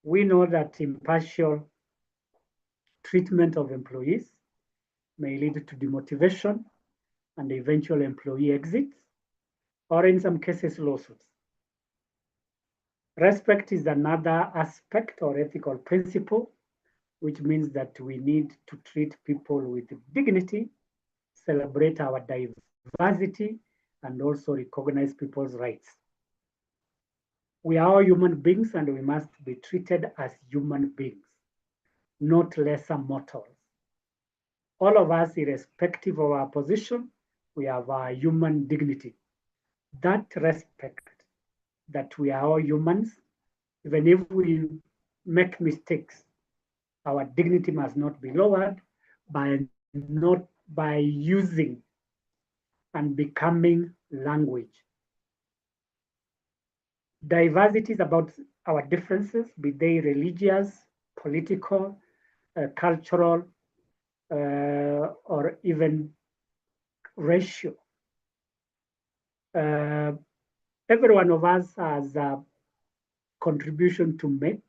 We know that impartial treatment of employees may lead to demotivation and eventual employee exits, or in some cases, lawsuits. Respect is another aspect or ethical principle, which means that we need to treat people with dignity, celebrate our diversity, and also recognize people's rights. We are all human beings and we must be treated as human beings, not lesser mortals. All of us, irrespective of our position, we have our human dignity. That respect, that we are all humans, even if we make mistakes, our dignity must not be lowered by using and becoming language. Diversity is about our differences, be they religious, political, cultural, or even racial. Every one of us has a contribution to make.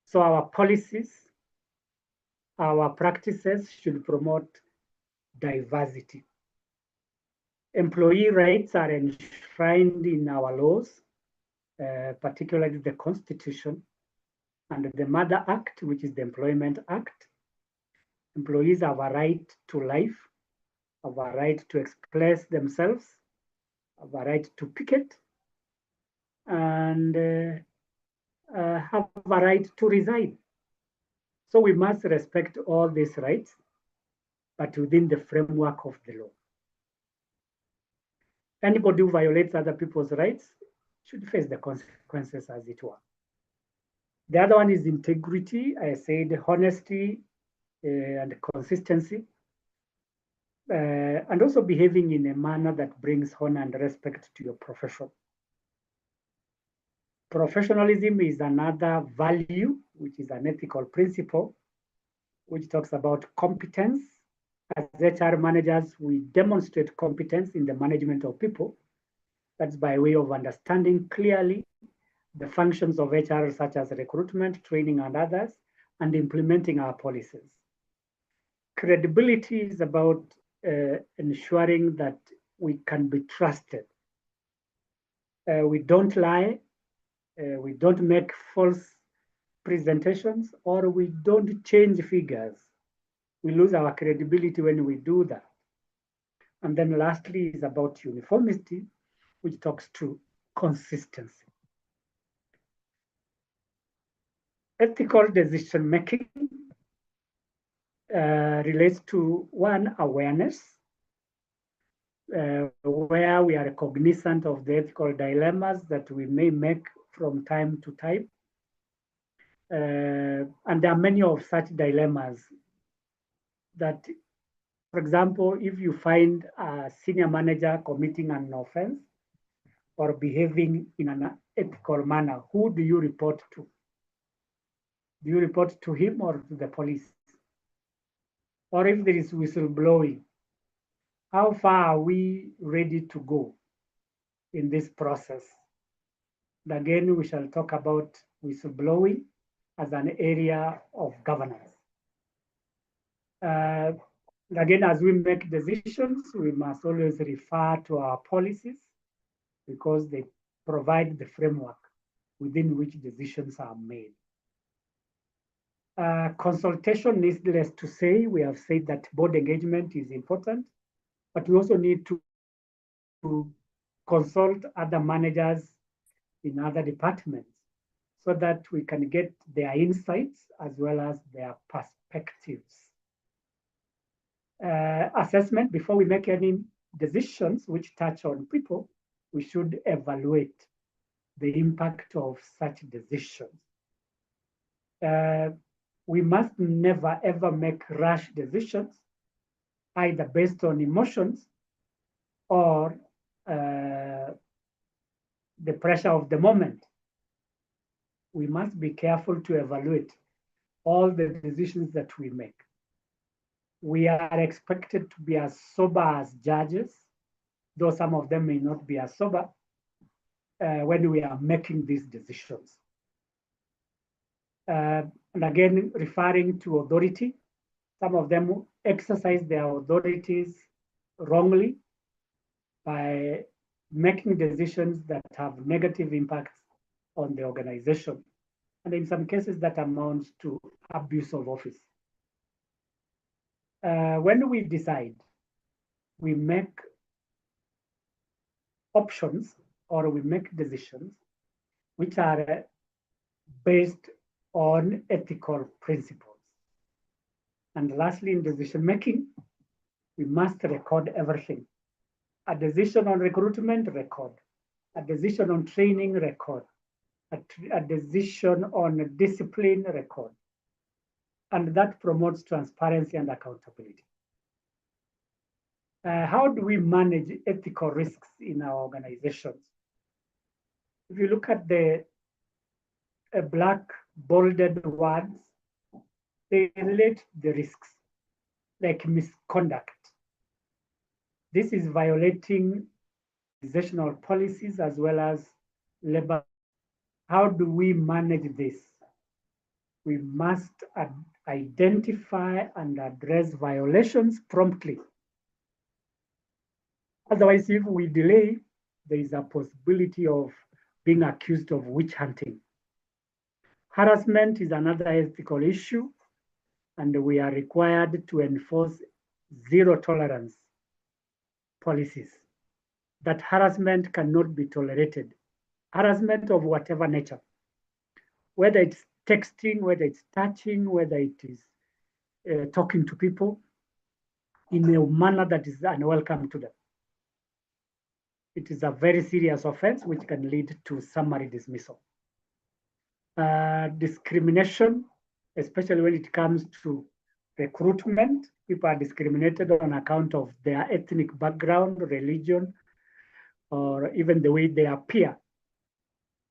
So our policies, our practices should promote diversity. Employee rights are enshrined in our laws, particularly the Constitution and the Mother Act, which is the Employment Act. Employees have a right to life, have a right to express themselves, have a right to picket, and have a right to resign. So we must respect all these rights, but within the framework of the law. Anybody who violates other people's rights should face the consequences, as it were. The other one is integrity. I said honesty and consistency. and also behaving in a manner that brings honor and respect to your profession. Professionalism is another value, which is an ethical principle, which talks about competence. As HR managers, we demonstrate competence in the management of people. That's by way of understanding clearly the functions of HR, such as recruitment, training, and others, and implementing our policies. Credibility is about ensuring that we can be trusted. We don't lie, we don't make false presentations, or we don't change figures. We lose our credibility when we do that. And then lastly is about uniformity, which talks to consistency. Ethical decision making relates to one, awareness, where we are cognizant of the ethical dilemmas that we may make from time to time. And there are many of such dilemmas that, for example, if you find a senior manager committing an offense or behaving in an ethical manner, who do you report to? Do you report to him or to the police? Or if there is whistleblowing, how far are we ready to go in this process? And again, we shall talk about whistleblowing as an area of governance. Again, as we make decisions, we must always refer to our policies because they provide the framework within which decisions are made. Consultation, needless to say, we have said that board engagement is important, but we also need to consult other managers in other departments so that we can get their insights as well as their perspectives. Assessment, before we make any decisions which touch on people, we should evaluate the impact of such decisions. We must never ever make rash decisions, either based on emotions or the pressure of the moment. We must be careful to evaluate all the decisions that we make. We are expected to be as sober as judges, though some of them may not be as sober when we are making these decisions. And again, referring to authority, some of them exercise their authorities wrongly by making decisions that have negative impacts on the organization. And in some cases, that amounts to abuse of office. When we decide, we make options or we make decisions which are based on ethical principles. And lastly, in decision making, we must record everything. A decision on recruitment, record. A decision on training, record. A decision on discipline, record. And that promotes transparency and accountability. How do we manage ethical risks in our organizations? If you look at the black bolded words, they relate the risks, like misconduct. This is violating organizational policies as well as labor. How do we manage this? We must identify and address violations promptly. Otherwise, if we delay, there is a possibility of being accused of witch hunting. Harassment is another ethical issue, and we are required to enforce zero tolerance policies. That harassment cannot be tolerated. Harassment of whatever nature, whether it's texting, whether it's touching, whether it is talking to people in a manner that is unwelcome to them. It is a very serious offense which can lead to summary dismissal. Discrimination, especially when it comes to recruitment. People are discriminated on account of their ethnic background, religion, or even the way they appear.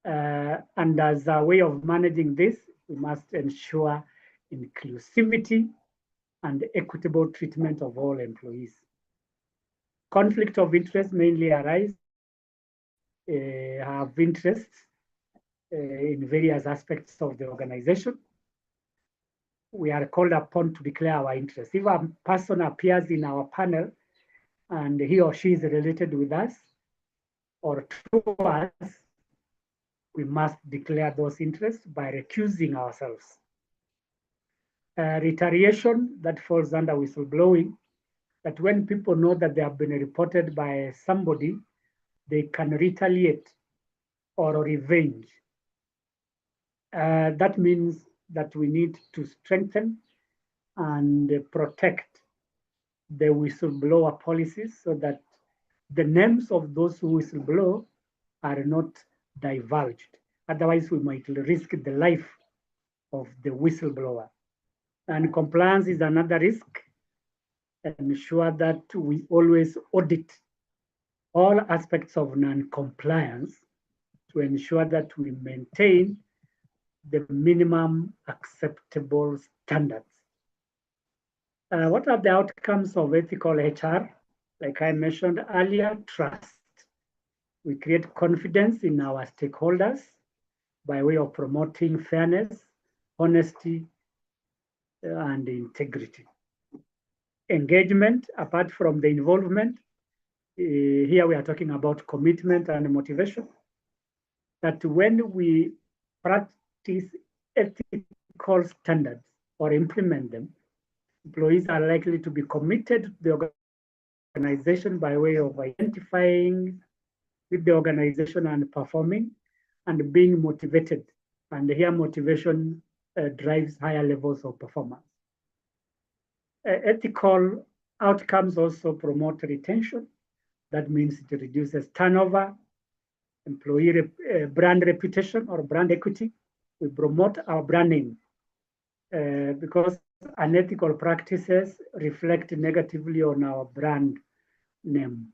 And as a way of managing this, we must ensure inclusivity and equitable treatment of all employees. Conflict of interest mainly arise, have interests in various aspects of the organization. We are called upon to declare our interest. If a person appears in our panel and he or she is related with us or to us, we must declare those interests by recusing ourselves. Retaliation that falls under whistleblowing, that when people know that they have been reported by somebody, they can retaliate or revenge. That means that we need to strengthen and protect the whistleblower policies so that the names of those who whistleblow are not divulged. Otherwise, we might risk the life of the whistleblower. And compliance is another risk. Ensure that we always audit all aspects of non-compliance to ensure that we maintain the minimum acceptable standards. What are the outcomes of ethical HR? Like I mentioned earlier, trust. We create confidence in our stakeholders by way of promoting fairness, honesty, and integrity. Engagement, apart from the involvement, here we are talking about commitment and motivation. That when we practice ethical standards or implement them, employees are likely to be committed to the organization by way of identifying with the organization and performing and being motivated. And here motivation drives higher levels of performance. Ethical outcomes also promote retention. That means it reduces turnover, employee brand reputation or brand equity. We promote our branding because unethical practices reflect negatively on our brand name.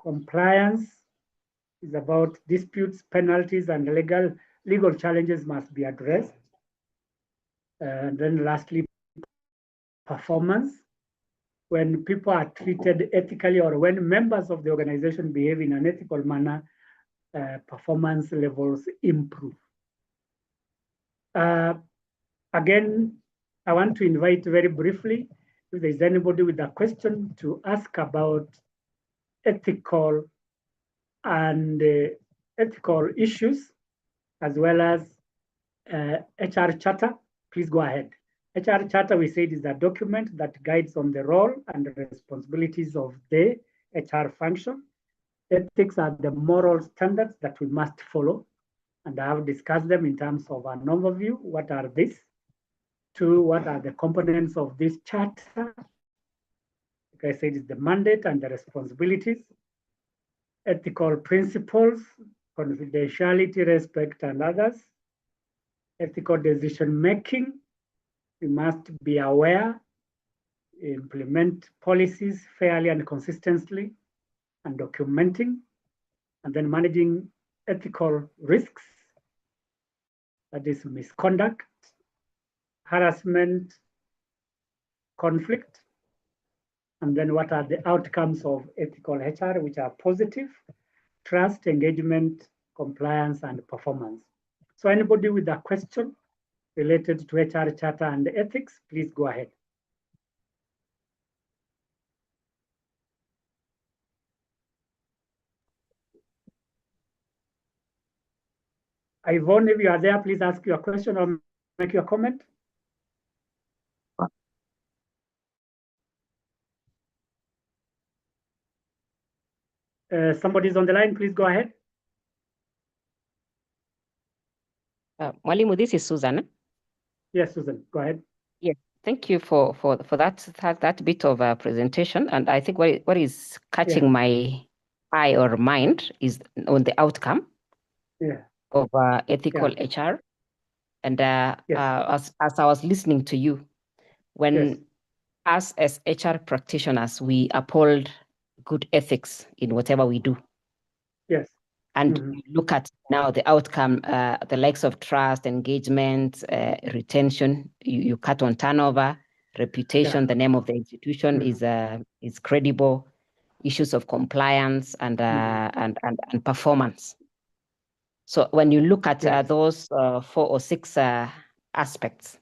Compliance is about disputes, penalties, and legal challenges must be addressed. And then lastly, performance. When people are treated ethically or when members of the organization behave in an ethical manner, performance levels improve. Again, I want to invite very briefly, if there's anybody with a question to ask about ethical and ethical issues, as well as HR charter, please go ahead. HR charter, we said, is a document that guides on the role and the responsibilities of the HR function. Ethics are the moral standards that we must follow, and I have discussed them in terms of an overview. What are these? Two, what are the components of this charter? Like I said, it's the mandate and the responsibilities. Ethical principles, confidentiality, respect, and others. Ethical decision making. We must be aware, implement policies fairly and consistently, and documenting, and then managing ethical risks, that is misconduct, harassment, conflict, and then what are the outcomes of ethical HR, which are positive, trust, engagement, compliance, and performance. So anybody with a question related to HR charter and ethics, please go ahead. Yvonne, if you are there, please ask your question or make your comment. Somebody's on the line, please go ahead. Mwalimu, this is Susan. Yes, Susan, go ahead. Yes, thank you for that bit of a presentation. And I think what is catching my eye or mind is on the outcome of ethical HR. And as I was listening to you, when Us as HR practitioners, we uphold good ethics in whatever we do. Yes. And we look at now the outcome, the likes of trust, engagement, retention. You cut on turnover, reputation. The name of the institution is credible. Issues of compliance and performance. So when you look at those 4 or 6 aspects,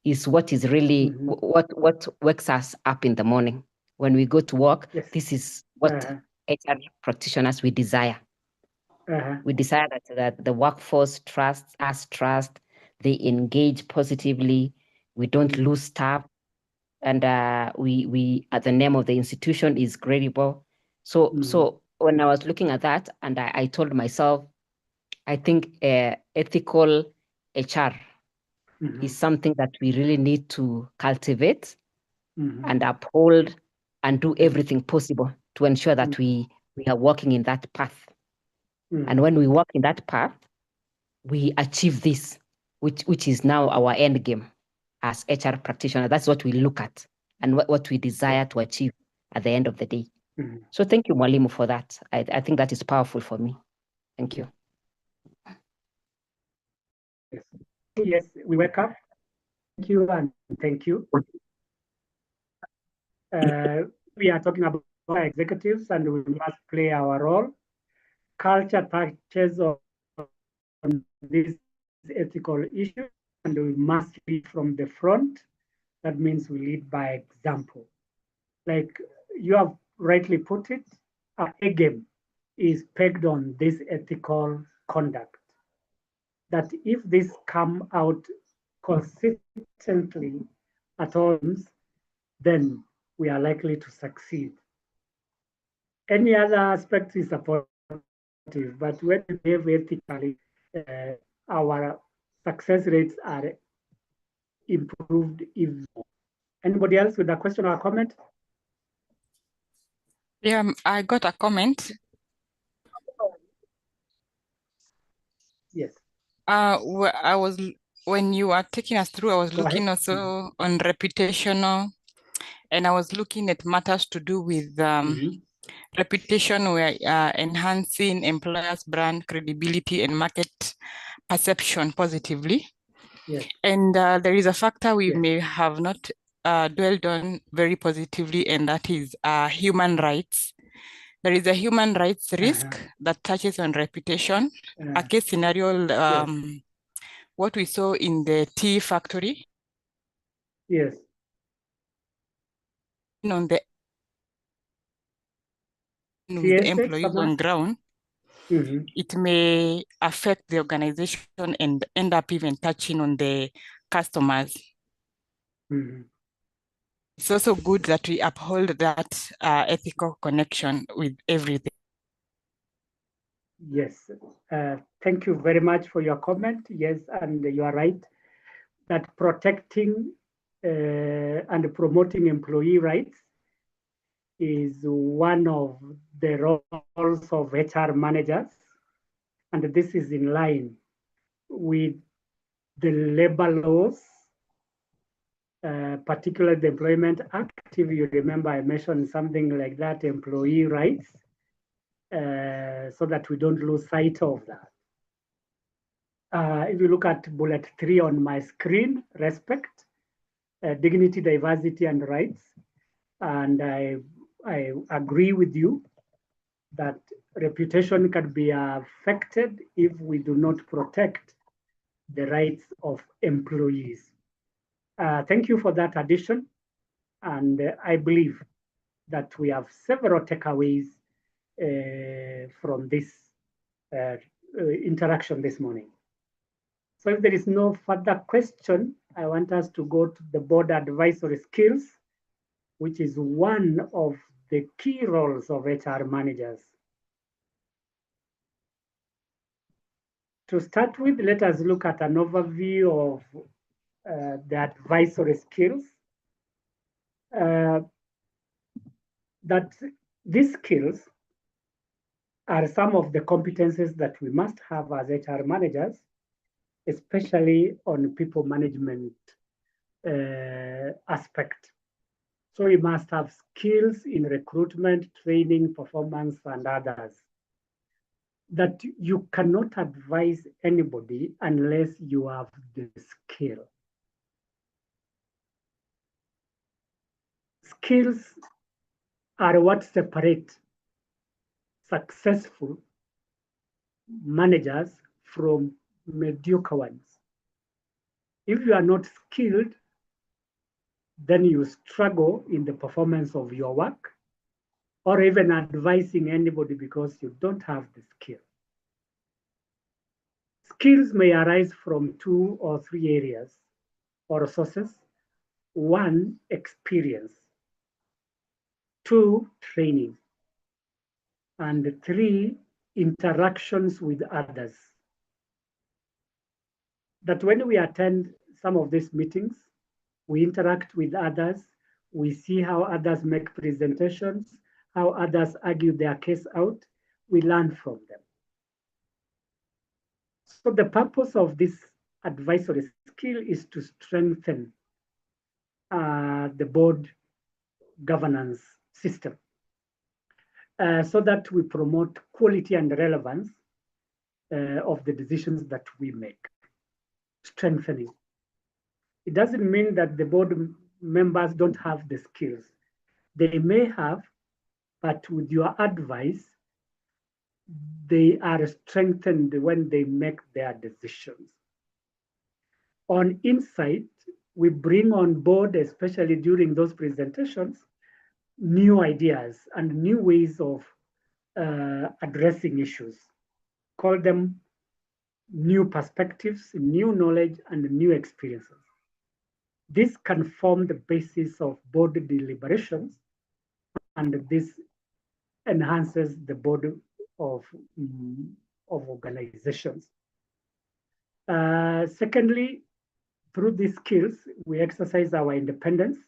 is what is really what wakes us up in the morning when we go to work. This is what HR practitioners we desire. We desire that the workforce trusts us, they engage positively, we don't lose staff, and we the name of the institution is credible. So when I was looking at that, and I told myself, I think ethical HR is something that we really need to cultivate and uphold and do everything possible to ensure that we are walking in that path. And when we walk in that path, we achieve this, which is now our end game as HR practitioners. That's what we look at and what we desire to achieve at the end of the day. So thank you, Mwalimu, for that. I think that is powerful for me. Thank you. Yes, we wake up. Thank you and thank you. We are talking about executives and we must play our role. Culture touches on these ethical issues and we must lead from the front. That means we lead by example. Like you have rightly put it, our A game is pegged on this ethical conduct. That if this come out consistently at times, then we are likely to succeed. Any other aspect is supportive, but when we behave ethically, our success rates are improved even more. Anybody else with a question or a comment? Yeah, I got a comment. Yes. When you were taking us through, I was Go looking ahead. also on reputational, and I was looking at matters to do with reputation, where enhancing employers' brand credibility and market perception positively. Yes. And there is a factor we may have not dwelled on very positively, and that is human rights. There is a human rights risk that touches on reputation. A case scenario, what we saw in the tea factory. Yes. On the with the employees on ground, it may affect the organization and end up even touching on the customers. It's also good that we uphold that ethical connection with everything. Yes, thank you very much for your comment. Yes, and you are right that protecting and promoting employee rights is one of the roles of HR managers, and this is in line with the labor laws, particularly the Employment Act. If you remember, I mentioned something like that, employee rights, so that we don't lose sight of that. If you look at bullet 3 on my screen, respect, dignity, diversity, and rights, and I agree with you that reputation can be affected if we do not protect the rights of employees. Thank you for that addition, and I believe that we have several takeaways from this interaction this morning. So if there is no further question, I want us to go to the board advisory skills, which is one of the key roles of HR managers. To start with, let us look at an overview of the advisory skills. That these skills are some of the competencies that we must have as HR managers, especially on people management aspect. So we must have skills in recruitment, training, performance, and others that you cannot advise anybody unless you have the skill. Skills are what separate successful managers from mediocre ones. If you are not skilled, then you struggle in the performance of your work or even advising anybody because you don't have the skill. Skills may arise from 2 or 3 areas or sources. 1, experience. 2, training. And 3, interactions with others. That when we attend some of these meetings, we interact with others, we see how others make presentations, how others argue their case out, we learn from them. So the purpose of this advisory skill is to strengthen the board governance system so that we promote quality and relevance of the decisions that we make, strengthening. It doesn't mean that the board members don't have the skills. They may have, but with your advice, they are strengthened when they make their decisions. On insight, we bring on board, especially during those presentations, new ideas and new ways of addressing issues. Call them new perspectives, new knowledge, and new experiences. This can form the basis of board deliberations, and this enhances the board of organizations. Secondly, through these skills, we exercise our independence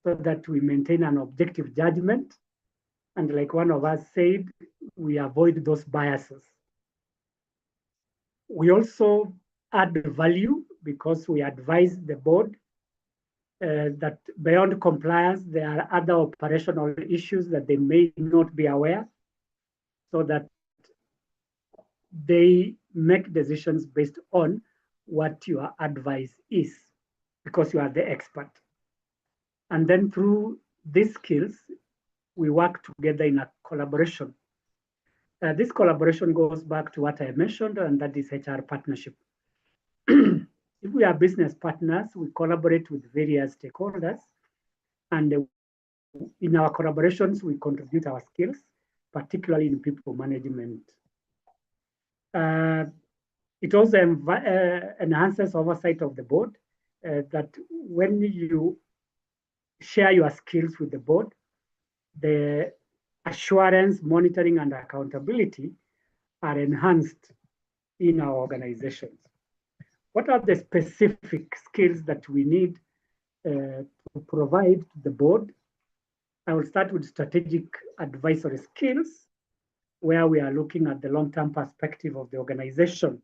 so that we maintain an objective judgment. And like one of us said, we avoid those biases. We also add value because we advise the board that beyond compliance, there are other operational issues that they may not be aware, so that they make decisions based on what your advice is, because you are the expert. And then through these skills, we work together in a collaboration. This collaboration goes back to what I mentioned, and that is HR partnership. If we are business partners, we collaborate with various stakeholders, and in our collaborations, we contribute our skills, particularly in people management. It also enhances oversight of the board, that when you share your skills with the board, the assurance, monitoring, and accountability are enhanced in our organizations. What are the specific skills that we need to provide to the board? I will start with strategic advisory skills, where we are looking at the long-term perspective of the organization.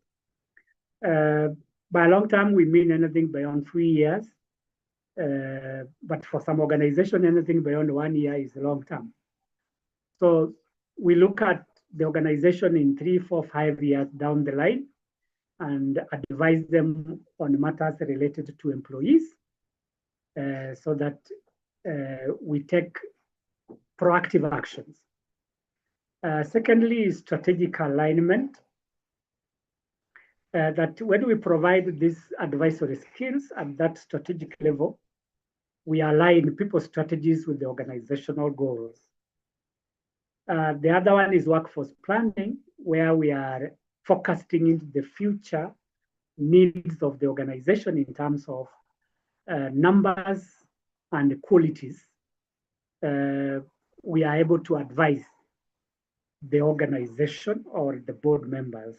By long-term, we mean anything beyond 3 years, but for some organization, anything beyond 1 year is long-term. So we look at the organization in 3, 4, 5 years down the line and advise them on matters related to employees so that we take proactive actions. Secondly, strategic alignment. That when we provide these advisory skills at that strategic level, we align people's strategies with the organizational goals. The other one is workforce planning, where we are focusing into the future needs of the organization in terms of numbers and qualities. We are able to advise the organization or the board members.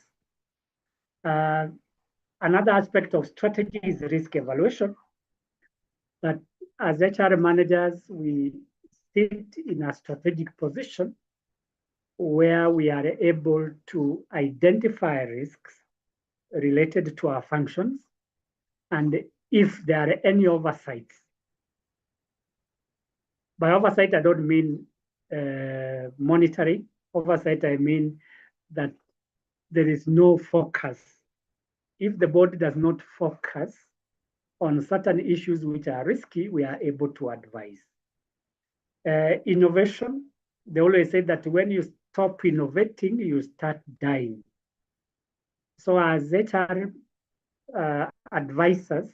Another aspect of strategy is risk evaluation. That as HR managers, we sit in a strategic position where we are able to identify risks related to our functions, and if there are any oversights, we are able to identify them and By oversight, I don't mean monitoring. Oversight, I mean that there is no focus. If the board does not focus on certain issues which are risky, we are able to advise. Innovation, they always say that when you stop innovating, you start dying. So as HR advisors,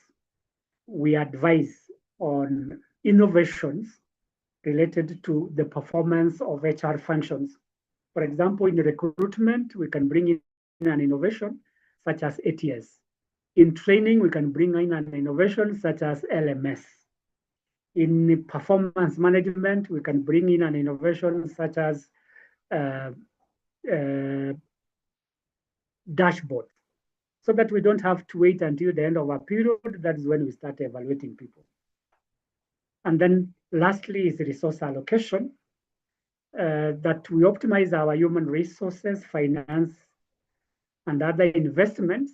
we advise on innovations related to the performance of HR functions. For example, in recruitment, we can bring in an innovation such as ATS. In training, we can bring in an innovation such as LMS. In performance management, we can bring in an innovation such as dashboard, so that we don't have to wait until the end of a period. That is when we start evaluating people. And then lastly is resource allocation, that we optimize our human resources, finance, and other investments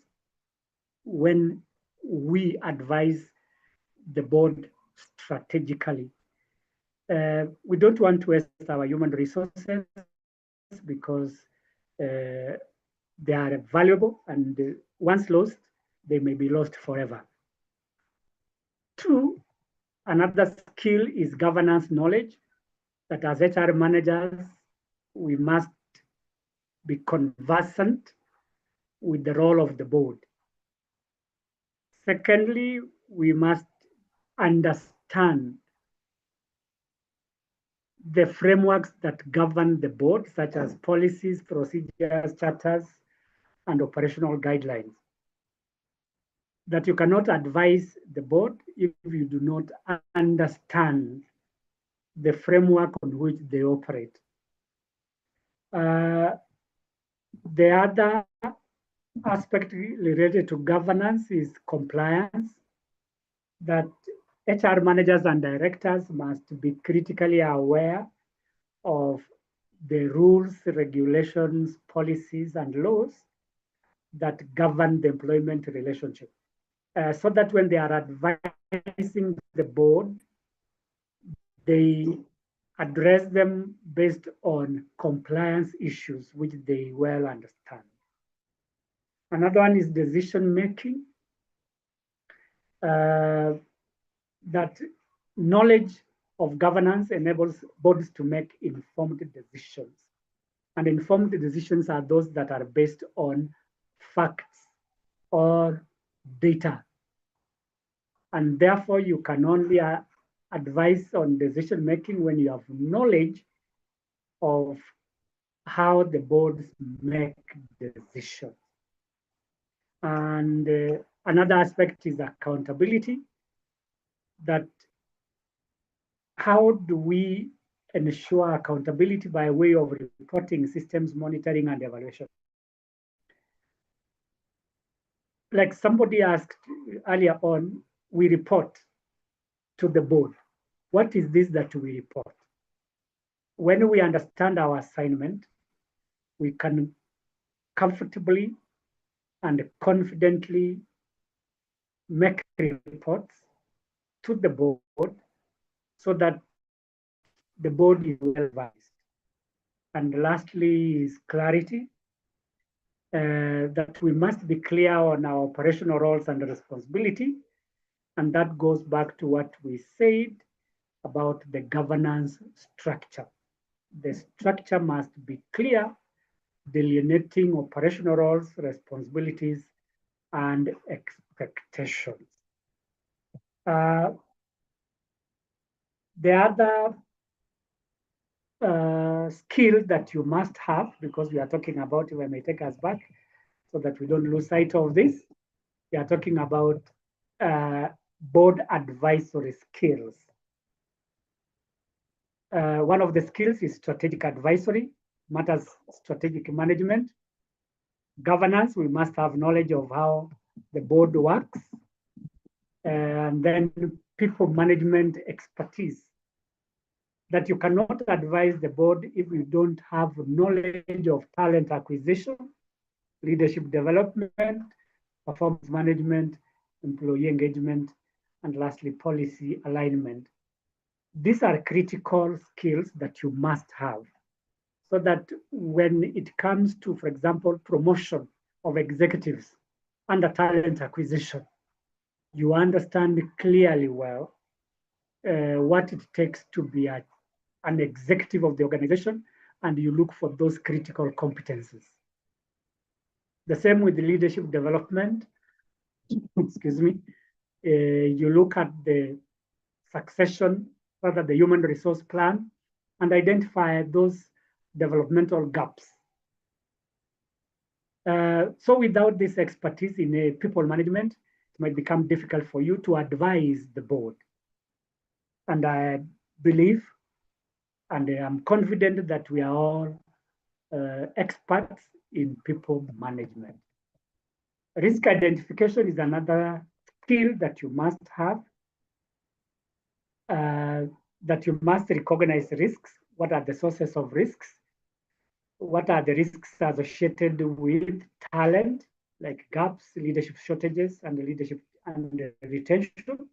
when we advise the board strategically. We don't want to waste our human resources because they are valuable, and once lost, they may be lost forever. Two, another skill is governance knowledge, that as HR managers, we must be conversant with the role of the board. Secondly, we must understand the frameworks that govern the board, such as policies, procedures, charters, and operational guidelines. That you cannot advise the board if you do not understand the framework on which they operate. The other aspect related to governance is compliance, that HR managers and directors must be critically aware of the rules, regulations, policies, and laws that govern the employment relationship, so that when they are advising the board, they address them based on compliance issues, which they well understand. Another one is decision making, that knowledge of governance enables boards to make informed decisions. And informed decisions are those that are based on facts or data. And therefore, you can only advise on decision making when you have knowledge of how the boards make decisions. And another aspect is accountability, that how do we ensure accountability by way of reporting, systems, monitoring, and evaluation. Like somebody asked earlier on, we report to the board. What is this that we report? When we understand our assignment, we can comfortably and confidently make reports to the board so that the board is well advised. And lastly is clarity, that we must be clear on our operational roles and responsibility. And that goes back to what we said about the governance structure. The structure must be clear, delineating operational roles, responsibilities, and expectations. The other skill that you must have, because we are talking about, if I may take us back so that we don't lose sight of this, we are talking about board advisory skills. One of the skills is strategic advisory, matters strategic management. Governance, we must have knowledge of how the board works. And then people management expertise, that you cannot advise the board if you don't have knowledge of talent acquisition, leadership development, performance management, employee engagement, and lastly, policy alignment. These are critical skills that you must have so that when it comes to, for example, promotion of executives under talent acquisition, you understand clearly well what it takes to be an executive of the organization, and you look for those critical competencies. The same with the leadership development. Excuse me. You look at the succession, rather the human resource plan, and identify those developmental gaps. So without this expertise in people management, it might become difficult for you to advise the board. And I believe, and I'm confident that we are all experts in people management. Risk identification is another skill that you must have, that you must recognize risks. What are the sources of risks? What are the risks associated with talent, like gaps, leadership shortages, and leadership and retention?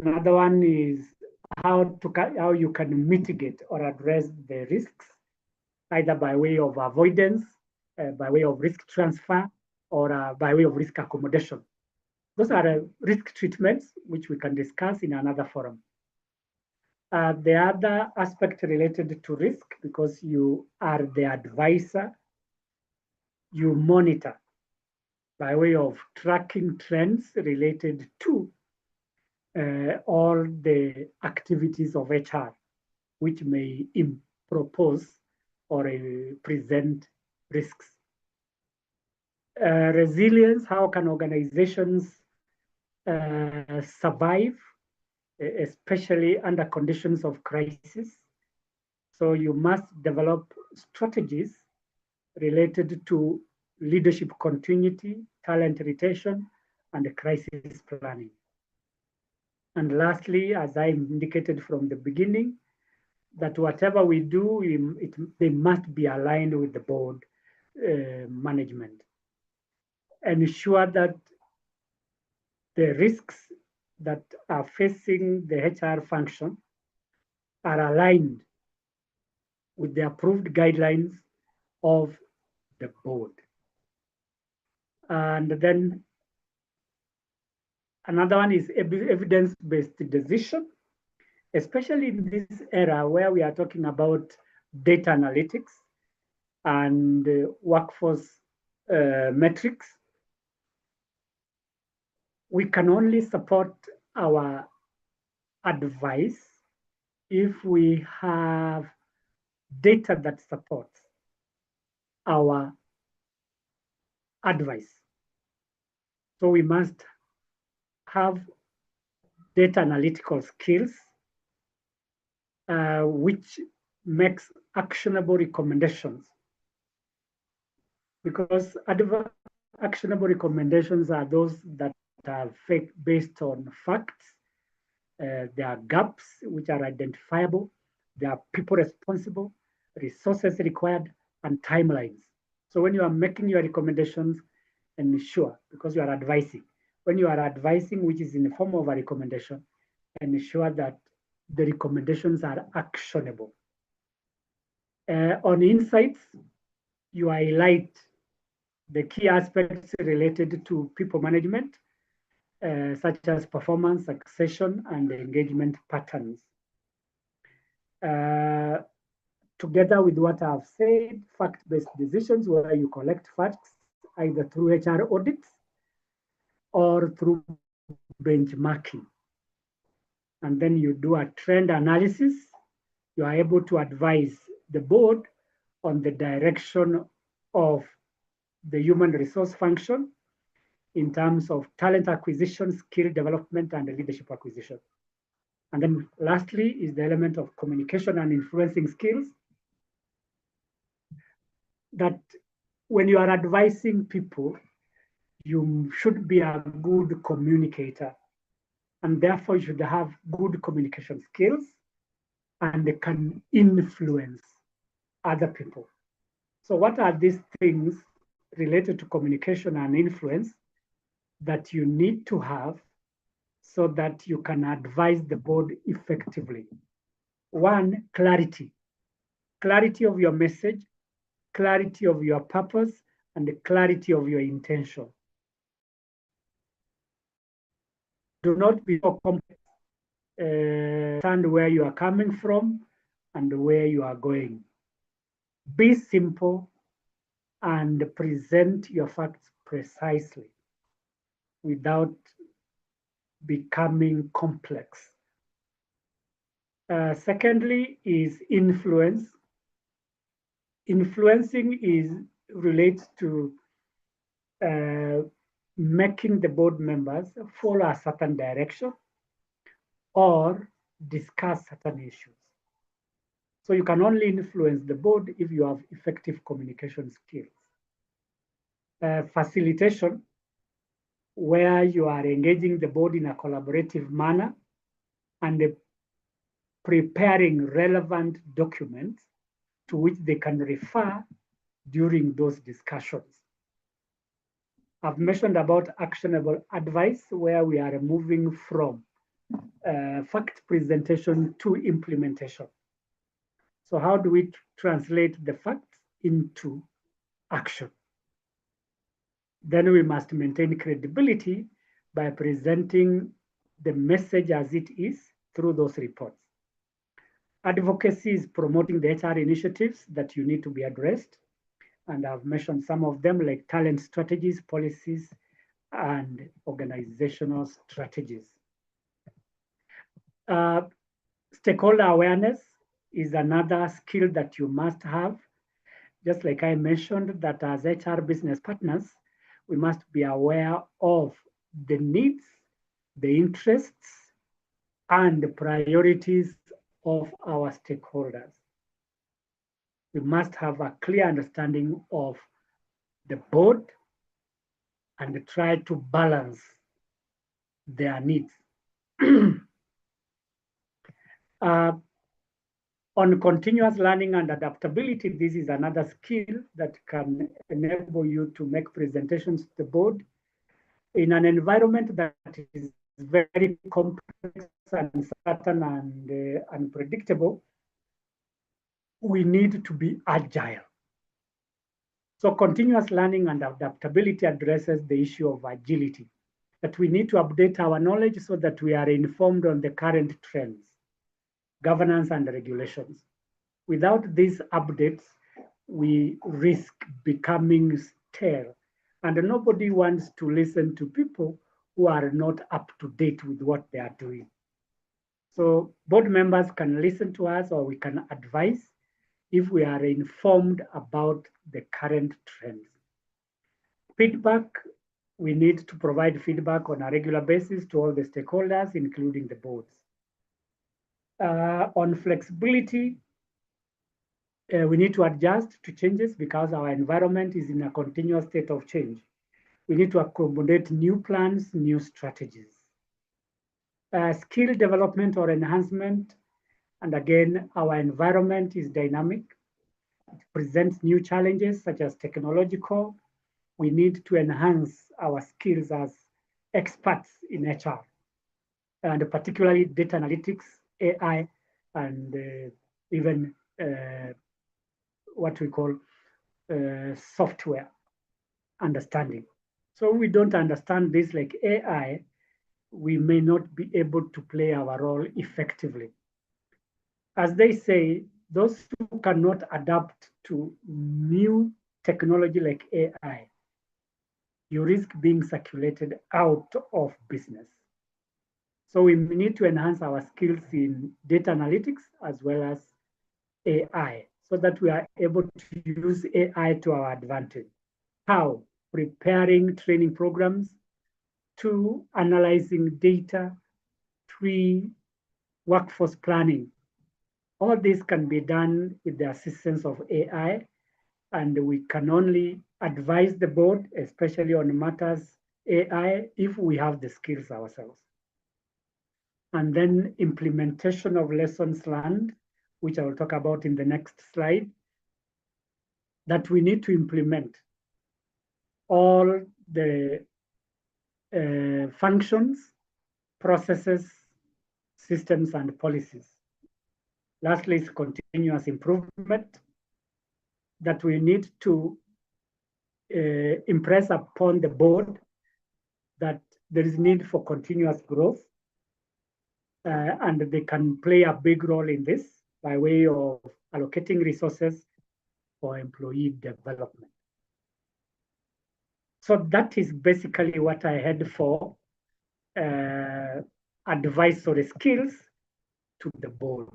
Another one is how you can mitigate or address the risks, either by way of avoidance, by way of risk transfer, or by way of risk accommodation. Those are risk treatments, which we can discuss in another forum. The other aspect related to risk, because you are the advisor, you monitor by way of tracking trends related to all the activities of HR, which may propose or present risks. Resilience, how can organizations survive, especially under conditions of crisis? So you must develop strategies related to leadership continuity, talent retention, and crisis planning. And lastly, as I indicated from the beginning, that whatever we do, they must be aligned with the board management. Ensure that the risks that are facing the HR function are aligned with the approved guidelines of the board. And then another one is evidence-based decision, especially in this era where we are talking about data analytics and workforce metrics. We can only support our advice if we have data that supports our advice. So we must have data analytical skills, which makes actionable recommendations, because actionable recommendations are those that are based on facts. There are gaps which are identifiable. There are people responsible, resources required, and timelines. So when you are making your recommendations, ensure, because you are advising, when you are advising, which is in the form of a recommendation, ensure that the recommendations are actionable. On insights, you highlight the key aspects related to people management, such as performance, succession, and engagement patterns. Together with what I've said, fact-based decisions, where you collect facts either through HR audits or through benchmarking. And then you do a trend analysis. You are able to advise the board on the direction of the human resource function in terms of talent acquisition, skill development, and leadership acquisition. And then lastly is the element of communication and influencing skills, that when you are advising people, you should be a good communicator, and therefore you should have good communication skills and can influence other people. So what are these things related to communication and influence that you need to have so that you can advise the board effectively. One, clarity. Clarity of your message, clarity of your purpose, and the clarity of your intention. Do not be so complex. Understand where you are coming from and where you are going. Be simple and present your facts precisely without becoming complex. Secondly is influence. Influencing relates to making the board members follow a certain direction or discuss certain issues. So you can only influence the board if you have effective communication skills. Facilitation, where you are engaging the board in a collaborative manner and preparing relevant documents to which they can refer during those discussions. I've mentioned about actionable advice, where we are moving from fact presentation to implementation. So how do we translate the facts into action? Then we must maintain credibility by presenting the message as it is through those reports. Advocacy is promoting the HR initiatives that you need to be addressed. And I've mentioned some of them, like talent strategies, policies, and organizational strategies. Stakeholder awareness is another skill that you must have. Just like I mentioned, that as HR business partners, we must be aware of the needs, the interests, and the priorities of our stakeholders. We must have a clear understanding of the board and try to balance their needs. On continuous learning and adaptability, this is another skill that can enable you to make presentations to the board in an environment that is very complex and uncertain and unpredictable. We need to be agile. So continuous learning and adaptability addresses the issue of agility, that we need to update our knowledge so that we are informed on the current trends, governance and regulations. Without these updates, we risk becoming stale, and nobody wants to listen to people who are not up to date with what they are doing. So board members can listen to us, or we can advise if we are informed about the current trends. Feedback, we need to provide feedback on a regular basis to all the stakeholders, including the boards. On flexibility, we need to adjust to changes because our environment is in a continuous state of change. We need to accommodate new plans, new strategies. Skill development or enhancement, and again, our environment is dynamic. It presents new challenges such as technological. We need to enhance our skills as experts in HR, and particularly data analytics, AI, and even what we call software understanding. So we don't understand this like AI, we may not be able to play our role effectively. As they say, those who cannot adapt to new technology like AI, you risk being circulated out of business. So we need to enhance our skills in data analytics as well as AI, so that we are able to use AI to our advantage. How? Preparing training programs, to analyzing data, 3, workforce planning. All this can be done with the assistance of AI, and we can only advise the board, especially on matters AI, if we have the skills ourselves. And then implementation of lessons learned, which I will talk about in the next slide, that we need to implement all the functions processes, systems, and policies. Lastly, is continuous improvement that we need to impress upon the board that there is need for continuous growth, and they can play a big role in this by way of allocating resources for employee development. So that is basically what I had for advisory skills to the board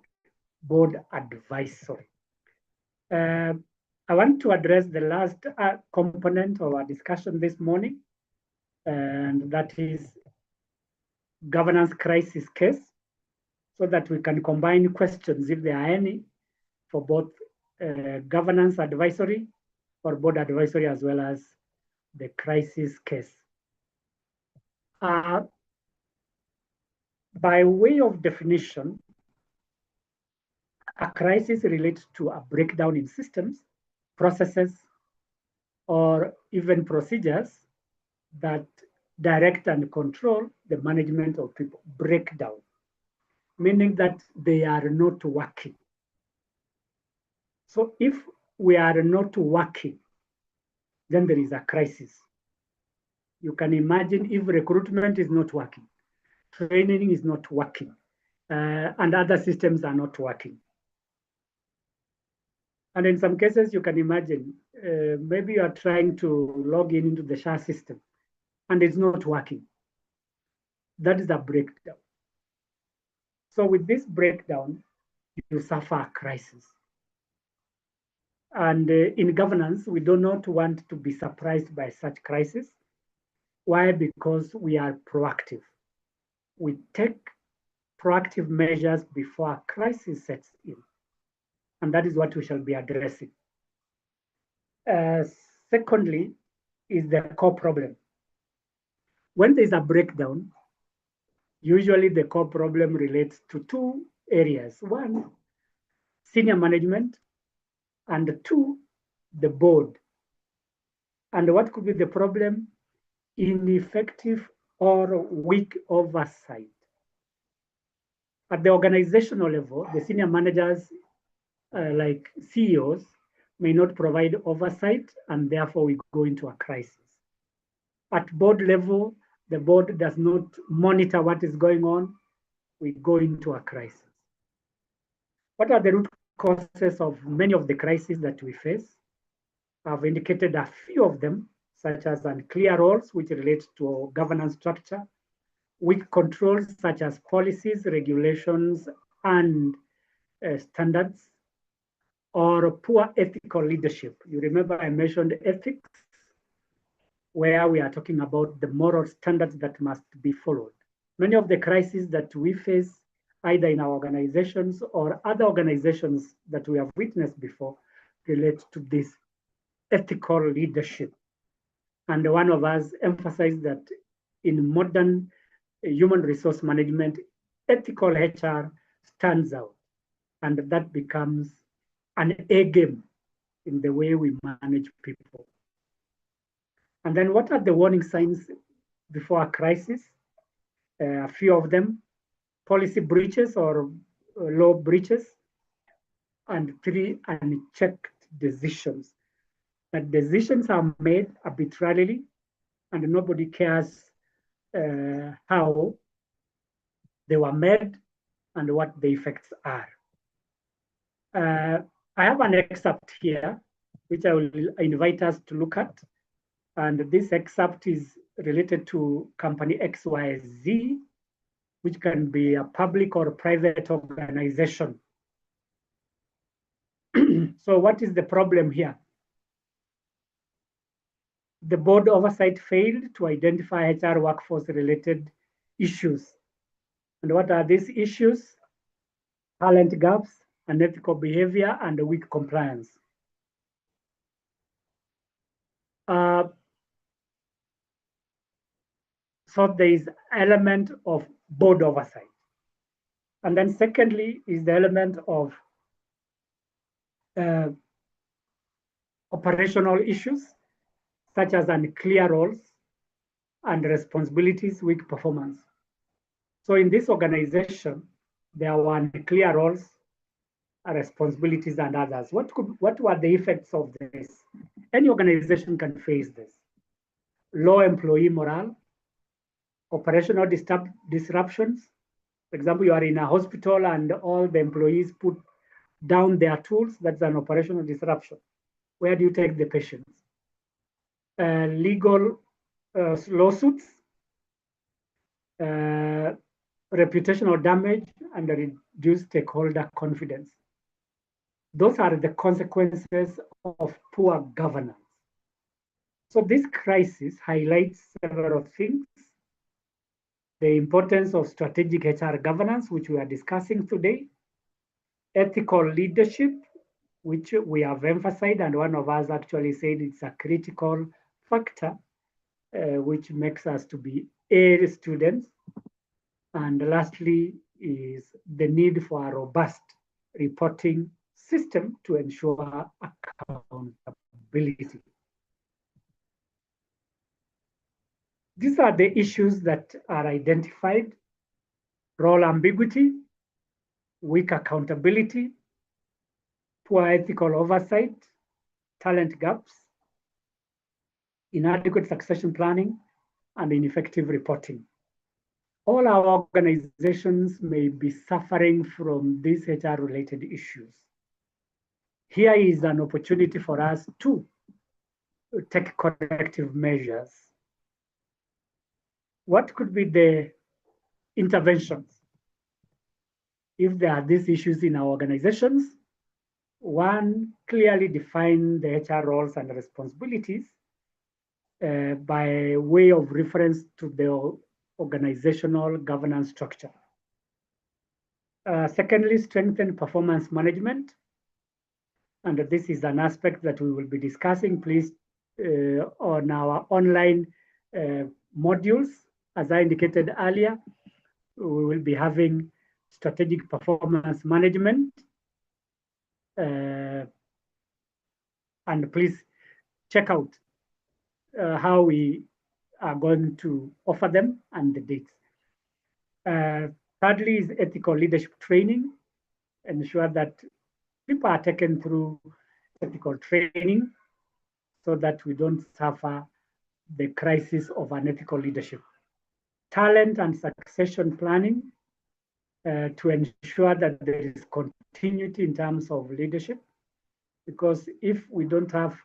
advisory. I want to address the last component of our discussion this morning, and that is governance crisis case, so that we can combine questions, if there are any, for both governance advisory or board advisory, as well as the crisis case. By way of definition, a crisis relates to a breakdown in systems, processes, or even procedures that direct and control the management of people. Breakdown, meaning that they are not working. So if we are not working, then there is a crisis. You can imagine if recruitment is not working, training is not working, and other systems are not working. And in some cases, you can imagine, maybe you are trying to log in into the SHA system and it's not working. That is a breakdown. So with this breakdown, you suffer a crisis. And in governance, we do not want to be surprised by such crisis. Why? Because we are proactive. We take proactive measures before a crisis sets in. And that is what we shall be addressing. Secondly, is the core problem. When there's a breakdown, usually the core problem relates to two areas. One, senior management, and two, the board. And what could be the problem? Ineffective or weak oversight. At the organizational level, the senior managers, like CEOs, may not provide oversight, and therefore we go into a crisis. At board level, the board does not monitor what is going on, we go into a crisis. What are the root causes of many of the crises that we face? I've indicated a few of them, such as unclear roles, which relate to governance structure, weak controls, such as policies, regulations, and standards, or poor ethical leadership. You remember I mentioned ethics, where we are talking about the moral standards that must be followed. Many of the crises that we face, either in our organizations or other organizations that we have witnessed before, relate to this ethical leadership. And one of us emphasized that in modern human resource management, ethical HR stands out, and that becomes an A game in the way we manage people. And then what are the warning signs before a crisis? A few of them: policy breaches or law breaches, and three, unchecked decisions. That decisions are made arbitrarily and nobody cares how they were made and what the effects are. I have an excerpt here, which I will invite us to look at. And this excerpt is related to company XYZ, which can be a public or private organization. So what is the problem here? The board oversight failed to identify HR workforce related issues. And what are these issues? Talent gaps, unethical behavior, and weak compliance. So there is element of board oversight. And then secondly is the element of operational issues, such as unclear roles and responsibilities, weak performance. So in this organization, there were clear roles, responsibilities, and others. What were the effects of this? Any organization can face this. Low employee morale, operational disruptions. For example, you are in a hospital and all the employees put down their tools. That's an operational disruption. Where do you take the patients? Legal lawsuits, reputational damage, and reduced stakeholder confidence. Those are the consequences of poor governance. So this crisis highlights several things. The importance of strategic HR governance, which we are discussing today, ethical leadership, which we have emphasized, and one of us actually said it's a critical factor, which makes us to be A students. And lastly is the need for a robust reporting system to ensure accountability. These are the issues that are identified: role ambiguity, weak accountability, poor ethical oversight, talent gaps, inadequate succession planning, and ineffective reporting. All our organizations may be suffering from these HR-related issues. Here is an opportunity for us to take corrective measures. What could be the interventions if there are these issues in our organizations? One, clearly define the HR roles and responsibilities by way of reference to the organizational governance structure. Secondly, strengthen performance management. And this is an aspect that we will be discussing, please, on our online modules. As I indicated earlier, we will be having strategic performance management. And please check out how we are going to offer them and the dates. Thirdly is ethical leadership training. Ensure that people are taken through ethical training so that we don't suffer the crisis of unethical leadership. Talent and succession planning to ensure that there is continuity in terms of leadership, because if we don't have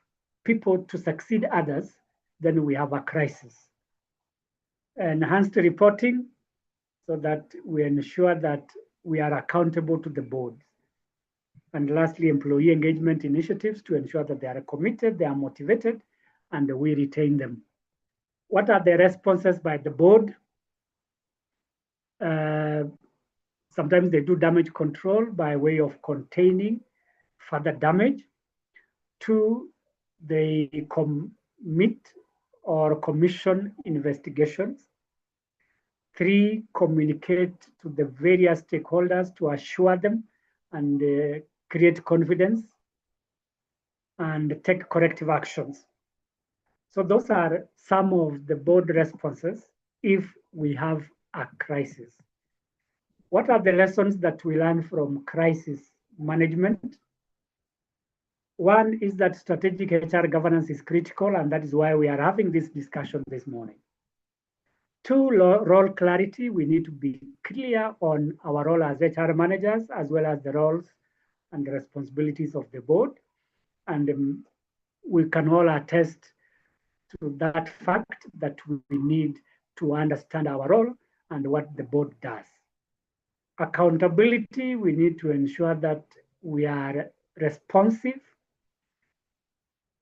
people to succeed others, then we have a crisis. Enhanced reporting so that we ensure that we are accountable to the board. And lastly, employee engagement initiatives to ensure that they are committed, they are motivated, and we retain them. What are the responses by the board? Sometimes they do damage control by way of containing further damage. Two, they commit or commission investigations. Three, communicate to the various stakeholders to assure them and create confidence and take corrective actions. So those are some of the board responses if we have a crisis. What are the lessons that we learn from crisis management? One is that strategic HR governance is critical, and that is why we are having this discussion this morning. Two, role clarity. We need to be clear on our role as HR managers, as well as the roles and the responsibilities of the board. And we can all attest to that fact that we need to understand our role and what the board does. Accountability, we need to ensure that we are responsive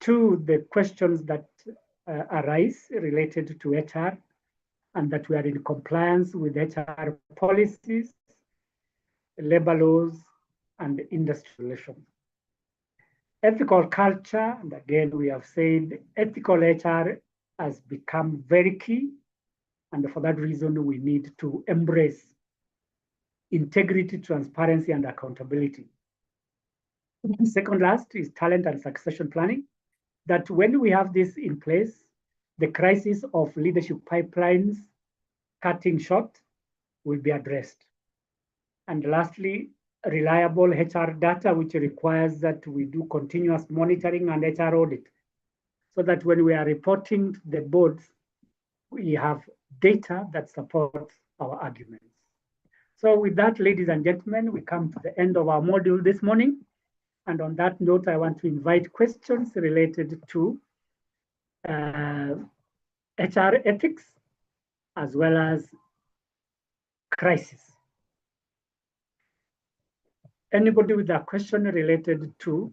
to the questions that arise related to HR, and that we are in compliance with HR policies, labor laws, and industry relations. Ethical culture, and again, we have said ethical HR has become very key, and for that reason, we need to embrace integrity, transparency, and accountability. Second last is talent and succession planning, that when we have this in place, the crisis of leadership pipelines cutting short, will be addressed. And lastly, reliable HR data, which requires that we do continuous monitoring and HR audit, so that when we are reporting to the boards, we have data that supports our arguments. So with that, ladies and gentlemen, we come to the end of our module this morning. And on that note, I want to invite questions related to HR ethics, as well as crisis. Anybody with a question related to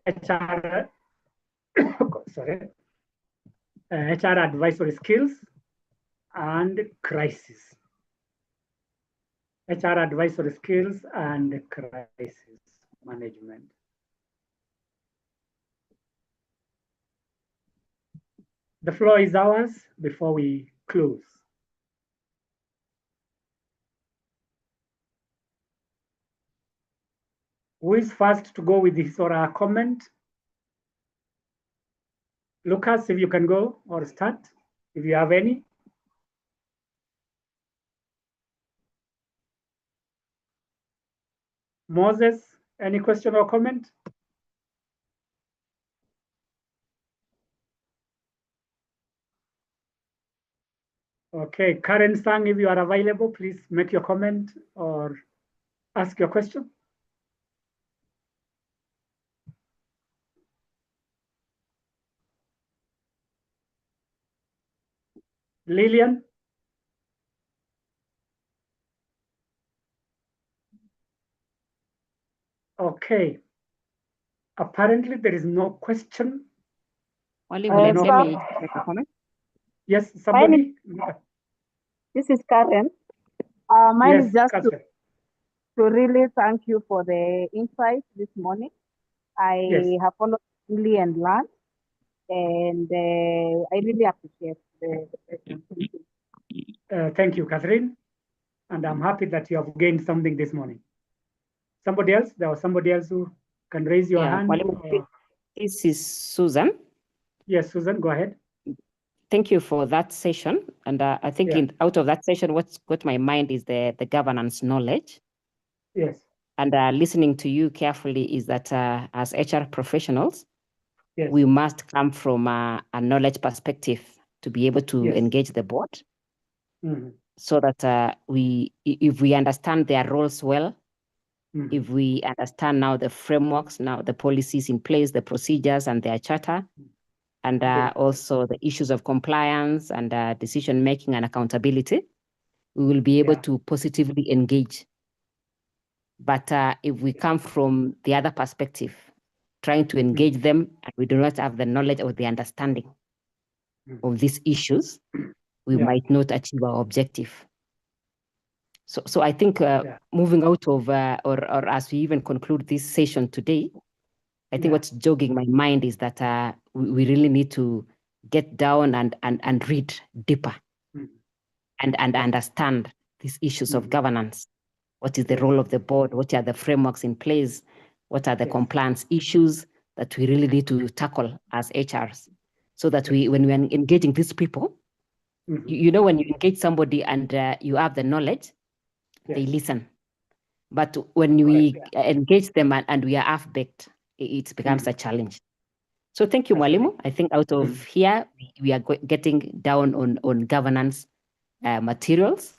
HR, sorry, HR advisory skills and crisis. HR advisory skills and crisis management. The floor is ours before we close. Who is first to go with his or her comment? Lucas, if you can go or start, if you have any. Moses, any question or comment? Okay, Karen Sang, if you are available, please make your comment or ask your question. Lillian? Okay. Apparently there is no question. Only let no. me make a comment. Yes, somebody? This is Karen. Mine Yes, is just Catherine. to really thank you for the insight this morning. I have followed really and learned, and I really appreciate the session. Thank you. Thank you, Catherine. And I'm happy that you have gained something this morning. Somebody else? There was somebody else who can raise your hand? This is Susan. Yes, Susan, go ahead. Thank you for that session. And I think out of that session, what's got my mind is the governance knowledge. Yes. And listening to you carefully is that as HR professionals, yes. we must come from a knowledge perspective to be able to engage the board. Mm-hmm. So that if we understand their roles well, if we understand now the frameworks, now the policies in place, the procedures and their charter, and also the issues of compliance and decision-making and accountability, we will be able to positively engage. But if we come from the other perspective, trying to engage them, and we do not have the knowledge or the understanding of these issues, we might not achieve our objective. So I think moving out of, or as we even conclude this session today, I think what's jogging my mind is that we really need to get down and read deeper and understand these issues of governance. What is the role of the board? What are the frameworks in place? What are the compliance issues that we really need to tackle as HRs? So that when we are engaging these people, you know, when you engage somebody and you have the knowledge, they listen. But when we engage them and we are half-baked, it becomes a challenge. So thank you, Mwalimu. I think out of here, we are getting down on governance materials.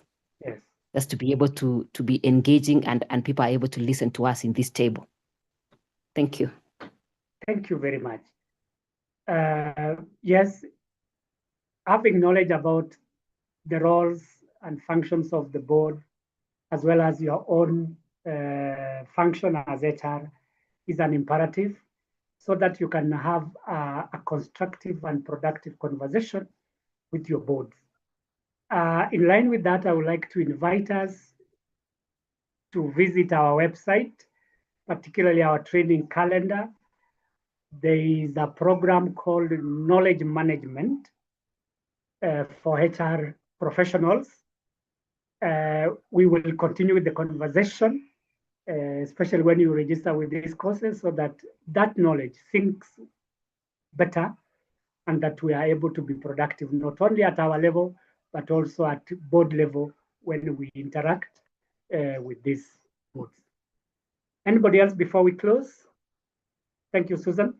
Yes. Just to be able to be engaging and people are able to listen to us in this table. Thank you. Thank you very much. Yes, having knowledge about the roles and functions of the board, as well as your own function as HR, is an imperative, so that you can have a constructive and productive conversation with your board. In line with that, I would like to invite us to visit our website, particularly our training calendar. There is a program called Knowledge Management for HR professionals. We will continue with the conversation, especially when you register with these courses, so that knowledge sinks better and that we are able to be productive, not only at our level, but also at board level when we interact with these boards. Anybody else before we close? Thank you, Susan.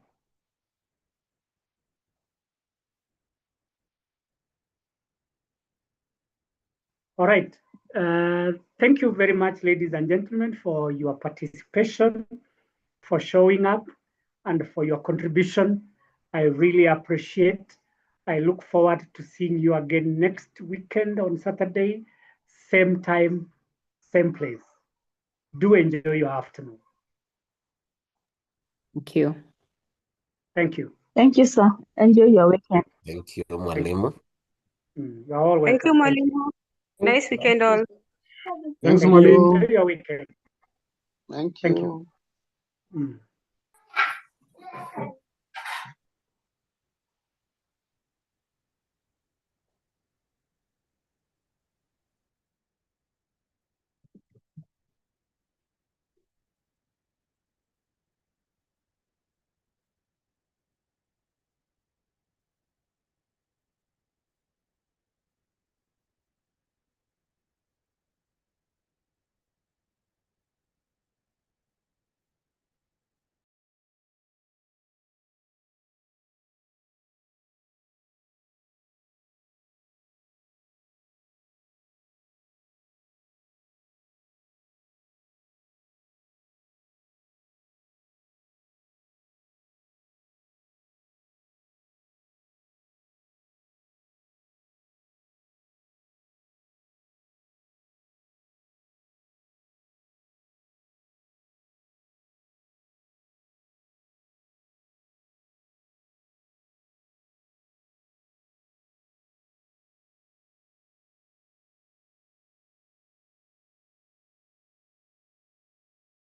All right. Thank you very much, ladies and gentlemen, for your participation, for showing up, and for your contribution. I really appreciate. I look forward to seeing you again next weekend on Saturday, same time, same place. Do enjoy your afternoon. Thank you. Thank you. Thank you, sir. Enjoy your weekend. Thank you, Mwalimu. You're all welcome. Thank you, Mwalimu. Nice weekend all. Thanks, Enjoy Mwalimu. your weekend. Thank Thank you. you.